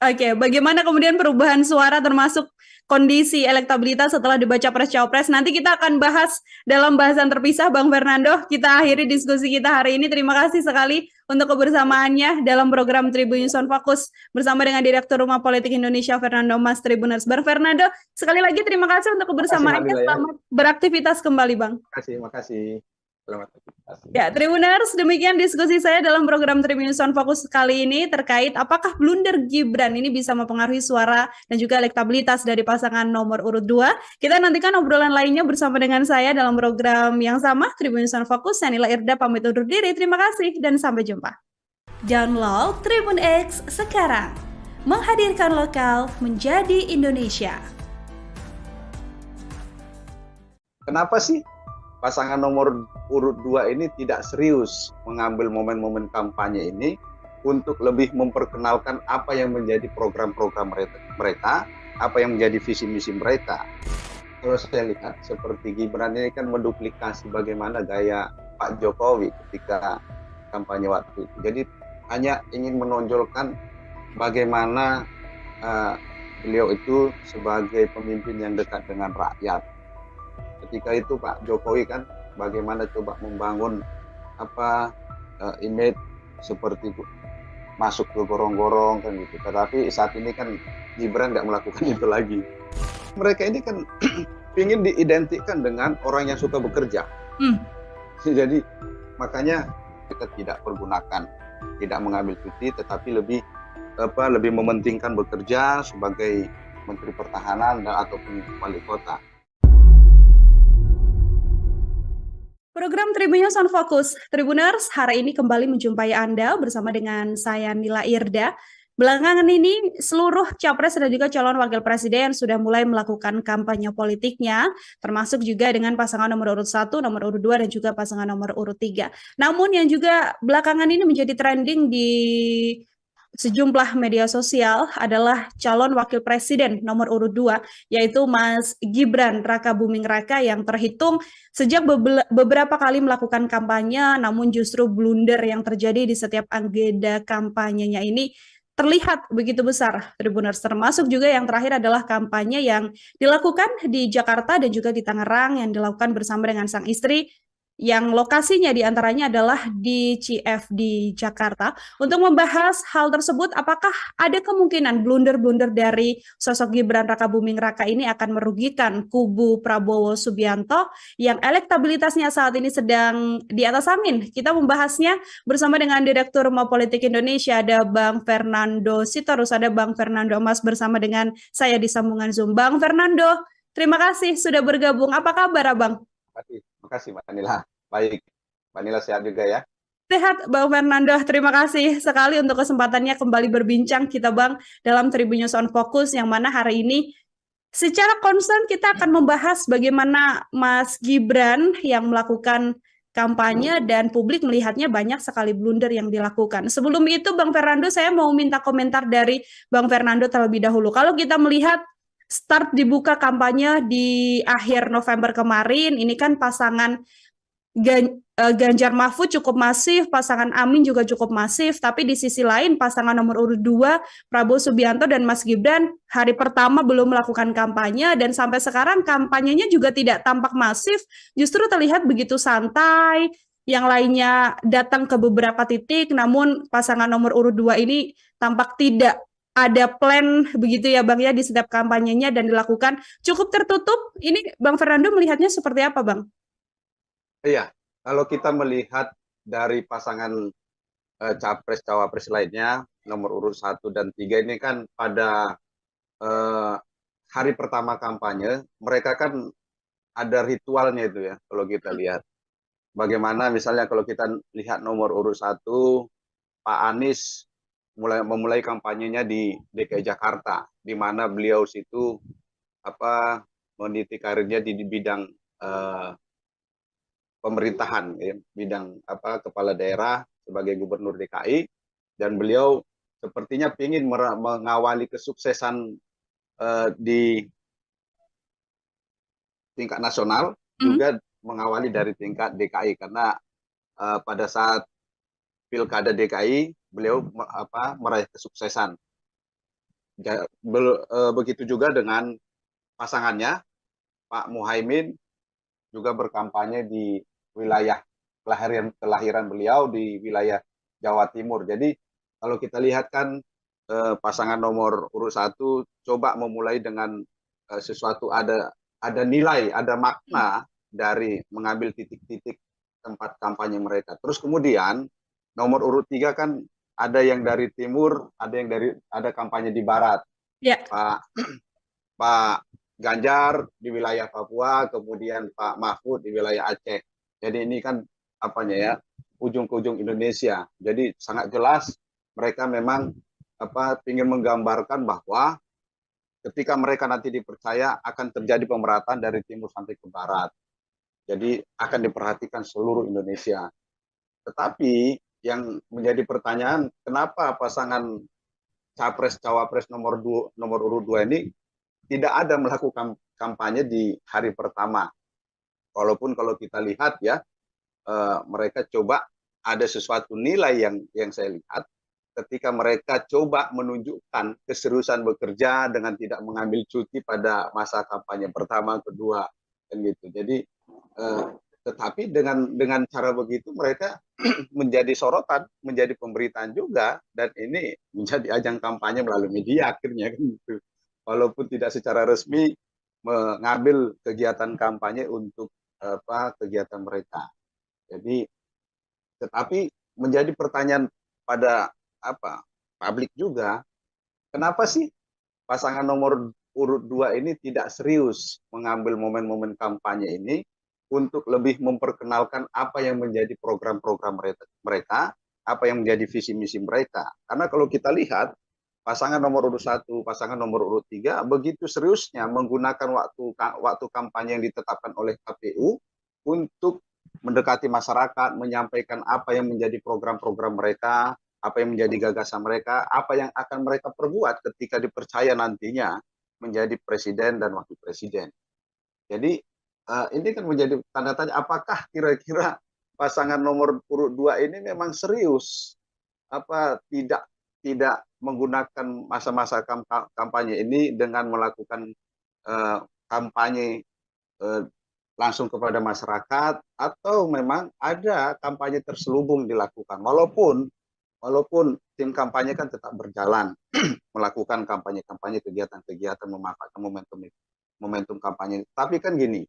Oke, bagaimana kemudian perubahan suara termasuk kondisi elektabilitas setelah debat capres-cawapres? Nanti kita akan bahas dalam bahasan terpisah, Bang Fernando. Kita akhiri diskusi kita hari ini. Terima kasih sekali untuk kebersamaannya dalam program Tribun News on Focus bersama dengan Direktur Rumah Politik Indonesia Fernando Mas Tribuners. Bang Fernando, sekali lagi terima kasih untuk Makasih Mbak kebersamaannya. Nila ya. Selamat beraktivitas kembali, Bang. Makasih. Selamat aktivitas. Ya, Tribuners, demikian diskusi saya dalam program Tribun News on Focus kali ini terkait apakah blunder Gibran ini bisa mempengaruhi suara dan juga elektabilitas dari pasangan nomor urut 2. Kita nantikan obrolan lainnya bersama dengan saya dalam program yang sama, Tribun News on Focus. Saya Nila Irda pamit undur diri. Terima kasih dan sampai jumpa. Download Tribun X sekarang. Menghadirkan lokal menjadi Indonesia. Kenapa sih pasangan nomor urut 2 ini tidak serius mengambil momen-momen kampanye ini untuk lebih memperkenalkan apa yang menjadi program-program mereka, apa yang menjadi visi misi mereka. Kalau saya lihat seperti Gibran ini kan menduplikasi bagaimana gaya Pak Jokowi ketika kampanye waktu itu. Jadi hanya ingin menonjolkan bagaimana beliau itu sebagai pemimpin yang dekat dengan rakyat. Ketika itu Pak Jokowi kan bagaimana coba membangun image seperti masuk ke gorong-gorong kan gitu. Tetapi saat ini kan Gibran nggak melakukan itu lagi. Mereka ini kan ingin diidentikan dengan orang yang suka bekerja. Jadi makanya kita tidak pergunakan, tidak mengambil cuti, tetapi lebih mementingkan bekerja sebagai Menteri Pertahanan ataupun wali kota. Program Tribun News on Focus, Tribuners, hari ini kembali menjumpai Anda bersama dengan saya Nila Irda. Belakangan ini seluruh capres dan juga calon wakil presiden sudah mulai melakukan kampanye politiknya, termasuk juga dengan pasangan nomor urut 1, nomor urut 2, dan juga pasangan nomor urut 3. Namun yang juga belakangan ini menjadi trending di sejumlah media sosial adalah calon wakil presiden nomor urut 2, yaitu Mas Gibran Raka Buming Raka yang terhitung sejak beberapa kali melakukan kampanye, namun justru blunder yang terjadi di setiap agenda kampanyenya ini terlihat begitu besar, Tribuners. Termasuk juga yang terakhir adalah kampanye yang dilakukan di Jakarta dan juga di Tangerang yang dilakukan bersama dengan sang istri, yang lokasinya diantaranya adalah di CFD Jakarta. Untuk membahas hal tersebut, apakah ada kemungkinan blunder-blunder dari sosok Gibran Raka Buming Raka ini akan merugikan kubu Prabowo Subianto yang elektabilitasnya saat ini sedang di atas angin? Kita membahasnya bersama dengan Direktur Rumah Politik Indonesia, ada Bang Fernando Sitorus, ada Bang Fernando Mas bersama dengan saya di sambungan Zoom. Bang Fernando, terima kasih sudah bergabung. Apa kabar, Abang? Makasih Mbak Nila. Baik, Mbak Nila sehat juga ya? Sehat, Bang Fernando. Terima kasih sekali untuk kesempatannya kembali berbincang kita, Bang, dalam Tribun News on Focus, yang mana hari ini secara concern kita akan membahas bagaimana Mas Gibran yang melakukan kampanye dan publik melihatnya banyak sekali blunder yang dilakukan. Sebelum itu, Bang Fernando, saya mau minta komentar dari Bang Fernando terlebih dahulu. Kalau kita melihat start dibuka kampanye di akhir November kemarin, ini kan pasangan Ganjar Mahfud cukup masif, pasangan Amin juga cukup masif, tapi di sisi lain pasangan nomor urut 2, Prabowo Subianto dan Mas Gibran, hari pertama belum melakukan kampanye, dan sampai sekarang kampanyenya juga tidak tampak masif, justru terlihat begitu santai, yang lainnya datang ke beberapa titik, namun pasangan nomor urut 2 ini tampak tidak ada plan begitu ya Bang ya di setiap kampanyenya dan dilakukan cukup tertutup. Ini Bang Fernando melihatnya seperti apa, Bang? Iya, kalau kita melihat dari pasangan capres-cawapres lainnya, nomor urut 1 dan 3 ini kan pada hari pertama kampanye, mereka kan ada ritualnya itu ya, kalau kita lihat. Bagaimana misalnya kalau kita lihat nomor urut 1, Pak Anies memulai kampanyenya di DKI Jakarta, di mana beliau situ meniti karirnya di bidang pemerintahan, ya, bidang kepala daerah sebagai gubernur DKI, dan beliau sepertinya ingin mengawali kesuksesan di tingkat nasional, juga mengawali dari tingkat DKI, karena pada saat Pilkada DKI beliau meraih kesuksesan. Begitu juga dengan pasangannya Pak Muhaimin, juga berkampanye di wilayah kelahiran beliau, di wilayah Jawa Timur. Jadi kalau kita lihat kan pasangan nomor urut 1 coba memulai dengan sesuatu ada nilai, ada makna dari mengambil titik-titik tempat kampanye mereka. Terus kemudian nomor urut 3 kan ada yang dari timur, ada kampanye di barat. Ya. Pak Ganjar di wilayah Papua, kemudian Pak Mahfud di wilayah Aceh. Jadi ini kan apanya ya, ujung ke ujung Indonesia. Jadi sangat jelas mereka memang ingin menggambarkan bahwa ketika mereka nanti dipercaya akan terjadi pemerataan dari timur sampai ke barat. Jadi akan diperhatikan seluruh Indonesia. Tetapi yang menjadi pertanyaan, kenapa pasangan Capres-Cawapres nomor urut 2 ini tidak ada melakukan kampanye di hari pertama. Walaupun kalau kita lihat ya, mereka coba ada sesuatu nilai yang saya lihat ketika mereka coba menunjukkan keseriusan bekerja dengan tidak mengambil cuti pada masa kampanye pertama, kedua, dan gitu. Jadi, tetapi dengan cara begitu mereka menjadi sorotan, menjadi pemberitaan juga, dan ini menjadi ajang kampanye melalui media akhirnya kan gitu. Walaupun tidak secara resmi mengambil kegiatan kampanye untuk kegiatan mereka. Jadi, tetapi menjadi pertanyaan pada publik juga, kenapa sih pasangan nomor urut 2 ini tidak serius mengambil momen-momen kampanye ini untuk lebih memperkenalkan apa yang menjadi program-program mereka, apa yang menjadi visi misi mereka. Karena kalau kita lihat pasangan nomor urut 1, pasangan nomor urut 3 begitu seriusnya menggunakan waktu kampanye yang ditetapkan oleh KPU untuk mendekati masyarakat, menyampaikan apa yang menjadi program-program mereka, apa yang menjadi gagasan mereka, apa yang akan mereka perbuat ketika dipercaya nantinya menjadi presiden dan wakil presiden. Jadi ini kan menjadi tanda tanya, apakah kira-kira pasangan nomor urut 2 ini memang serius tidak menggunakan masa-masa kampanye ini dengan melakukan kampanye langsung kepada masyarakat, atau memang ada kampanye terselubung dilakukan. Walaupun tim kampanye kan tetap berjalan melakukan kampanye-kampanye, kegiatan-kegiatan, memanfaatkan momentum kampanye. Tapi kan gini,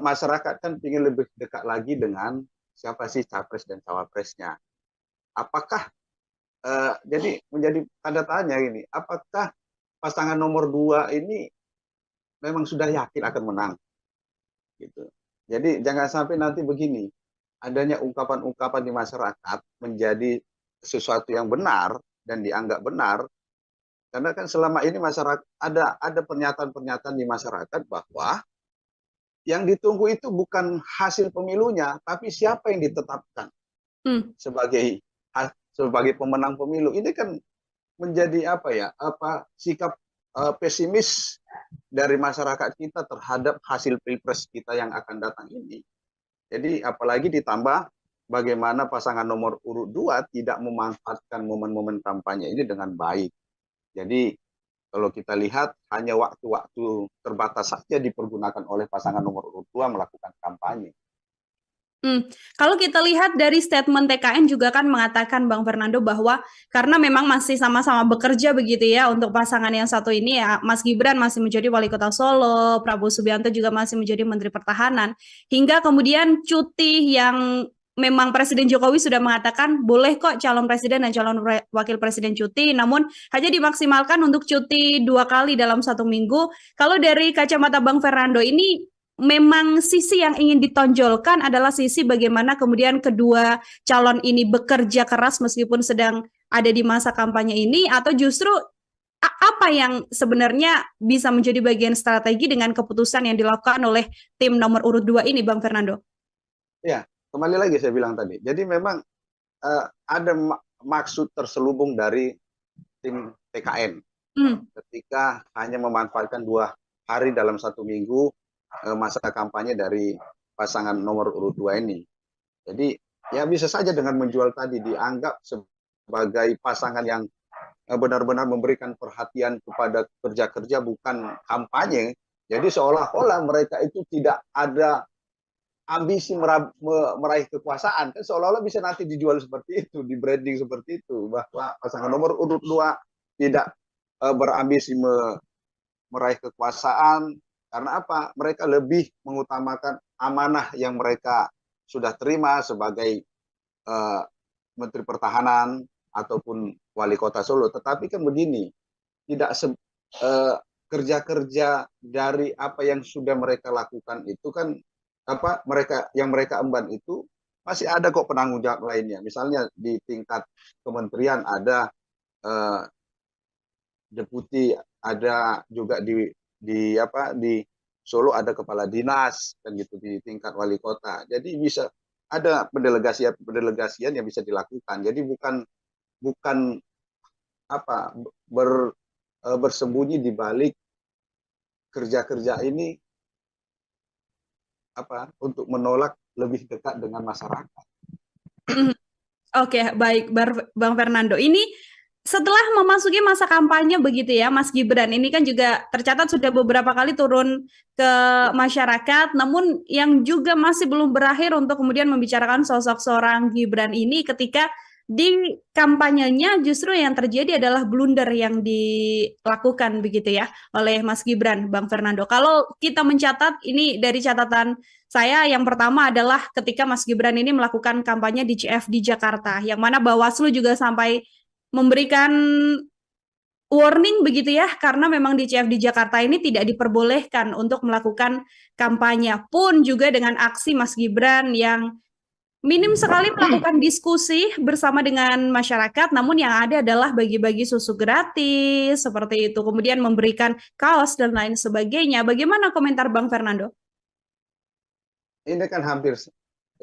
masyarakat kan ingin lebih dekat lagi dengan siapa sih capres dan cawapresnya. Apakah jadi menjadi tanda tanya ini, apakah pasangan nomor 2 ini memang sudah yakin akan menang? Gitu. Jadi jangan sampai nanti begini, adanya ungkapan-ungkapan di masyarakat menjadi sesuatu yang benar dan dianggap benar, karena kan selama ini masyarakat ada pernyataan-pernyataan di masyarakat bahwa yang ditunggu itu bukan hasil pemilunya, tapi siapa yang ditetapkan sebagai pemenang pemilu. Ini kan menjadi sikap pesimis dari masyarakat kita terhadap hasil pilpres kita yang akan datang ini. Jadi apalagi ditambah bagaimana pasangan nomor urut 2 tidak memanfaatkan momen-momen kampanye ini dengan baik. Jadi kalau kita lihat hanya waktu-waktu terbatas saja dipergunakan oleh pasangan nomor urut 2 melakukan kampanye. Kalau kita lihat dari statement TKN juga kan mengatakan Bang Fernando bahwa karena memang masih sama-sama bekerja begitu ya untuk pasangan yang satu ini ya, Mas Gibran masih menjadi wali kota Solo, Prabowo Subianto juga masih menjadi Menteri Pertahanan, hingga kemudian cuti yang memang Presiden Jokowi sudah mengatakan boleh kok calon presiden dan calon wakil presiden cuti, namun hanya dimaksimalkan untuk cuti 2 kali dalam 1 minggu. Kalau dari kacamata Bang Fernando ini, memang sisi yang ingin ditonjolkan adalah sisi bagaimana kemudian kedua calon ini bekerja keras meskipun sedang ada di masa kampanye ini, atau justru apa yang sebenarnya bisa menjadi bagian strategi dengan keputusan yang dilakukan oleh tim nomor urut 2 ini, Bang Fernando? Ya, kembali lagi saya bilang tadi. Jadi memang ada maksud terselubung dari tim TKN ketika hanya memanfaatkan 2 hari dalam 1 minggu masa kampanye dari pasangan nomor urut 2 ini. Jadi ya bisa saja dengan menjual tadi dianggap sebagai pasangan yang benar-benar memberikan perhatian kepada kerja-kerja bukan kampanye. Jadi seolah-olah mereka itu tidak ada ambisi meraih kekuasaan, kan seolah-olah bisa nanti dijual seperti itu, di branding seperti itu, bahwa pasangan nomor urut 2 tidak berambisi meraih kekuasaan. Karena apa? Mereka lebih mengutamakan amanah yang mereka sudah terima sebagai Menteri Pertahanan ataupun Wali Kota Solo. Tetapi kan begini, tidak kerja-kerja dari apa yang sudah mereka lakukan itu kan mereka emban itu masih ada kok penanggung jawab lainnya. Misalnya di tingkat kementerian ada deputi, ada juga di Solo ada kepala dinas kan gitu, di tingkat wali kota. Jadi bisa ada pendelegasian yang bisa dilakukan. Jadi bukan bersembunyi di balik kerja-kerja ini untuk menolak lebih dekat dengan masyarakat. Oke, baik Bang Fernando. Ini setelah memasuki masa kampanye begitu ya, Mas Gibran, ini kan juga tercatat sudah beberapa kali turun ke masyarakat, namun yang juga masih belum berakhir untuk kemudian membicarakan sosok seorang Gibran ini ketika di kampanyenya justru yang terjadi adalah blunder yang dilakukan begitu ya oleh Mas Gibran, Bang Fernando. Kalau kita mencatat ini dari catatan saya, yang pertama adalah ketika Mas Gibran ini melakukan kampanye di CFD Jakarta, yang mana Bawaslu juga sampai memberikan warning begitu ya, karena memang di CFD Jakarta ini tidak diperbolehkan untuk melakukan kampanye, pun juga dengan aksi Mas Gibran yang minim sekali melakukan diskusi bersama dengan masyarakat, namun yang ada adalah bagi-bagi susu gratis, seperti itu, kemudian memberikan kaos dan lain sebagainya. Bagaimana komentar Bang Fernando? Ini kan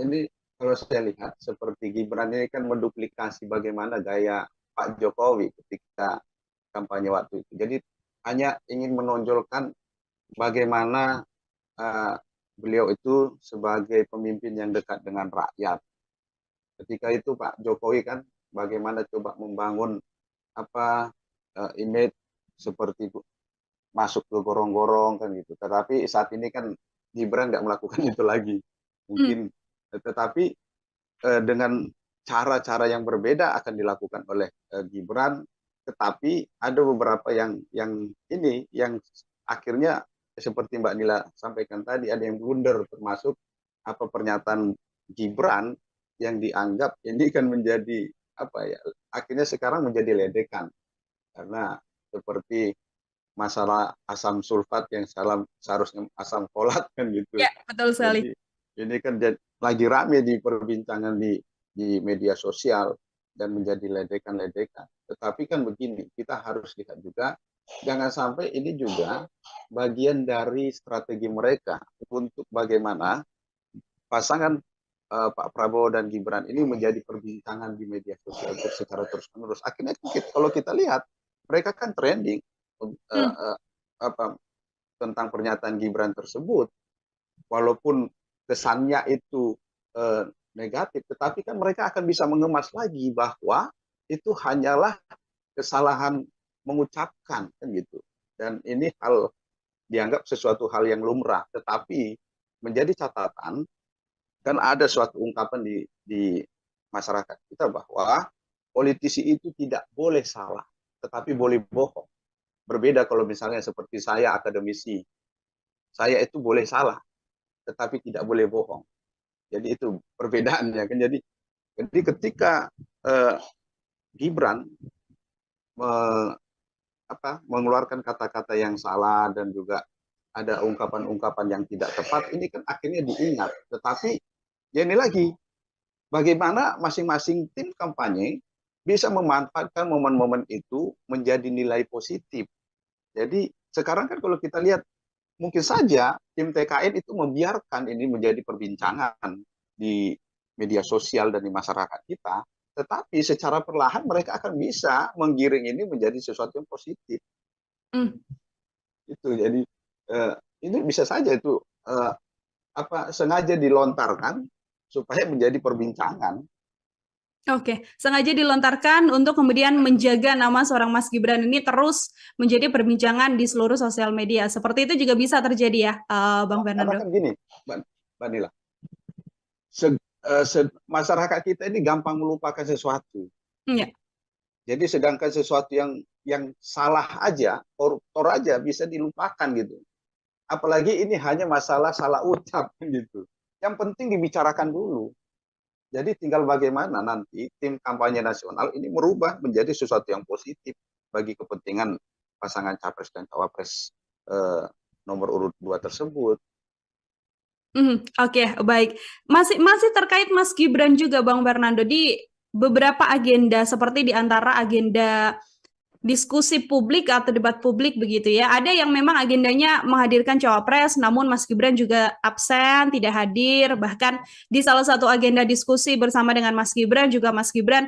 ini kalau saya lihat seperti Gibran ini kan menduplikasi bagaimana gaya Pak Jokowi ketika kampanye waktu itu. Jadi hanya ingin menonjolkan bagaimana beliau itu sebagai pemimpin yang dekat dengan rakyat. Ketika itu Pak Jokowi kan bagaimana coba membangun image seperti masuk ke gorong-gorong kan gitu. Tetapi saat ini kan Gibran nggak melakukan itu lagi. Mungkin tetapi dengan cara-cara yang berbeda akan dilakukan oleh Gibran, tetapi ada beberapa yang akhirnya seperti Mbak Nila sampaikan tadi, ada yang blunder, termasuk pernyataan Gibran yang dianggap ini kan menjadi akhirnya sekarang menjadi ledekan, karena seperti masalah asam sulfat yang seharusnya asam folat kan gitu. Ya, betul sekali. Jadi ini kan lagi rame di perbincangan di media sosial dan menjadi ledekan-ledekan. Tetapi kan begini, kita harus lihat juga, jangan sampai ini juga bagian dari strategi mereka untuk bagaimana pasangan Pak Prabowo dan Gibran ini menjadi perbincangan di media sosial secara terus-menerus. Akhirnya kalau kita lihat, mereka kan trending tentang pernyataan Gibran tersebut, walaupun kesannya itu negatif, tetapi kan mereka akan bisa mengemas lagi bahwa itu hanyalah kesalahan mengucapkan kan gitu, dan ini dianggap sesuatu hal yang lumrah. Tetapi menjadi catatan, kan ada suatu ungkapan di masyarakat kita bahwa politisi itu tidak boleh salah, tetapi boleh bohong. Berbeda kalau misalnya seperti saya, akademisi, saya itu boleh salah, tetapi tidak boleh bohong. Jadi itu perbedaannya kan. Jadi ketika Gibran mengeluarkan kata-kata yang salah dan juga ada ungkapan-ungkapan yang tidak tepat, ini kan akhirnya diingat. Tetapi ya ini lagi, bagaimana masing-masing tim kampanye bisa memanfaatkan momen-momen itu menjadi nilai positif. Jadi sekarang kan kalau kita lihat, mungkin saja tim TKN itu membiarkan ini menjadi perbincangan di media sosial dan di masyarakat kita, tetapi secara perlahan mereka akan bisa menggiring ini menjadi sesuatu yang positif. Itu jadi ini bisa saja itu sengaja dilontarkan supaya menjadi perbincangan. Oke, sengaja dilontarkan untuk kemudian menjaga nama seorang Mas Gibran ini terus menjadi perbincangan di seluruh sosial media. Seperti itu juga bisa terjadi ya, Bang Fernando? Karena kan gini, Mbak Nila, masyarakat kita ini gampang melupakan sesuatu. Iya. Jadi sedangkan sesuatu yang salah aja, koruptor aja bisa dilupakan gitu. Apalagi ini hanya masalah salah ucap gitu. Yang penting dibicarakan dulu. Jadi tinggal bagaimana nanti tim kampanye nasional ini merubah menjadi sesuatu yang positif bagi kepentingan pasangan capres dan cawapres nomor urut 2 tersebut. Oke, baik. Masih terkait Mas Gibran juga, Bang Fernando, di beberapa agenda seperti di antara agenda diskusi publik atau debat publik begitu ya. Ada yang memang agendanya menghadirkan cawapres, namun Mas Gibran juga absen, tidak hadir. Bahkan di salah satu agenda diskusi bersama dengan Mas Gibran juga Mas Gibran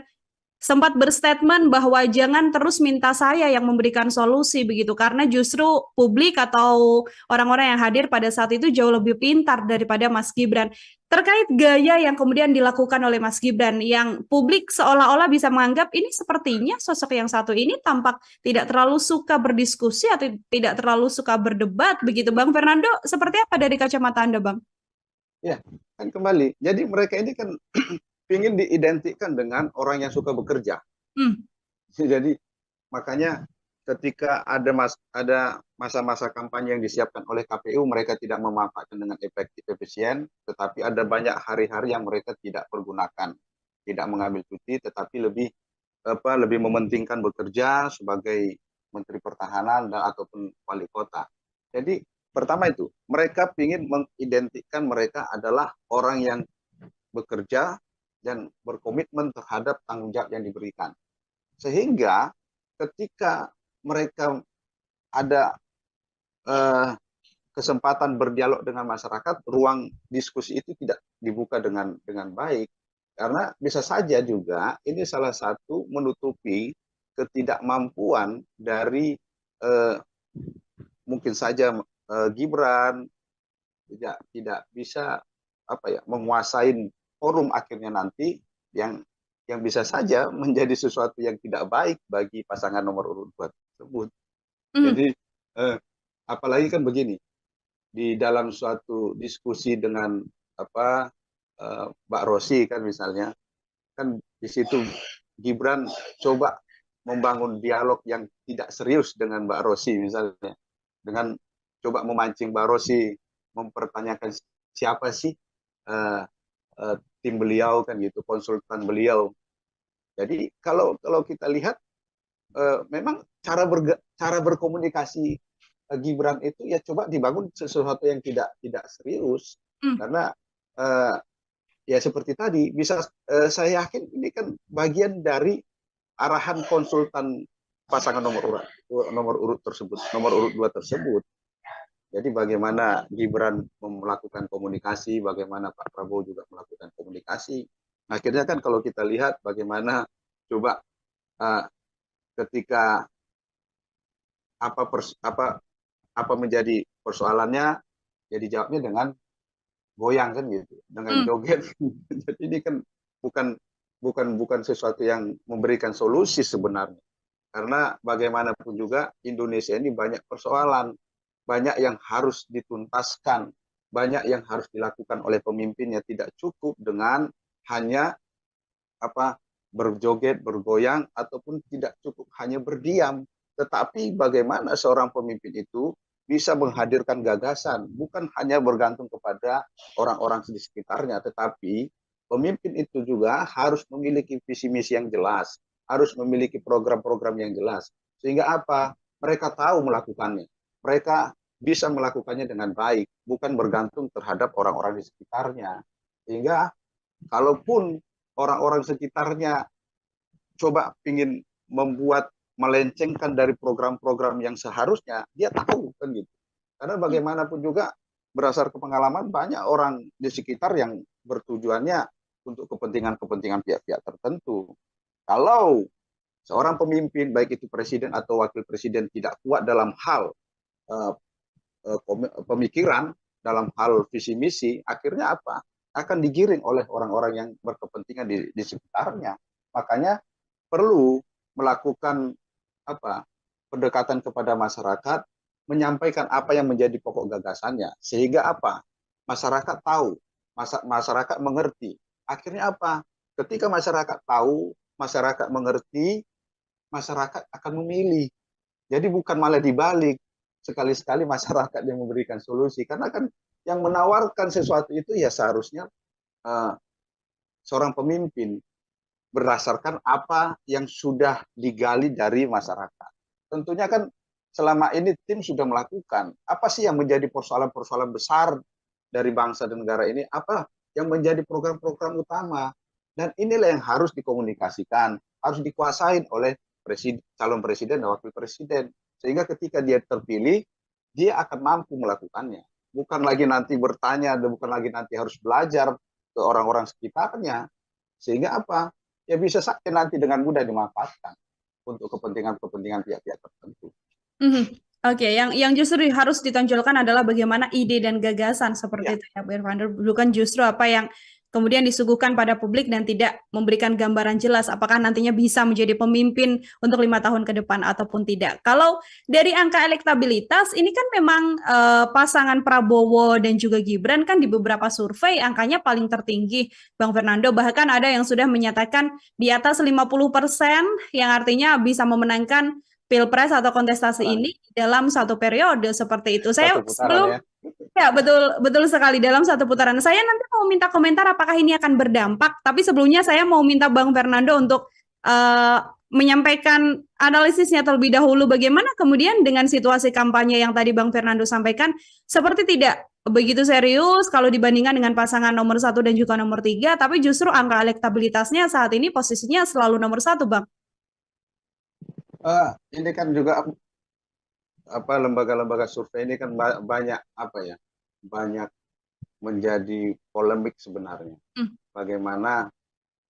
sempat berstatement bahwa jangan terus minta saya yang memberikan solusi begitu, karena justru publik atau orang-orang yang hadir pada saat itu jauh lebih pintar daripada Mas Gibran. Terkait gaya yang kemudian dilakukan oleh Mas Gibran, yang publik seolah-olah bisa menganggap ini sepertinya sosok yang satu ini tampak tidak terlalu suka berdiskusi atau tidak terlalu suka berdebat begitu. Bang Fernando, seperti apa dari kacamata Anda, Bang? Ya, kan kembali. Jadi mereka ini kan ingin diidentikan dengan orang yang suka bekerja. Jadi makanya ketika ada masa-masa kampanye yang disiapkan oleh KPU, mereka tidak memanfaatkan dengan efektif efisien, tetapi ada banyak hari-hari yang mereka tidak pergunakan, tidak mengambil cuti, tetapi lebih mementingkan bekerja sebagai Menteri Pertahanan dan ataupun wali kota. Jadi pertama itu mereka ingin mengidentikan mereka adalah orang yang bekerja dan berkomitmen terhadap tanggung jawab yang diberikan. Sehingga ketika mereka ada kesempatan berdialog dengan masyarakat, ruang diskusi itu tidak dibuka dengan baik. Karena bisa saja juga ini salah satu menutupi ketidakmampuan dari mungkin saja Gibran tidak bisa menguasai forum akhirnya nanti yang bisa saja menjadi sesuatu yang tidak baik bagi pasangan nomor urut 2 tersebut. Jadi apalagi kan begini, di dalam suatu diskusi dengan Mbak Rosi kan misalnya, kan di situ Gibran coba membangun dialog yang tidak serius dengan Mbak Rosi misalnya, dengan coba memancing Mbak Rosi mempertanyakan siapa sih tim beliau kan gitu, konsultan beliau. Jadi kalau kita lihat memang cara berkomunikasi Gibran itu ya coba dibangun sesuatu yang tidak serius, karena ya seperti tadi bisa saya yakin ini kan bagian dari arahan konsultan pasangan nomor urut 2 tersebut. Jadi bagaimana Gibran melakukan komunikasi, bagaimana Pak Prabowo juga melakukan komunikasi. Akhirnya kan kalau kita lihat bagaimana coba ketika apa menjadi persoalannya, jadi jawabnya dengan goyang kan gitu, dengan joget. Jadi ini kan bukan sesuatu yang memberikan solusi sebenarnya. Karena bagaimanapun juga Indonesia ini banyak persoalan, banyak yang harus dituntaskan, banyak yang harus dilakukan oleh pemimpinnya. Tidak cukup dengan hanya berjoget, bergoyang, ataupun tidak cukup hanya berdiam. Tetapi bagaimana seorang pemimpin itu bisa menghadirkan gagasan, bukan hanya bergantung kepada orang-orang di sekitarnya, tetapi pemimpin itu juga harus memiliki visi misi yang jelas, harus memiliki program-program yang jelas. Sehingga apa? Mereka tahu melakukannya. Mereka bisa melakukannya dengan baik, bukan bergantung terhadap orang-orang di sekitarnya. Sehingga kalaupun orang-orang sekitarnya coba ingin melencengkan dari program-program yang seharusnya, dia tahu kan gitu. Karena bagaimanapun juga berdasar pengalaman banyak orang di sekitar yang bertujuannya untuk kepentingan pihak-pihak tertentu. Kalau seorang pemimpin, baik itu presiden atau wakil presiden, tidak kuat dalam hal pemikiran, dalam hal visi misi, akhirnya apa? Akan digiring oleh orang-orang yang berkepentingan di sekitarnya. Makanya perlu melakukan pendekatan kepada masyarakat, menyampaikan apa yang menjadi pokok gagasannya, sehingga apa? Masyarakat tahu masyarakat mengerti. Akhirnya apa? Ketika masyarakat tahu, masyarakat mengerti, masyarakat akan memilih. Jadi bukan malah dibalik. Sekali-sekali masyarakat yang memberikan solusi. Karena kan yang menawarkan sesuatu itu ya seharusnya uh, seorang pemimpin berdasarkan apa yang sudah digali dari masyarakat. Tentunya kan selama ini tim sudah melakukan apa sih yang menjadi persoalan-persoalan besar dari bangsa dan negara ini, apa yang menjadi program-program utama, dan inilah yang harus dikomunikasikan, harus dikuasain oleh calon presiden dan wakil presiden, sehingga ketika dia terpilih dia akan mampu melakukannya, bukan lagi nanti bertanya dan bukan lagi nanti harus belajar ke orang-orang sekitarnya, sehingga apa ya bisa saja nanti dengan mudah dimanfaatkan untuk kepentingan pihak-pihak tertentu. Mhm. Oke, yang justru harus ditonjolkan adalah bagaimana ide dan gagasan seperti itu ya, Bu Irvander, bukan justru apa yang kemudian disuguhkan pada publik dan tidak memberikan gambaran jelas apakah nantinya bisa menjadi pemimpin untuk 5 tahun ke depan ataupun tidak. Kalau dari angka elektabilitas, ini kan memang pasangan Prabowo dan juga Gibran kan di beberapa survei angkanya paling tertinggi, Bang Fernando. Bahkan ada yang sudah menyatakan di atas 50%, yang artinya bisa memenangkan Pilpres atau kontestasi ini dalam satu periode seperti itu. Saya sebelum ya betul sekali dalam satu putaran. Saya nanti mau minta komentar apakah ini akan berdampak. Tapi sebelumnya saya mau minta Bang Fernando untuk menyampaikan analisisnya terlebih dahulu. Bagaimana kemudian dengan situasi kampanye yang tadi Bang Fernando sampaikan, seperti tidak begitu serius kalau dibandingkan dengan pasangan nomor 1 dan juga nomor 3, tapi justru angka elektabilitasnya saat ini posisinya selalu nomor 1, Bang. Ini kan juga apa lembaga-lembaga survei ini kan banyak apa ya, banyak menjadi polemik sebenarnya. Bagaimana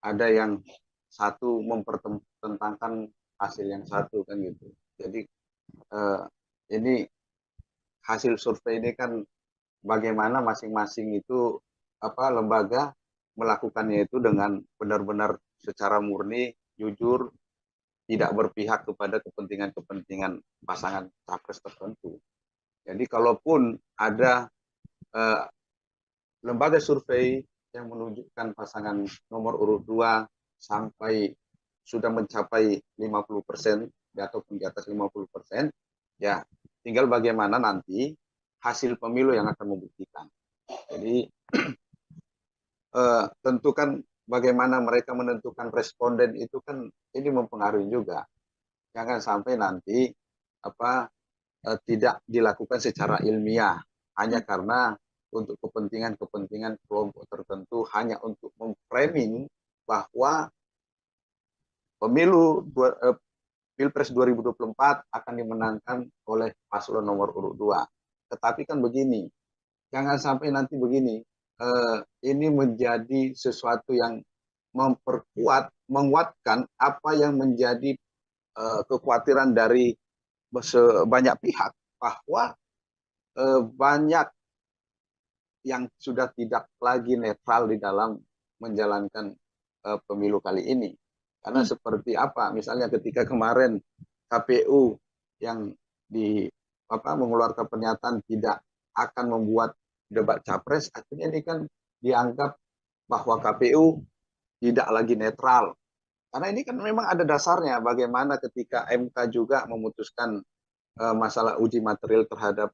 ada yang satu mempertentangkan hasil yang satu kan gitu. Jadi ini hasil survei ini kan bagaimana masing-masing itu apa lembaga melakukannya itu dengan benar-benar secara murni, jujur, tidak berpihak kepada kepentingan-kepentingan pasangan capres tertentu. Jadi kalaupun ada lembaga survei yang menunjukkan pasangan nomor urut 2 sampai sudah mencapai 50% ataupun di atas 50%, ya tinggal bagaimana nanti hasil pemilu yang akan membuktikan. Jadi tentu kan bagaimana mereka menentukan responden itu kan ini mempengaruhi juga. Jangan sampai nanti apa tidak dilakukan secara ilmiah hanya karena untuk kepentingan kelompok tertentu, hanya untuk memframing bahwa pemilu Pilpres 2024 akan dimenangkan oleh paslon nomor urut 2. Tetapi kan begini, jangan sampai nanti begini, ini menjadi sesuatu yang menguatkan apa yang menjadi kekhawatiran dari banyak pihak, bahwa banyak yang sudah tidak lagi netral di dalam menjalankan pemilu kali ini. Karena seperti apa, misalnya ketika kemarin KPU yang mengeluarkan pernyataan tidak akan membuat debat capres, akhirnya ini kan dianggap bahwa KPU tidak lagi netral. Karena ini kan memang ada dasarnya bagaimana ketika MK juga memutuskan masalah uji material terhadap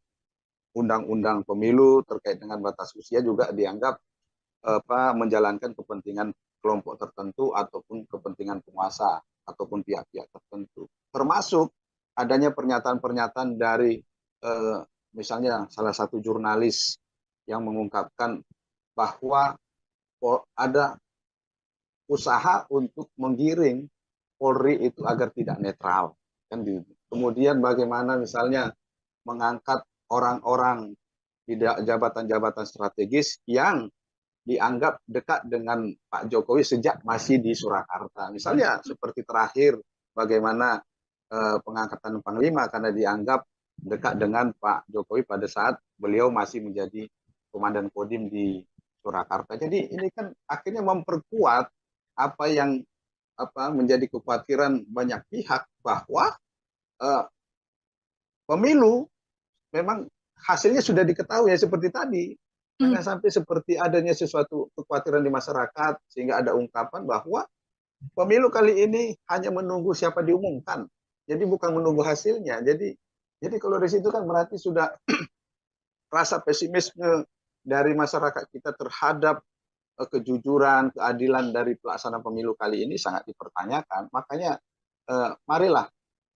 undang-undang pemilu terkait dengan batas usia juga dianggap menjalankan kepentingan kelompok tertentu ataupun kepentingan penguasa ataupun pihak-pihak tertentu. Termasuk adanya pernyataan-pernyataan dari misalnya salah satu jurnalis yang mengungkapkan bahwa ada usaha untuk menggiring Polri itu agar tidak netral. Kan gitu. Kemudian bagaimana misalnya mengangkat orang-orang di jabatan-jabatan strategis yang dianggap dekat dengan Pak Jokowi sejak masih di Surakarta. Misalnya seperti terakhir bagaimana pengangkatan Panglima karena dianggap dekat dengan Pak Jokowi pada saat beliau masih menjadi Komandan Kodim di Surakarta. Jadi ini kan akhirnya memperkuat apa yang menjadi kekhawatiran banyak pihak bahwa pemilu memang hasilnya sudah diketahui ya seperti tadi. Jangan sampai seperti adanya sesuatu kekhawatiran di masyarakat sehingga ada ungkapan bahwa pemilu kali ini hanya menunggu siapa diumumkan. Jadi bukan menunggu hasilnya. Jadi kalau dari situ kan berarti sudah rasa pesimisme dari masyarakat kita terhadap kejujuran, keadilan dari pelaksanaan pemilu kali ini sangat dipertanyakan. Makanya marilah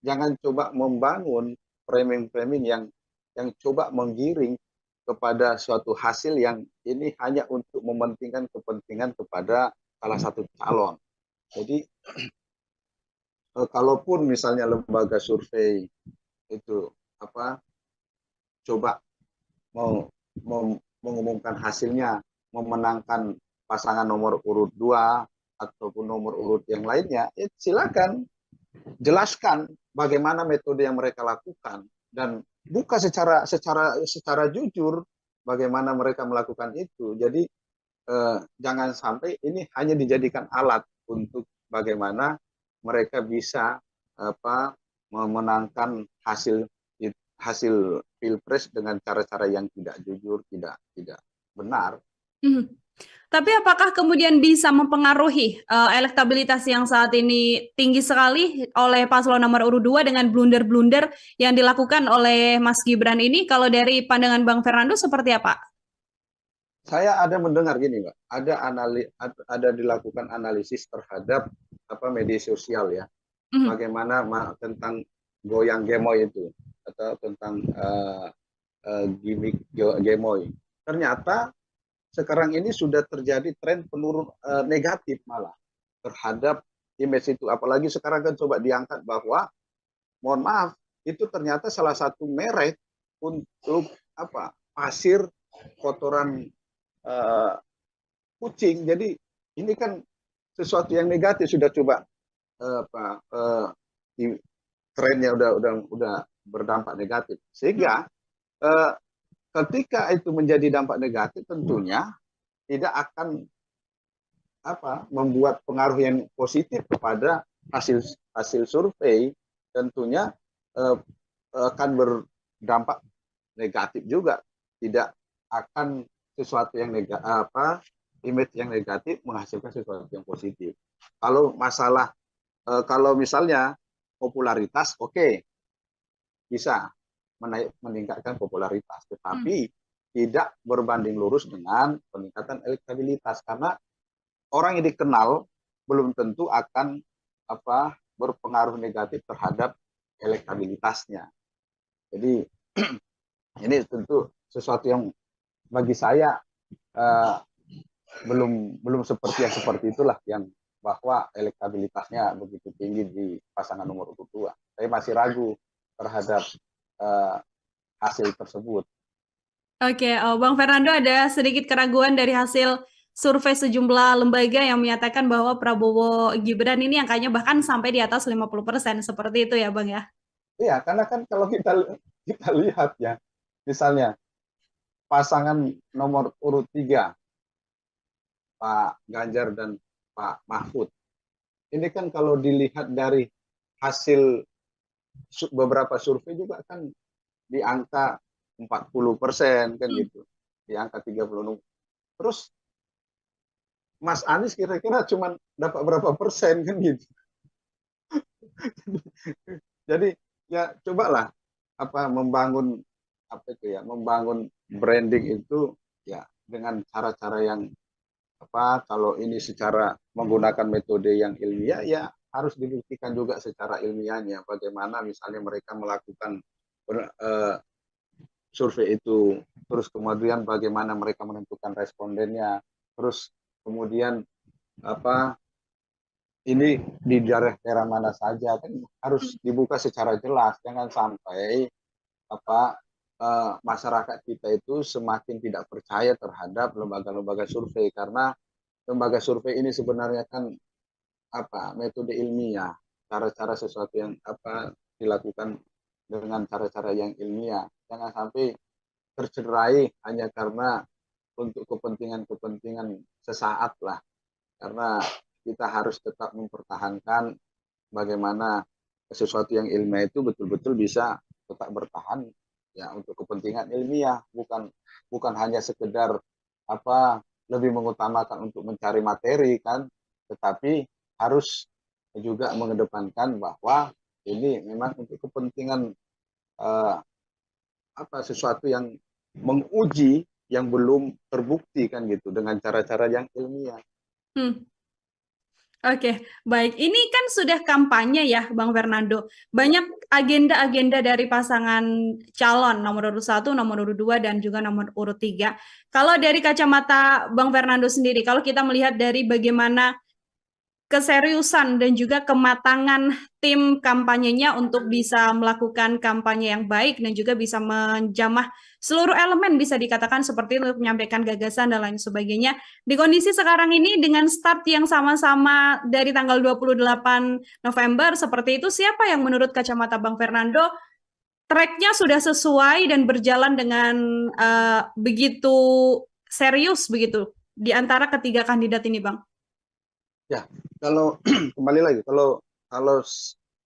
jangan coba membangun framing-framing yang coba menggiring kepada suatu hasil yang ini hanya untuk mementingkan kepentingan kepada salah satu calon. Jadi kalaupun misalnya lembaga survei itu coba mau mengumumkan hasilnya memenangkan pasangan nomor urut 2 ataupun nomor urut yang lainnya, ya silakan jelaskan bagaimana metode yang mereka lakukan dan buka secara jujur bagaimana mereka melakukan itu. Jadi jangan sampai ini hanya dijadikan alat untuk bagaimana mereka bisa memenangkan hasil pilpres dengan cara-cara yang tidak jujur, tidak benar. Tapi apakah kemudian bisa mempengaruhi elektabilitas yang saat ini tinggi sekali oleh paslon nomor urut 2 dengan blunder-blunder yang dilakukan oleh Mas Gibran ini? Kalau dari pandangan Bang Fernando seperti apa? Saya ada mendengar gini, Mbak, ada dilakukan analisis terhadap media sosial ya, bagaimana tentang goyang gemoy itu atau tentang gimmick gemoy. Ternyata sekarang ini sudah terjadi tren penurun negatif malah terhadap image itu. Apalagi sekarang kan coba diangkat bahwa, mohon maaf, itu ternyata salah satu merek untuk pasir kotoran kucing. Jadi ini kan sesuatu yang negatif sudah coba trennya udah berdampak negatif. Sehingga ketika itu menjadi dampak negatif, tentunya tidak akan membuat pengaruh yang positif kepada hasil survei. Tentunya akan berdampak negatif juga, tidak akan sesuatu yang image yang negatif menghasilkan sesuatu yang positif. Kalau misalnya popularitas, oke, bisa meningkatkan popularitas, tetapi tidak berbanding lurus dengan peningkatan elektabilitas, karena orang yang dikenal belum tentu akan berpengaruh negatif terhadap elektabilitasnya. Jadi ini tentu sesuatu yang bagi saya belum seperti itulah, yang bahwa elektabilitasnya begitu tinggi di pasangan nomor urut 2. Saya masih ragu terhadap hasil tersebut. Oke, Bang Fernando, ada sedikit keraguan dari hasil survei sejumlah lembaga yang menyatakan bahwa Prabowo Gibran ini angkanya bahkan sampai di atas 50%, seperti itu ya Bang ya? Iya, karena kan kalau kita lihat ya, misalnya pasangan nomor urut 3, Pak Ganjar dan Pak Mahfud, ini kan kalau dilihat dari hasil beberapa survei juga kan di angka 40% kan gitu, di angka 30. Terus Mas Anies kira-kira cuma dapat berapa persen kan gitu. Jadi ya cobalah membangun membangun branding itu ya dengan cara-cara yang kalau ini secara menggunakan metode yang ilmiah, ya harus dibuktikan juga secara ilmiahnya bagaimana misalnya mereka melakukan survei itu, terus kemudian bagaimana mereka menentukan respondennya, terus kemudian ini di daerah mana saja, kan harus dibuka secara jelas. Jangan sampai masyarakat kita itu semakin tidak percaya terhadap lembaga-lembaga survei, karena lembaga survei ini sebenarnya kan metode ilmiah, cara-cara sesuatu yang dilakukan dengan cara-cara yang ilmiah. Jangan sampai tercerai hanya karena untuk kepentingan sesaat lah, karena kita harus tetap mempertahankan bagaimana sesuatu yang ilmiah itu betul-betul bisa tetap bertahan ya untuk kepentingan ilmiah, bukan hanya sekedar lebih mengutamakan untuk mencari materi kan, tetapi harus juga mengedepankan bahwa ini memang untuk kepentingan eh, sesuatu yang menguji yang belum terbukti kan gitu dengan cara-cara yang ilmiah. Hmm. Oke, baik. Ini kan sudah kampanye ya, Bang Fernando. Banyak agenda-agenda dari pasangan calon nomor urut 1, nomor urut 2, dan juga nomor urut 3. Kalau dari kacamata Bang Fernando sendiri, kalau kita melihat dari bagaimana keseriusan dan juga kematangan tim kampanyenya untuk bisa melakukan kampanye yang baik dan juga bisa menjamah seluruh elemen bisa dikatakan seperti itu, menyampaikan gagasan dan lain sebagainya. Di kondisi sekarang ini dengan start yang sama-sama dari tanggal 28 November seperti itu, siapa yang menurut kacamata Bang Fernando tracknya sudah sesuai dan berjalan dengan begitu serius begitu di antara ketiga kandidat ini, Bang? Ya, kalau kembali lagi, kalau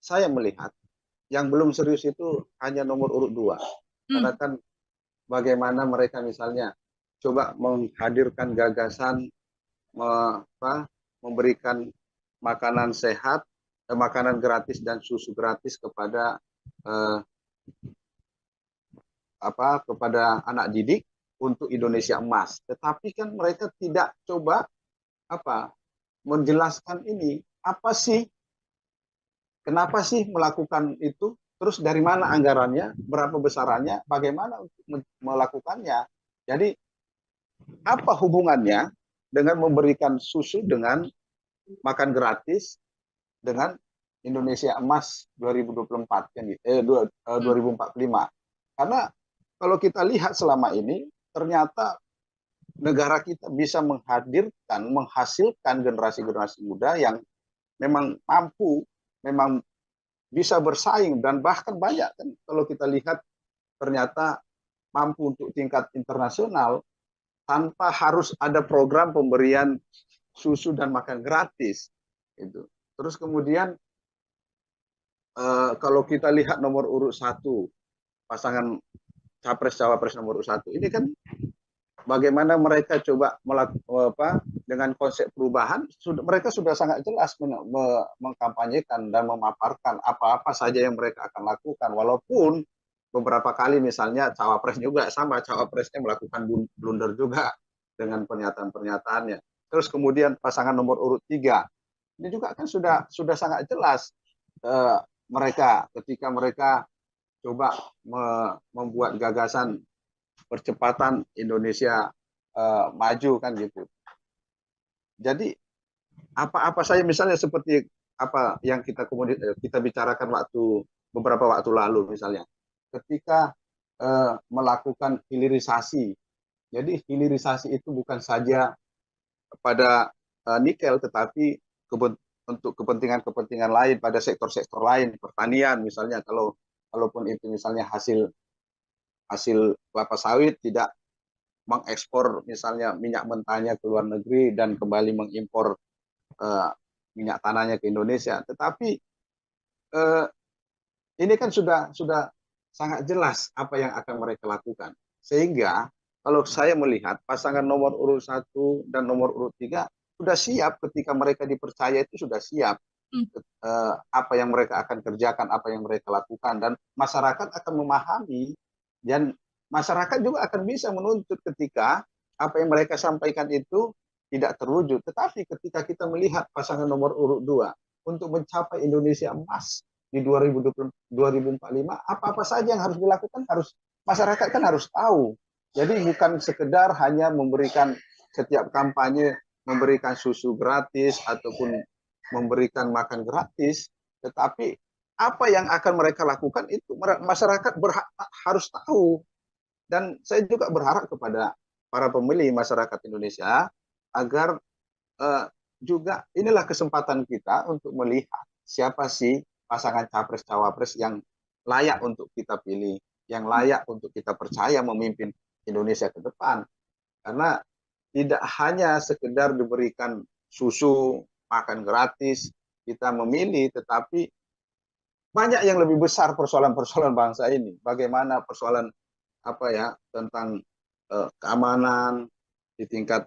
saya melihat yang belum serius itu hanya nomor urut 2. Karena Hmm. kan bagaimana mereka misalnya coba menghadirkan gagasan memberikan makanan sehat, makanan gratis dan susu gratis kepada eh, kepada anak didik untuk Indonesia Emas. Tetapi kan mereka tidak coba menjelaskan ini apa sih, kenapa sih melakukan itu, terus dari mana anggarannya, berapa besarannya, bagaimana untuk melakukannya. Jadi apa hubungannya dengan memberikan susu dengan makan gratis dengan Indonesia Emas 2024 kan gitu, 2045. Karena kalau kita lihat selama ini ternyata negara kita bisa menghasilkan generasi-generasi muda yang memang mampu, memang bisa bersaing, dan bahkan banyak kan kalau kita lihat ternyata mampu untuk tingkat internasional tanpa harus ada program pemberian susu dan makan gratis itu. Terus kemudian kalau kita lihat nomor urut 1 pasangan capres cawapres nomor urut 1 ini kan bagaimana mereka coba melakukan dengan konsep perubahan, mereka sudah sangat jelas mengkampanyekan dan memaparkan apa-apa saja yang mereka akan lakukan, walaupun beberapa kali misalnya cawapres juga sama, cawapresnya melakukan blunder juga dengan pernyataan-pernyataannya. Terus kemudian pasangan nomor urut 3 ini juga kan sudah sangat jelas mereka ketika mereka coba membuat gagasan percepatan Indonesia maju kan gitu. Jadi apa-apa saja misalnya seperti apa yang kita bicarakan beberapa waktu lalu misalnya, ketika melakukan hilirisasi. Jadi hilirisasi itu bukan saja pada nikel, tetapi untuk kepentingan-kepentingan lain pada sektor-sektor lain, pertanian misalnya, kalaupun itu misalnya hasil kelapa sawit tidak mengekspor misalnya minyak mentahnya ke luar negeri dan kembali mengimpor minyak tanahnya ke Indonesia. Tetapi ini kan sudah sangat jelas apa yang akan mereka lakukan. Sehingga kalau saya melihat pasangan nomor urut 1 dan nomor urut 3 sudah siap, ketika mereka dipercaya itu sudah siap apa yang mereka akan kerjakan, apa yang mereka lakukan, dan masyarakat akan memahami, dan masyarakat juga akan bisa menuntut ketika apa yang mereka sampaikan itu tidak terwujud. Tetapi ketika kita melihat pasangan nomor urut 2 untuk mencapai Indonesia Emas di 2045, apa-apa saja yang harus dilakukan, masyarakat kan harus tahu. Jadi bukan sekedar hanya memberikan setiap kampanye memberikan susu gratis ataupun memberikan makan gratis, tetapi apa yang akan mereka lakukan itu masyarakat harus tahu. Dan saya juga berharap kepada para pemilih masyarakat Indonesia agar juga inilah kesempatan kita untuk melihat siapa sih pasangan capres-cawapres yang layak untuk kita pilih, yang layak untuk kita percaya memimpin Indonesia ke depan. Karena tidak hanya sekedar diberikan susu, makan gratis, kita memilih, tetapi banyak yang lebih besar persoalan-persoalan bangsa ini. Bagaimana persoalan tentang keamanan, di tingkat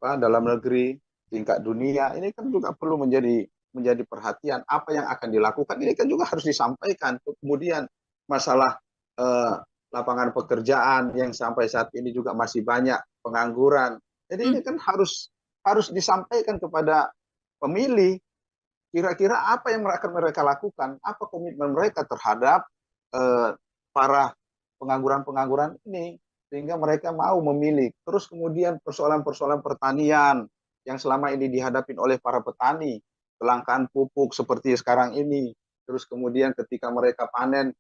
dalam negeri, tingkat dunia, ini kan juga perlu menjadi perhatian. Apa yang akan dilakukan ini kan juga harus disampaikan. Kemudian masalah eh, lapangan pekerjaan yang sampai saat ini juga masih banyak pengangguran. Jadi ini kan harus disampaikan kepada pemilih. Kira-kira apa yang akan mereka lakukan? Apa komitmen mereka terhadap para pengangguran-pengangguran ini, sehingga mereka mau memilih. Terus kemudian persoalan-persoalan pertanian yang selama ini dihadapi oleh para petani, kelangkaan pupuk seperti sekarang ini. Terus kemudian ketika mereka panen,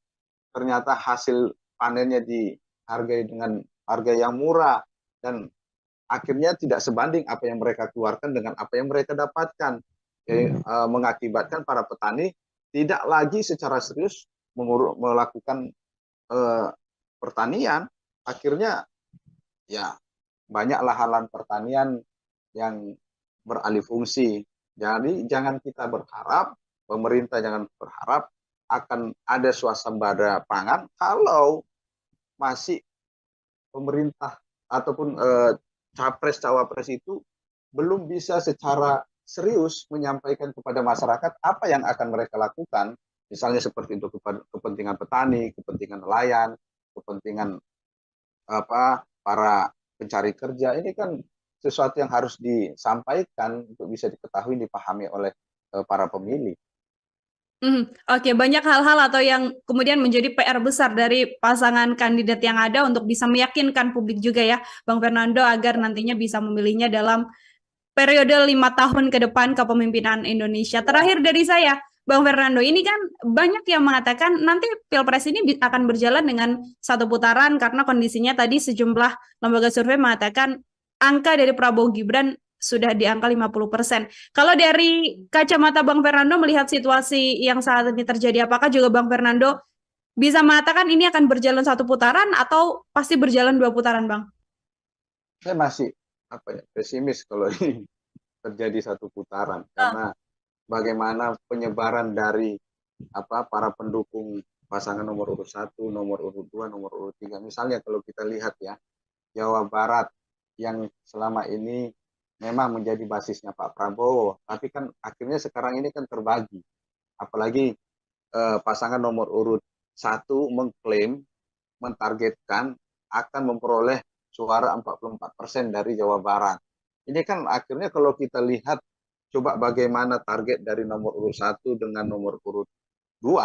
ternyata hasil panennya dihargai dengan harga yang murah, dan akhirnya tidak sebanding apa yang mereka keluarkan dengan apa yang mereka dapatkan. Jadi, mengakibatkan para petani tidak lagi secara serius melakukan pertanian. Akhirnya ya banyak lahan pertanian yang beralih fungsi. Jadi jangan kita berharap, pemerintah jangan berharap akan ada swasembada pangan kalau masih pemerintah ataupun capres cawapres itu belum bisa secara serius menyampaikan kepada masyarakat apa yang akan mereka lakukan, misalnya seperti untuk kepentingan petani, kepentingan nelayan, kepentingan para pencari kerja. Ini kan sesuatu yang harus disampaikan untuk bisa diketahui, dipahami oleh para pemilih. Oke, banyak hal-hal atau yang kemudian menjadi PR besar dari pasangan kandidat yang ada untuk bisa meyakinkan publik juga ya, Bang Fernando, agar nantinya bisa memilihnya dalam periode 5 tahun ke depan kepemimpinan Indonesia. Terakhir dari saya, Bang Fernando, ini kan banyak yang mengatakan nanti Pilpres ini akan berjalan dengan satu putaran karena kondisinya tadi sejumlah lembaga survei mengatakan angka dari Prabowo Gibran sudah di angka 50%. Kalau dari kacamata Bang Fernando melihat situasi yang saat ini terjadi, apakah juga Bang Fernando bisa mengatakan ini akan berjalan satu putaran atau pasti berjalan 2 putaran, Bang? Saya masih pesimis kalau ini terjadi satu putaran, karena bagaimana penyebaran dari para pendukung pasangan nomor urut 1, nomor urut 2, nomor urut 3. Misalnya kalau kita lihat ya, Jawa Barat yang selama ini memang menjadi basisnya Pak Prabowo, tapi kan akhirnya sekarang ini kan terbagi. Apalagi pasangan nomor urut 1 mengklaim, mentargetkan akan memperoleh suara 44% dari Jawa Barat. Ini kan akhirnya kalau kita lihat coba bagaimana target dari nomor urut 1 dengan nomor urut 2,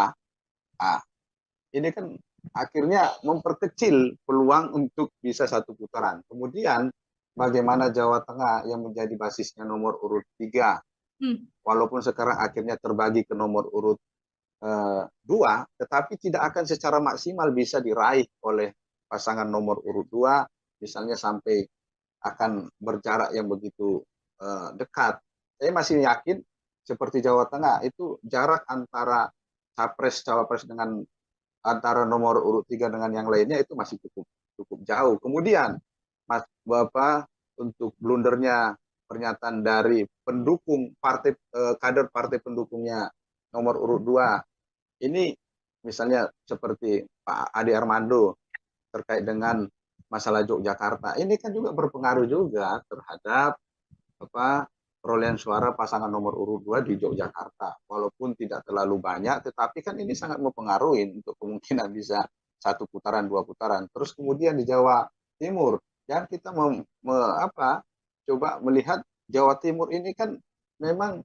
ini kan akhirnya memperkecil peluang untuk bisa satu putaran. Kemudian bagaimana Jawa Tengah yang menjadi basisnya nomor urut 3, walaupun sekarang akhirnya terbagi ke nomor urut 2, tetapi tidak akan secara maksimal bisa diraih oleh pasangan nomor urut 2, misalnya sampai akan berjarak yang begitu dekat. Saya masih yakin seperti Jawa Tengah itu jarak antara capres cawapres dengan antara nomor urut 3 dengan yang lainnya itu masih cukup jauh. Kemudian Bapak, untuk blundernya pernyataan dari pendukung partai, kader partai pendukungnya nomor urut 2, ini misalnya seperti Pak Ade Armando terkait dengan masalah Yogyakarta, ini kan juga berpengaruh juga terhadap perolehan suara pasangan nomor urut 2 di Yogyakarta. Walaupun tidak terlalu banyak, tetapi kan ini sangat mempengaruhi untuk kemungkinan bisa satu putaran, 2 putaran. Terus kemudian di Jawa Timur, yang kita coba melihat Jawa Timur ini kan memang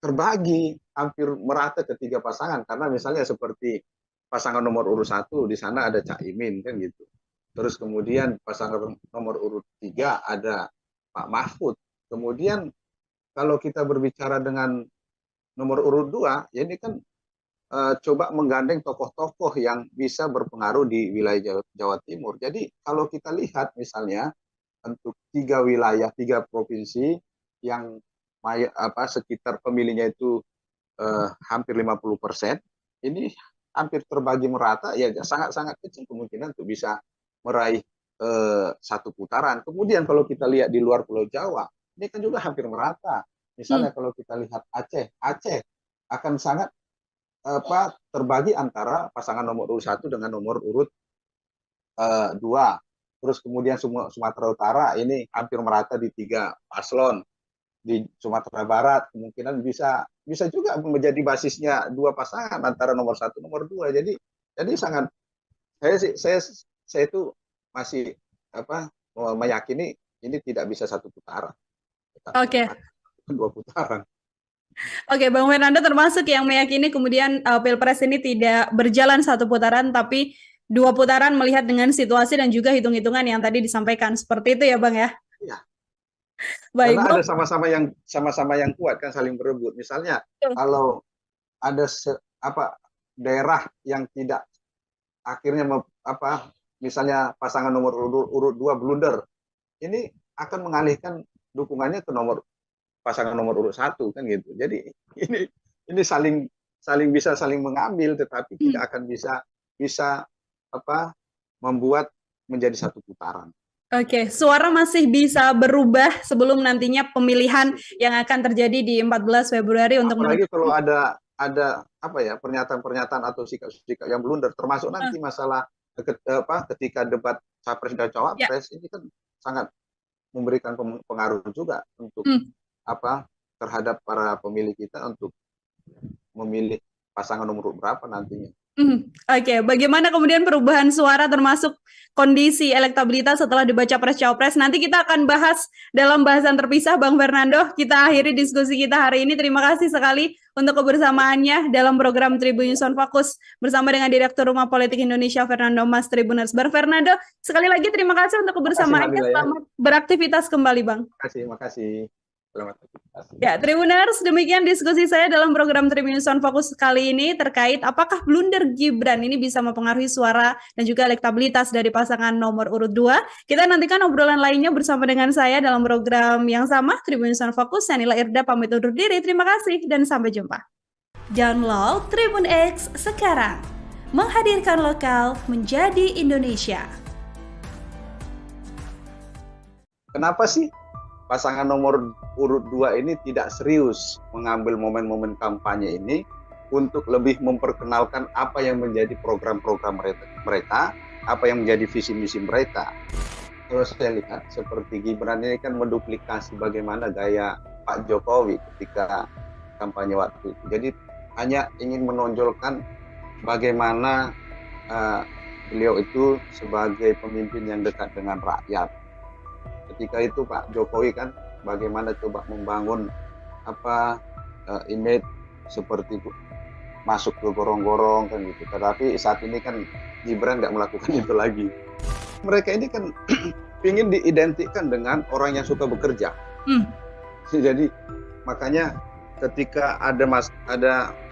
terbagi hampir merata ketiga pasangan, karena misalnya seperti pasangan nomor urut 1 di sana ada Caimin kan gitu. Terus kemudian pasangan nomor urut 3 ada Pak Mahfud. Kemudian kalau kita berbicara dengan nomor urut 2, ya ini kan coba menggandeng tokoh-tokoh yang bisa berpengaruh di wilayah Jawa Timur. Jadi kalau kita lihat misalnya untuk 3 wilayah, 3 provinsi yang sekitar pemilihnya itu hampir 50%, ini hampir terbagi merata, ya sangat-sangat kecil kemungkinan untuk bisa meraih satu putaran. Kemudian kalau kita lihat di luar Pulau Jawa, ini kan juga hampir merata. Misalnya kalau kita lihat Aceh akan sangat terbagi antara pasangan nomor urut 1 dengan nomor urut 2. terus kemudian Sumatera Utara ini hampir merata di 3 paslon. Di Sumatera Barat kemungkinan bisa juga menjadi basisnya 2 pasangan antara nomor 1 nomor 2. Jadi sangat saya itu masih meyakini ini tidak bisa 1 putaran. Oke. 2 putaran. Oke, Bang Fernando termasuk yang meyakini kemudian Pilpres ini tidak berjalan 1 putaran, tapi 2 putaran melihat dengan situasi dan juga hitung-hitungan yang tadi disampaikan. Seperti itu ya, Bang ya? Iya. Baik, Karena Bang. ada sama-sama yang kuat kan, saling berebut. Misalnya kalau ada daerah yang tidak akhirnya misalnya pasangan nomor urut 2 blunder, ini akan mengalihkan dukungannya ke pasangan nomor urut 1 kan gitu. Jadi ini saling bisa saling mengambil, tetapi tidak akan bisa membuat menjadi 1 putaran. Oke, suara masih bisa berubah sebelum nantinya pemilihan yang akan terjadi di 14 Februari untuk apalagi kalau ada pernyataan atau sikap-sikap yang blunder, termasuk nanti masalah ketika debat capres dan cawapres, ini kan sangat memberikan pengaruh juga untuk terhadap para pemilih kita untuk memilih pasangan nomor berapa nantinya. Oke, bagaimana kemudian perubahan suara termasuk kondisi elektabilitas setelah debat capres-cawapres? Nanti kita akan bahas dalam bahasan terpisah, Bang Fernando. Kita akhiri diskusi kita hari ini. Terima kasih sekali untuk kebersamaannya dalam program Tribun News on Focus bersama dengan Direktur Rumah Politik Indonesia Fernando Mas Tribuners. Bang Fernando, sekali lagi terima kasih untuk kebersamaannya. Selamat beraktivitas kembali, Bang. Terima kasih. Selamat aktivitas. Ya, Tribuners, demikian diskusi saya dalam program Tribun News on Focus kali ini terkait apakah blunder Gibran ini bisa mempengaruhi suara dan juga elektabilitas dari pasangan nomor urut 2. Kita nantikan obrolan lainnya bersama dengan saya dalam program yang sama, Tribun News on Focus. Saya Nila Irda pamit undur diri. Terima kasih dan sampai jumpa. Download Tribun X sekarang. Menghadirkan lokal menjadi Indonesia. Kenapa sih pasangan nomor urut 2 ini tidak serius mengambil momen-momen kampanye ini untuk lebih memperkenalkan apa yang menjadi program-program mereka, apa yang menjadi visi misi mereka. Kalau saya lihat seperti Gibran ini kan menduplikasi bagaimana gaya Pak Jokowi ketika kampanye waktu itu. Jadi hanya ingin menonjolkan bagaimana beliau itu sebagai pemimpin yang dekat dengan rakyat. Ketika itu Pak Jokowi kan bagaimana coba membangun image seperti masuk ke gorong-gorong kan gitu. Tetapi saat ini kan Gibran nggak melakukan itu lagi. Mereka ini kan ingin diidentikan dengan orang yang suka bekerja. Jadi makanya ketika ada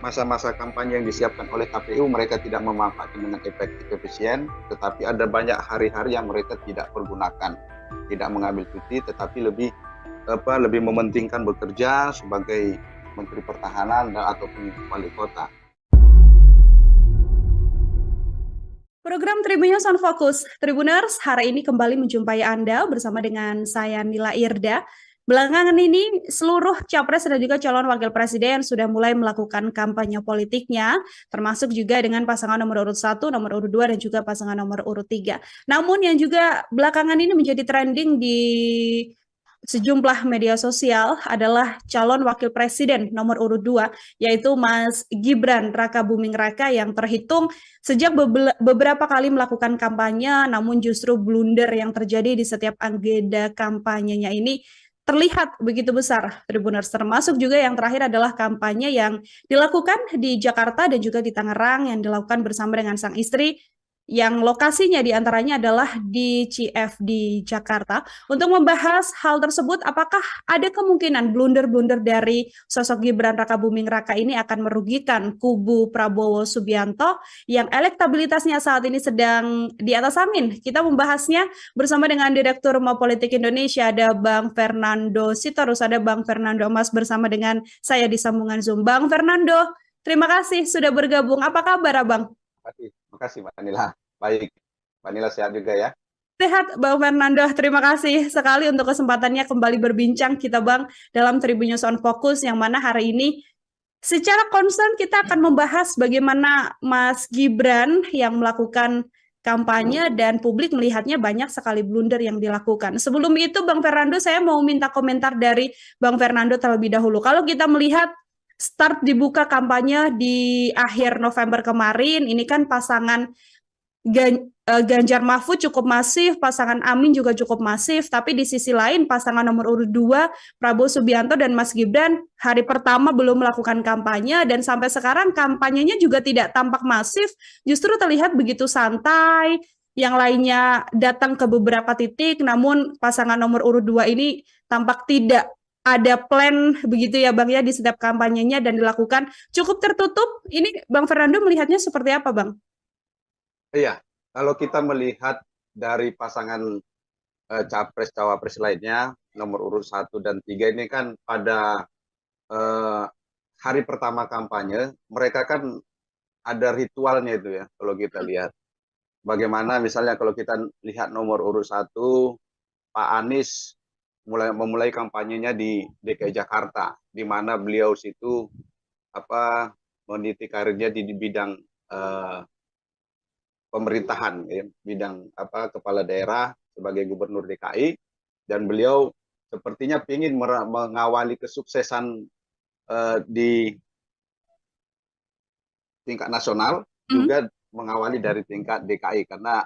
masa-masa kampanye yang disiapkan oleh KPU, mereka tidak memanfaatkan dengan efisien, tetapi ada banyak hari-hari yang mereka tidak pergunakan, tidak mengambil cuti, tetapi lebih mementingkan bekerja sebagai Menteri Pertahanan ataupun wali kota. Program Tribun News on Focus, Tribuners, hari ini kembali menjumpai Anda bersama dengan saya Nila Irda. Belakangan ini seluruh capres dan juga calon wakil presiden sudah mulai melakukan kampanye politiknya, termasuk juga dengan pasangan nomor urut 1, nomor urut 2, dan juga pasangan nomor urut 3. Namun yang juga belakangan ini menjadi trending di sejumlah media sosial adalah calon wakil presiden nomor urut 2, yaitu Mas Gibran Rakabuming Raka yang terhitung sejak beberapa kali melakukan kampanye, namun justru blunder yang terjadi di setiap agenda kampanyenya ini terlihat begitu besar, Tribuners. Termasuk juga yang terakhir adalah kampanye yang dilakukan di Jakarta dan juga di Tangerang yang dilakukan bersama dengan sang istri, yang lokasinya diantaranya adalah di CFD Jakarta. Untuk membahas hal tersebut, apakah ada kemungkinan blunder-blunder dari sosok Gibran Rakabuming Raka ini akan merugikan kubu Prabowo Subianto yang elektabilitasnya saat ini sedang di atas angin? Kita membahasnya bersama dengan Direktur Rumah Politik Indonesia, ada Bang Fernando Sitorus, ada Bang Fernando Mas bersama dengan saya di sambungan Zoom. Bang Fernando, terima kasih sudah bergabung. Apa kabar, Abang? Terima kasih Mbak Nila. Baik, Mbak Nila sehat juga ya? Sehat, Bang Fernando. Terima kasih sekali untuk kesempatannya kembali berbincang kita, Bang, dalam Tribun News on Focus, yang mana hari ini secara concern kita akan membahas bagaimana Mas Gibran yang melakukan kampanye dan publik melihatnya banyak sekali blunder yang dilakukan. Sebelum itu Bang Fernando, saya mau minta komentar dari Bang Fernando terlebih dahulu. Kalau kita melihat start dibuka kampanye di akhir November kemarin, ini kan pasangan Ganjar Mahfud cukup masif, pasangan Amin juga cukup masif, tapi di sisi lain pasangan nomor urut 2 Prabowo Subianto dan Mas Gibran hari pertama belum melakukan kampanye dan sampai sekarang kampanyenya juga tidak tampak masif, justru terlihat begitu santai. Yang lainnya datang ke beberapa titik, namun pasangan nomor urut 2 ini tampak tidak ada plan begitu ya Bang ya di setiap kampanyenya dan dilakukan cukup tertutup. Ini Bang Fernando melihatnya seperti apa Bang? Iya, kalau kita melihat dari pasangan capres cawapres lainnya nomor urut 1 dan 3 ini kan pada eh, hari pertama kampanye mereka kan ada ritualnya itu ya kalau kita lihat. Bagaimana misalnya kalau kita lihat nomor urut 1 Pak Anies memulai kampanyenya di DKI Jakarta, di mana beliau situ meniti karirnya di bidang eh, pemerintahan, ya, bidang kepala daerah sebagai gubernur DKI, dan beliau sepertinya ingin mengawali kesuksesan di tingkat nasional, juga mengawali dari tingkat DKI karena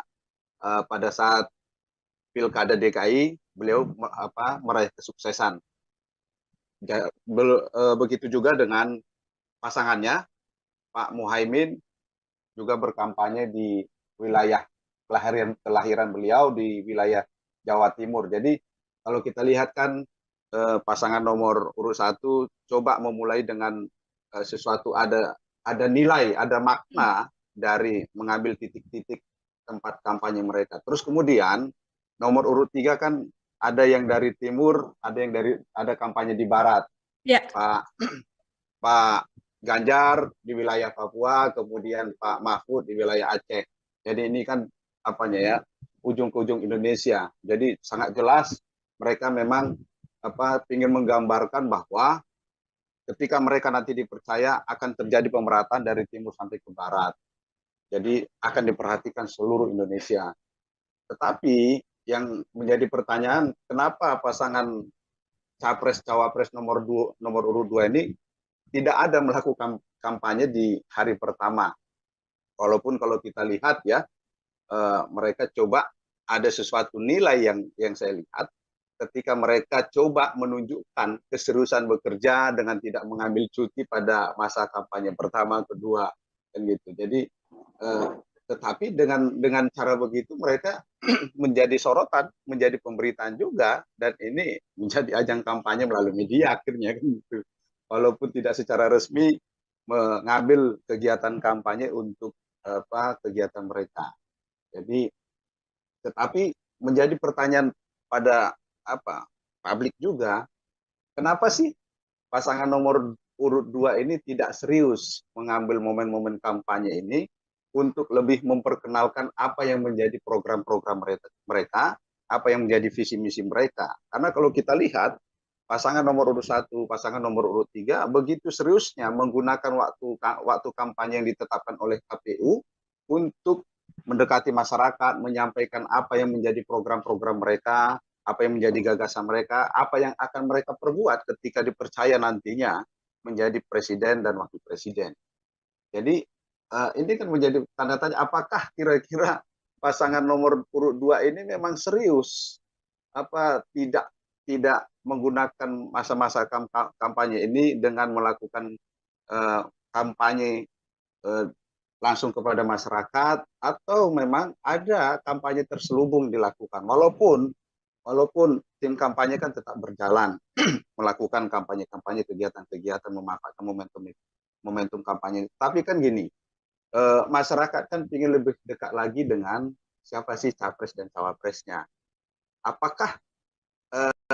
pada saat pilkada DKI beliau meraih kesuksesan. Begitu juga dengan pasangannya Pak Muhaimin juga berkampanye di wilayah kelahiran beliau di wilayah Jawa Timur. Jadi kalau kita lihat kan pasangan nomor urut 1 coba memulai dengan sesuatu ada nilai, ada makna dari mengambil titik-titik tempat kampanye mereka. Terus kemudian nomor urut 3 kan ada yang dari timur, ada kampanye di barat. Ya. Pak Ganjar di wilayah Papua, kemudian Pak Mahfud di wilayah Aceh. Jadi ini kan ujung ke ujung Indonesia. Jadi sangat jelas mereka memang ingin menggambarkan bahwa ketika mereka nanti dipercaya akan terjadi pemerataan dari timur sampai ke barat. Jadi akan diperhatikan seluruh Indonesia. Tetapi yang menjadi pertanyaan, kenapa pasangan capres cawapres nomor urut 2 ini tidak ada melakukan kampanye di hari pertama. Walaupun kalau kita lihat ya, mereka coba ada sesuatu nilai yang saya lihat ketika mereka coba menunjukkan keseriusan bekerja dengan tidak mengambil cuti pada masa kampanye pertama, kedua, dan gitu. Jadi, tetapi dengan cara begitu mereka menjadi sorotan, menjadi pemberitaan juga, dan ini menjadi ajang kampanye melalui media akhirnya kan gitu. Walaupun tidak secara resmi mengambil kegiatan kampanye untuk kegiatan mereka. Jadi, tetapi menjadi pertanyaan pada publik juga, kenapa sih pasangan nomor urut 2 ini tidak serius mengambil momen-momen kampanye ini untuk lebih memperkenalkan apa yang menjadi program-program mereka, apa yang menjadi visi misi mereka. Karena kalau kita lihat pasangan nomor urut 1, pasangan nomor urut 3 begitu seriusnya menggunakan waktu kampanye yang ditetapkan oleh KPU untuk mendekati masyarakat, menyampaikan apa yang menjadi program-program mereka, apa yang menjadi gagasan mereka, apa yang akan mereka perbuat ketika dipercaya nantinya menjadi presiden dan wakil presiden. Jadi ini kan menjadi tanda tanya, apakah kira-kira pasangan nomor urut 2 ini memang serius tidak menggunakan masa-masa kampanye ini dengan melakukan kampanye langsung kepada masyarakat, atau memang ada kampanye terselubung dilakukan. Walaupun tim kampanye kan tetap berjalan melakukan kampanye-kampanye, kegiatan-kegiatan, memanfaatkan momentum kampanye. Tapi kan gini, masyarakat kan ingin lebih dekat lagi dengan siapa sih capres dan cawapresnya. Apakah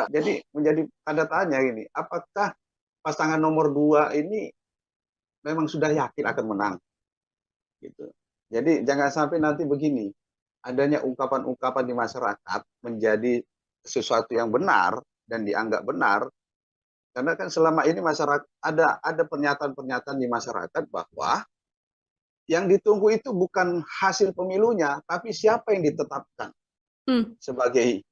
jadi menjadi tanda tanya ini, apakah pasangan nomor 2 ini memang sudah yakin akan menang? Gitu. Jadi jangan sampai nanti begini, adanya ungkapan-ungkapan di masyarakat menjadi sesuatu yang benar dan dianggap benar, karena kan selama ini masyarakat ada pernyataan-pernyataan di masyarakat bahwa yang ditunggu itu bukan hasil pemilunya, tapi siapa yang ditetapkan sebagai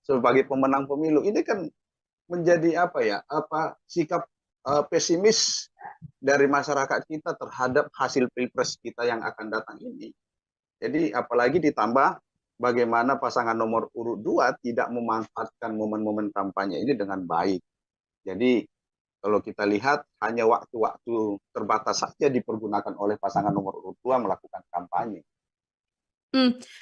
sebagai pemenang pemilu. Ini kan menjadi sikap pesimis dari masyarakat kita terhadap hasil pilpres kita yang akan datang ini. Jadi apalagi ditambah bagaimana pasangan nomor urut 2 tidak memanfaatkan momen-momen kampanye ini dengan baik. Jadi kalau kita lihat hanya waktu-waktu terbatas saja dipergunakan oleh pasangan nomor urut 2 melakukan kampanye.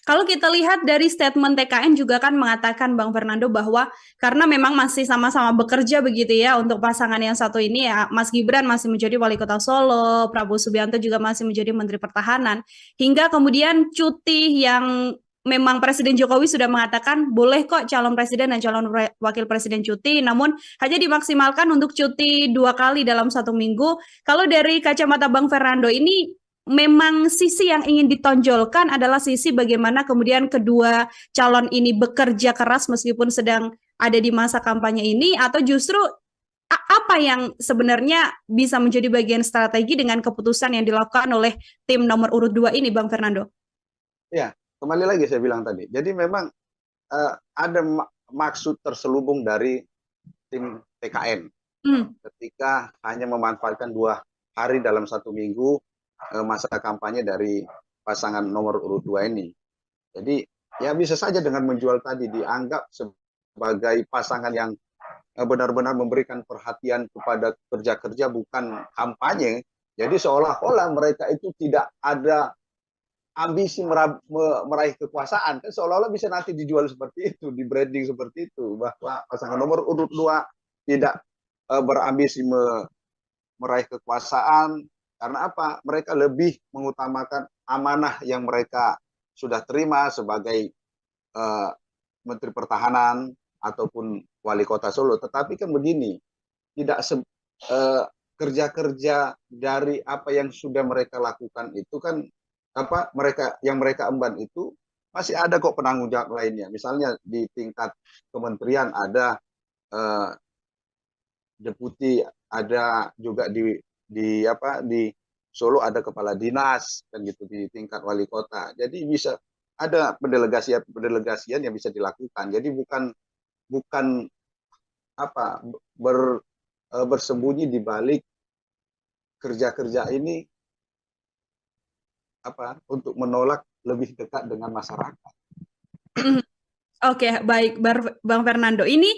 Kalau kita lihat dari statement TKN juga kan mengatakan Bang Fernando bahwa karena memang masih sama-sama bekerja begitu ya untuk pasangan yang satu ini ya, Mas Gibran masih menjadi wali kota Solo, Prabowo Subianto juga masih menjadi Menteri Pertahanan, hingga kemudian cuti yang memang Presiden Jokowi sudah mengatakan boleh kok calon presiden dan calon wakil presiden cuti, namun hanya dimaksimalkan untuk cuti 2 kali dalam 1 minggu. Kalau dari kacamata Bang Fernando ini memang sisi yang ingin ditonjolkan adalah sisi bagaimana kemudian kedua calon ini bekerja keras meskipun sedang ada di masa kampanye ini, atau justru apa yang sebenarnya bisa menjadi bagian strategi dengan keputusan yang dilakukan oleh tim nomor urut 2 ini, Bang Fernando? Ya, kembali lagi saya bilang tadi. Jadi memang ada maksud terselubung dari tim TKN ketika hanya memanfaatkan 2 hari dalam 1 minggu masa kampanye dari pasangan nomor urut 2 ini. Jadi ya bisa saja dengan menjual tadi dianggap sebagai pasangan yang benar-benar memberikan perhatian kepada kerja-kerja bukan kampanye. Jadi seolah-olah mereka itu tidak ada ambisi meraih kekuasaan. Kan seolah-olah bisa nanti dijual seperti itu, di branding seperti itu, bahwa pasangan nomor urut 2 tidak berambisi meraih kekuasaan. Karena apa? Mereka lebih mengutamakan amanah yang mereka sudah terima sebagai Menteri Pertahanan ataupun Wali Kota Solo. Tetapi kan begini, tidak kerja-kerja dari apa yang sudah mereka lakukan itu kan mereka emban itu masih ada kok penanggung jawab lainnya. Misalnya di tingkat kementerian ada deputi, ada juga di Solo ada kepala dinas kan gitu di tingkat wali kota. Jadi bisa ada pendelegasian yang bisa dilakukan. Jadi bukan bersembunyi di balik kerja-kerja ini untuk menolak lebih dekat dengan masyarakat. Oke, baik Bang Fernando. Ini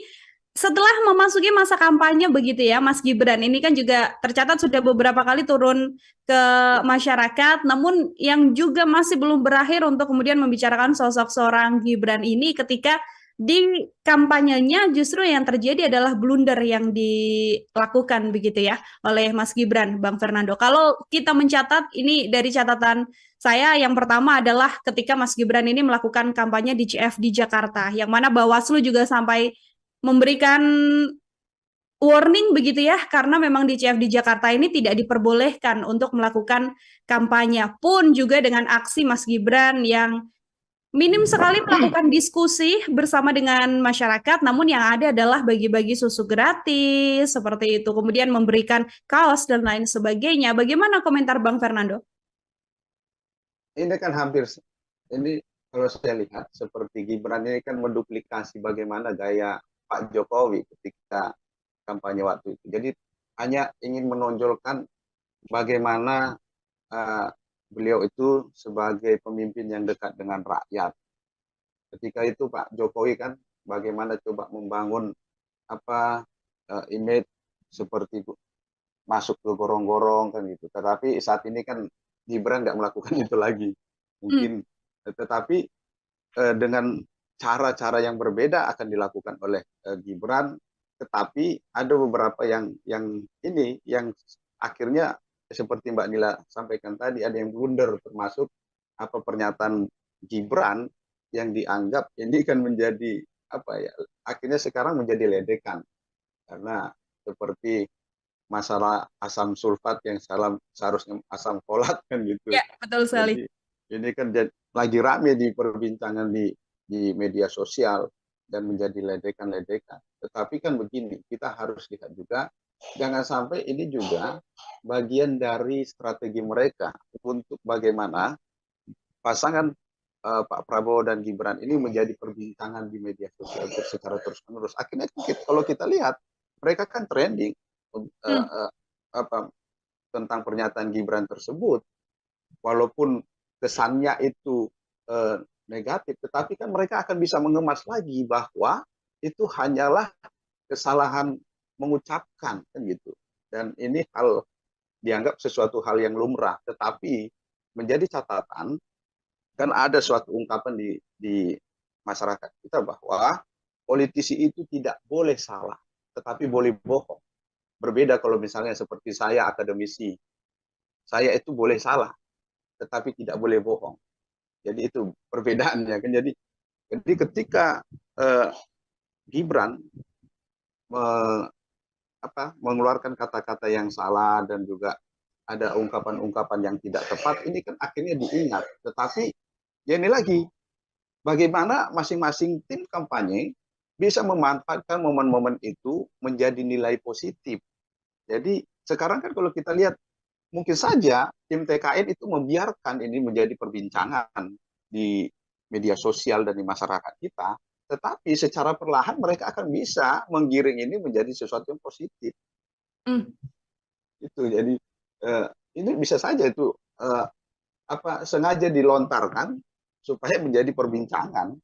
setelah memasuki masa kampanye begitu ya, Mas Gibran, ini kan juga tercatat sudah beberapa kali turun ke masyarakat, namun yang juga masih belum berakhir untuk kemudian membicarakan sosok seorang Gibran ini ketika di kampanyenya justru yang terjadi adalah blunder yang dilakukan begitu ya oleh Mas Gibran, Bang Fernando. Kalau kita mencatat ini dari catatan saya, yang pertama adalah ketika Mas Gibran ini melakukan kampanye di CFD Jakarta, yang mana Bawaslu juga sampai memberikan warning begitu ya, karena memang di CFD Jakarta ini tidak diperbolehkan untuk melakukan kampanye, pun juga dengan aksi Mas Gibran yang minim sekali melakukan diskusi bersama dengan masyarakat, namun yang ada adalah bagi-bagi susu gratis, seperti itu, kemudian memberikan kaos dan lain sebagainya. Bagaimana komentar Bang Fernando? Ini kan ini kalau saya lihat seperti Gibran ini kan menduplikasi bagaimana gaya Pak Jokowi ketika kampanye waktu itu. Jadi hanya ingin menonjolkan bagaimana beliau itu sebagai pemimpin yang dekat dengan rakyat. Ketika itu Pak Jokowi kan bagaimana coba membangun image seperti masuk ke gorong-gorong kan gitu. Tetapi saat ini kan Gibran nggak melakukan itu lagi. Mungkin tetapi dengan cara-cara yang berbeda akan dilakukan oleh Gibran, tetapi ada beberapa yang akhirnya seperti Mbak Nila sampaikan tadi, ada yang blunder, termasuk pernyataan Gibran yang dianggap ini kan menjadi akhirnya sekarang menjadi ledekan, karena seperti masalah asam sulfat yang seharusnya asam folat kan gitu. Ya, betul sekali. Jadi ini kan lagi rame di perbincangan di media sosial dan menjadi ledekan-ledekan. Tetapi kan begini, kita harus lihat juga jangan sampai ini juga bagian dari strategi mereka untuk bagaimana pasangan Pak Prabowo dan Gibran ini menjadi perbincangan di media sosial secara terus-menerus. Akhirnya kalau kita lihat mereka kan trending Hmm. apa tentang pernyataan Gibran tersebut, walaupun kesannya itu negatif, tetapi kan mereka akan bisa mengemas lagi bahwa itu hanyalah kesalahan mengucapkan kan gitu. Dan ini dianggap sesuatu hal yang lumrah, tetapi menjadi catatan kan ada suatu ungkapan di masyarakat kita bahwa politisi itu tidak boleh salah, tetapi boleh bohong. Berbeda kalau misalnya seperti saya akademisi, saya itu boleh salah, tetapi tidak boleh bohong. Jadi itu perbedaannya kan. Jadi ketika eh, Gibran mengeluarkan kata-kata yang salah dan juga ada ungkapan-ungkapan yang tidak tepat, ini kan akhirnya diingat. Tetapi ya ini lagi, bagaimana masing-masing tim kampanye bisa memanfaatkan momen-momen itu menjadi nilai positif. Jadi sekarang kan kalau kita lihat, mungkin saja tim TKN itu membiarkan ini menjadi perbincangan di media sosial dan di masyarakat kita, tetapi secara perlahan mereka akan bisa menggiring ini menjadi sesuatu yang positif. Hmm. Itu jadi ini bisa saja itu sengaja dilontarkan supaya menjadi perbincangan.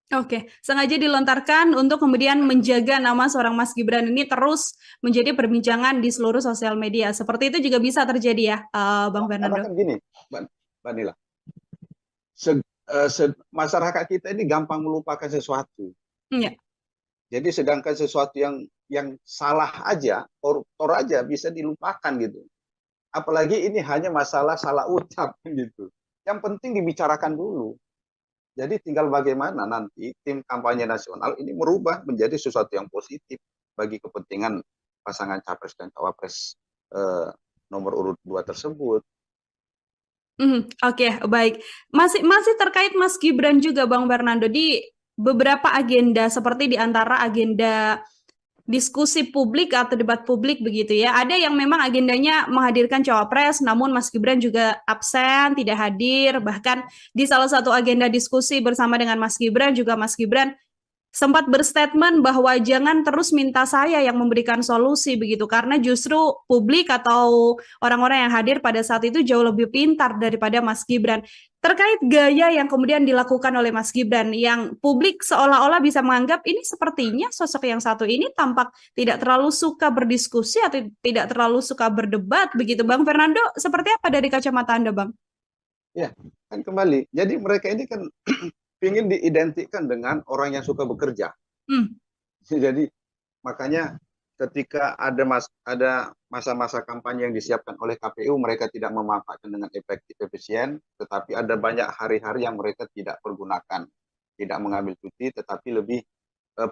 Oke, sengaja dilontarkan untuk kemudian menjaga nama seorang Mas Gibran ini terus menjadi perbincangan di seluruh sosial media. Seperti itu juga bisa terjadi ya, Bang Karena Fernando? kan gini, Mbak Nila, masyarakat kita ini gampang melupakan sesuatu. Ya. Jadi sedangkan sesuatu yang salah aja, koruptor aja bisa dilupakan gitu. Apalagi ini hanya masalah salah ucap gitu. Yang penting dibicarakan dulu. Jadi tinggal bagaimana nanti tim kampanye nasional ini merubah menjadi sesuatu yang positif bagi kepentingan pasangan capres dan cawapres nomor urut 2 tersebut. Oke, baik. Masih terkait Mas Gibran juga, Bang Fernando, di beberapa agenda seperti di antara agenda diskusi publik atau debat publik begitu ya. Ada yang memang agendanya menghadirkan cawapres, namun Mas Gibran juga absen, tidak hadir. Bahkan di salah satu agenda diskusi bersama dengan Mas Gibran juga Mas Gibran sempat berstatement bahwa jangan terus minta saya yang memberikan solusi begitu, karena justru publik atau orang-orang yang hadir pada saat itu jauh lebih pintar daripada Mas Gibran. Terkait gaya yang kemudian dilakukan oleh Mas Gibran, yang publik seolah-olah bisa menganggap ini sepertinya sosok yang satu ini tampak tidak terlalu suka berdiskusi atau tidak terlalu suka berdebat begitu. Bang Fernando, seperti apa dari kacamata Anda, Bang? Ya, kan kembali. Jadi mereka ini kan ingin diidentikan dengan orang yang suka bekerja. Hmm. Jadi makanya ketika ada masa-masa kampanye yang disiapkan oleh KPU, mereka tidak memanfaatkan dengan efektif efisien, tetapi ada banyak hari-hari yang mereka tidak pergunakan, tidak mengambil cuti, tetapi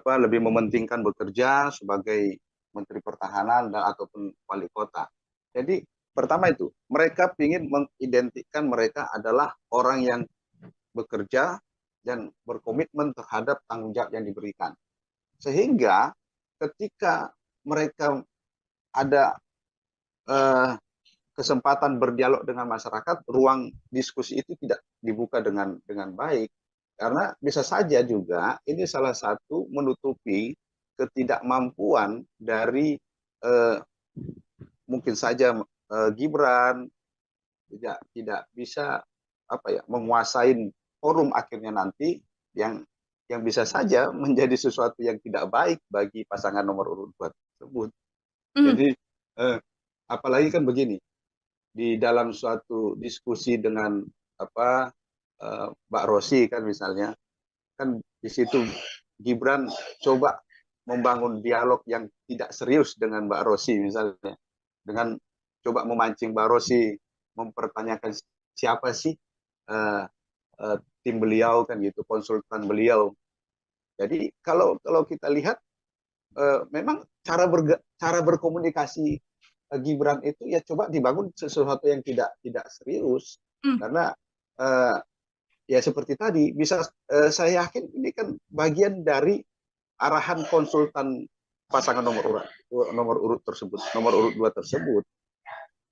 lebih mementingkan bekerja sebagai Menteri Pertahanan dan ataupun wali kota. Jadi pertama itu mereka ingin mengidentikan mereka adalah orang yang bekerja dan berkomitmen terhadap tanggung jawab yang diberikan. Sehingga ketika mereka ada kesempatan berdialog dengan masyarakat, ruang diskusi itu tidak dibuka dengan baik. Karena bisa saja juga ini salah satu menutupi ketidakmampuan dari mungkin saja Gibran tidak bisa menguasai forum akhirnya nanti yang bisa saja menjadi sesuatu yang tidak baik bagi pasangan nomor urut 2 tersebut. Jadi apalagi kan begini, di dalam suatu diskusi dengan Mbak Rosi kan misalnya, kan di situ Gibran coba membangun dialog yang tidak serius dengan Mbak Rosi misalnya, dengan coba memancing Mbak Rosi mempertanyakan siapa sih tim beliau kan gitu, konsultan beliau. Jadi kalau kita lihat memang cara berkomunikasi Gibran itu ya coba dibangun sesuatu yang tidak serius, karena ya seperti tadi bisa saya yakin ini kan bagian dari arahan konsultan pasangan nomor urut tersebut, nomor urut 2 tersebut.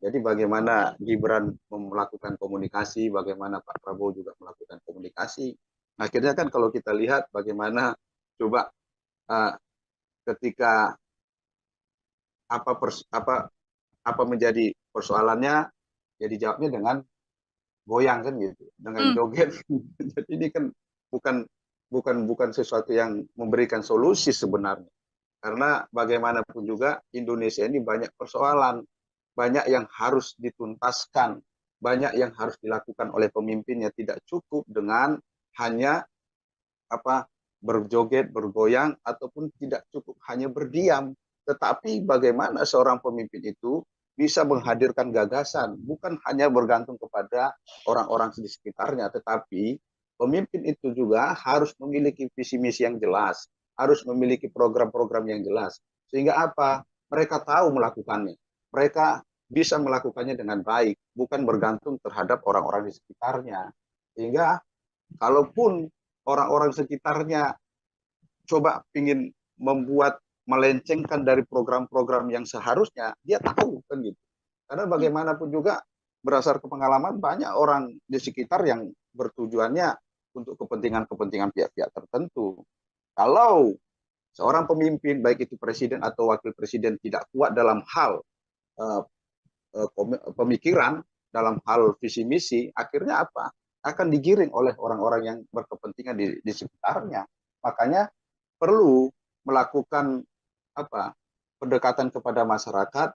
Jadi bagaimana Gibran melakukan komunikasi, bagaimana Pak Prabowo juga melakukan komunikasi. Akhirnya kan kalau kita lihat bagaimana coba ketika apa menjadi persoalannya, jadi jawabnya dengan goyang kan gitu, dengan joget. Jadi ini kan bukan sesuatu yang memberikan solusi sebenarnya. Karena bagaimanapun juga Indonesia ini banyak persoalan, banyak yang harus dituntaskan, banyak yang harus dilakukan oleh pemimpinnya. Tidak cukup dengan hanya berjoget, bergoyang, ataupun tidak cukup hanya berdiam. Tetapi bagaimana seorang pemimpin itu bisa menghadirkan gagasan, bukan hanya bergantung kepada orang-orang di sekitarnya, tetapi pemimpin itu juga harus memiliki visi misi yang jelas, harus memiliki program-program yang jelas. Sehingga apa? Mereka tahu melakukannya. Mereka bisa melakukannya dengan baik, bukan bergantung terhadap orang-orang di sekitarnya. Sehingga kalaupun orang-orang sekitarnya coba ingin melencengkan dari program-program yang seharusnya, dia tahu kan gitu. Karena bagaimanapun juga berdasarkan pengalaman banyak orang di sekitar yang bertujuannya untuk kepentingan pihak-pihak tertentu. Kalau seorang pemimpin, baik itu presiden atau wakil presiden, tidak kuat dalam hal pemikiran, dalam hal visi misi, akhirnya apa? Akan digiring oleh orang-orang yang berkepentingan di sekitarnya. Makanya perlu melakukan pendekatan kepada masyarakat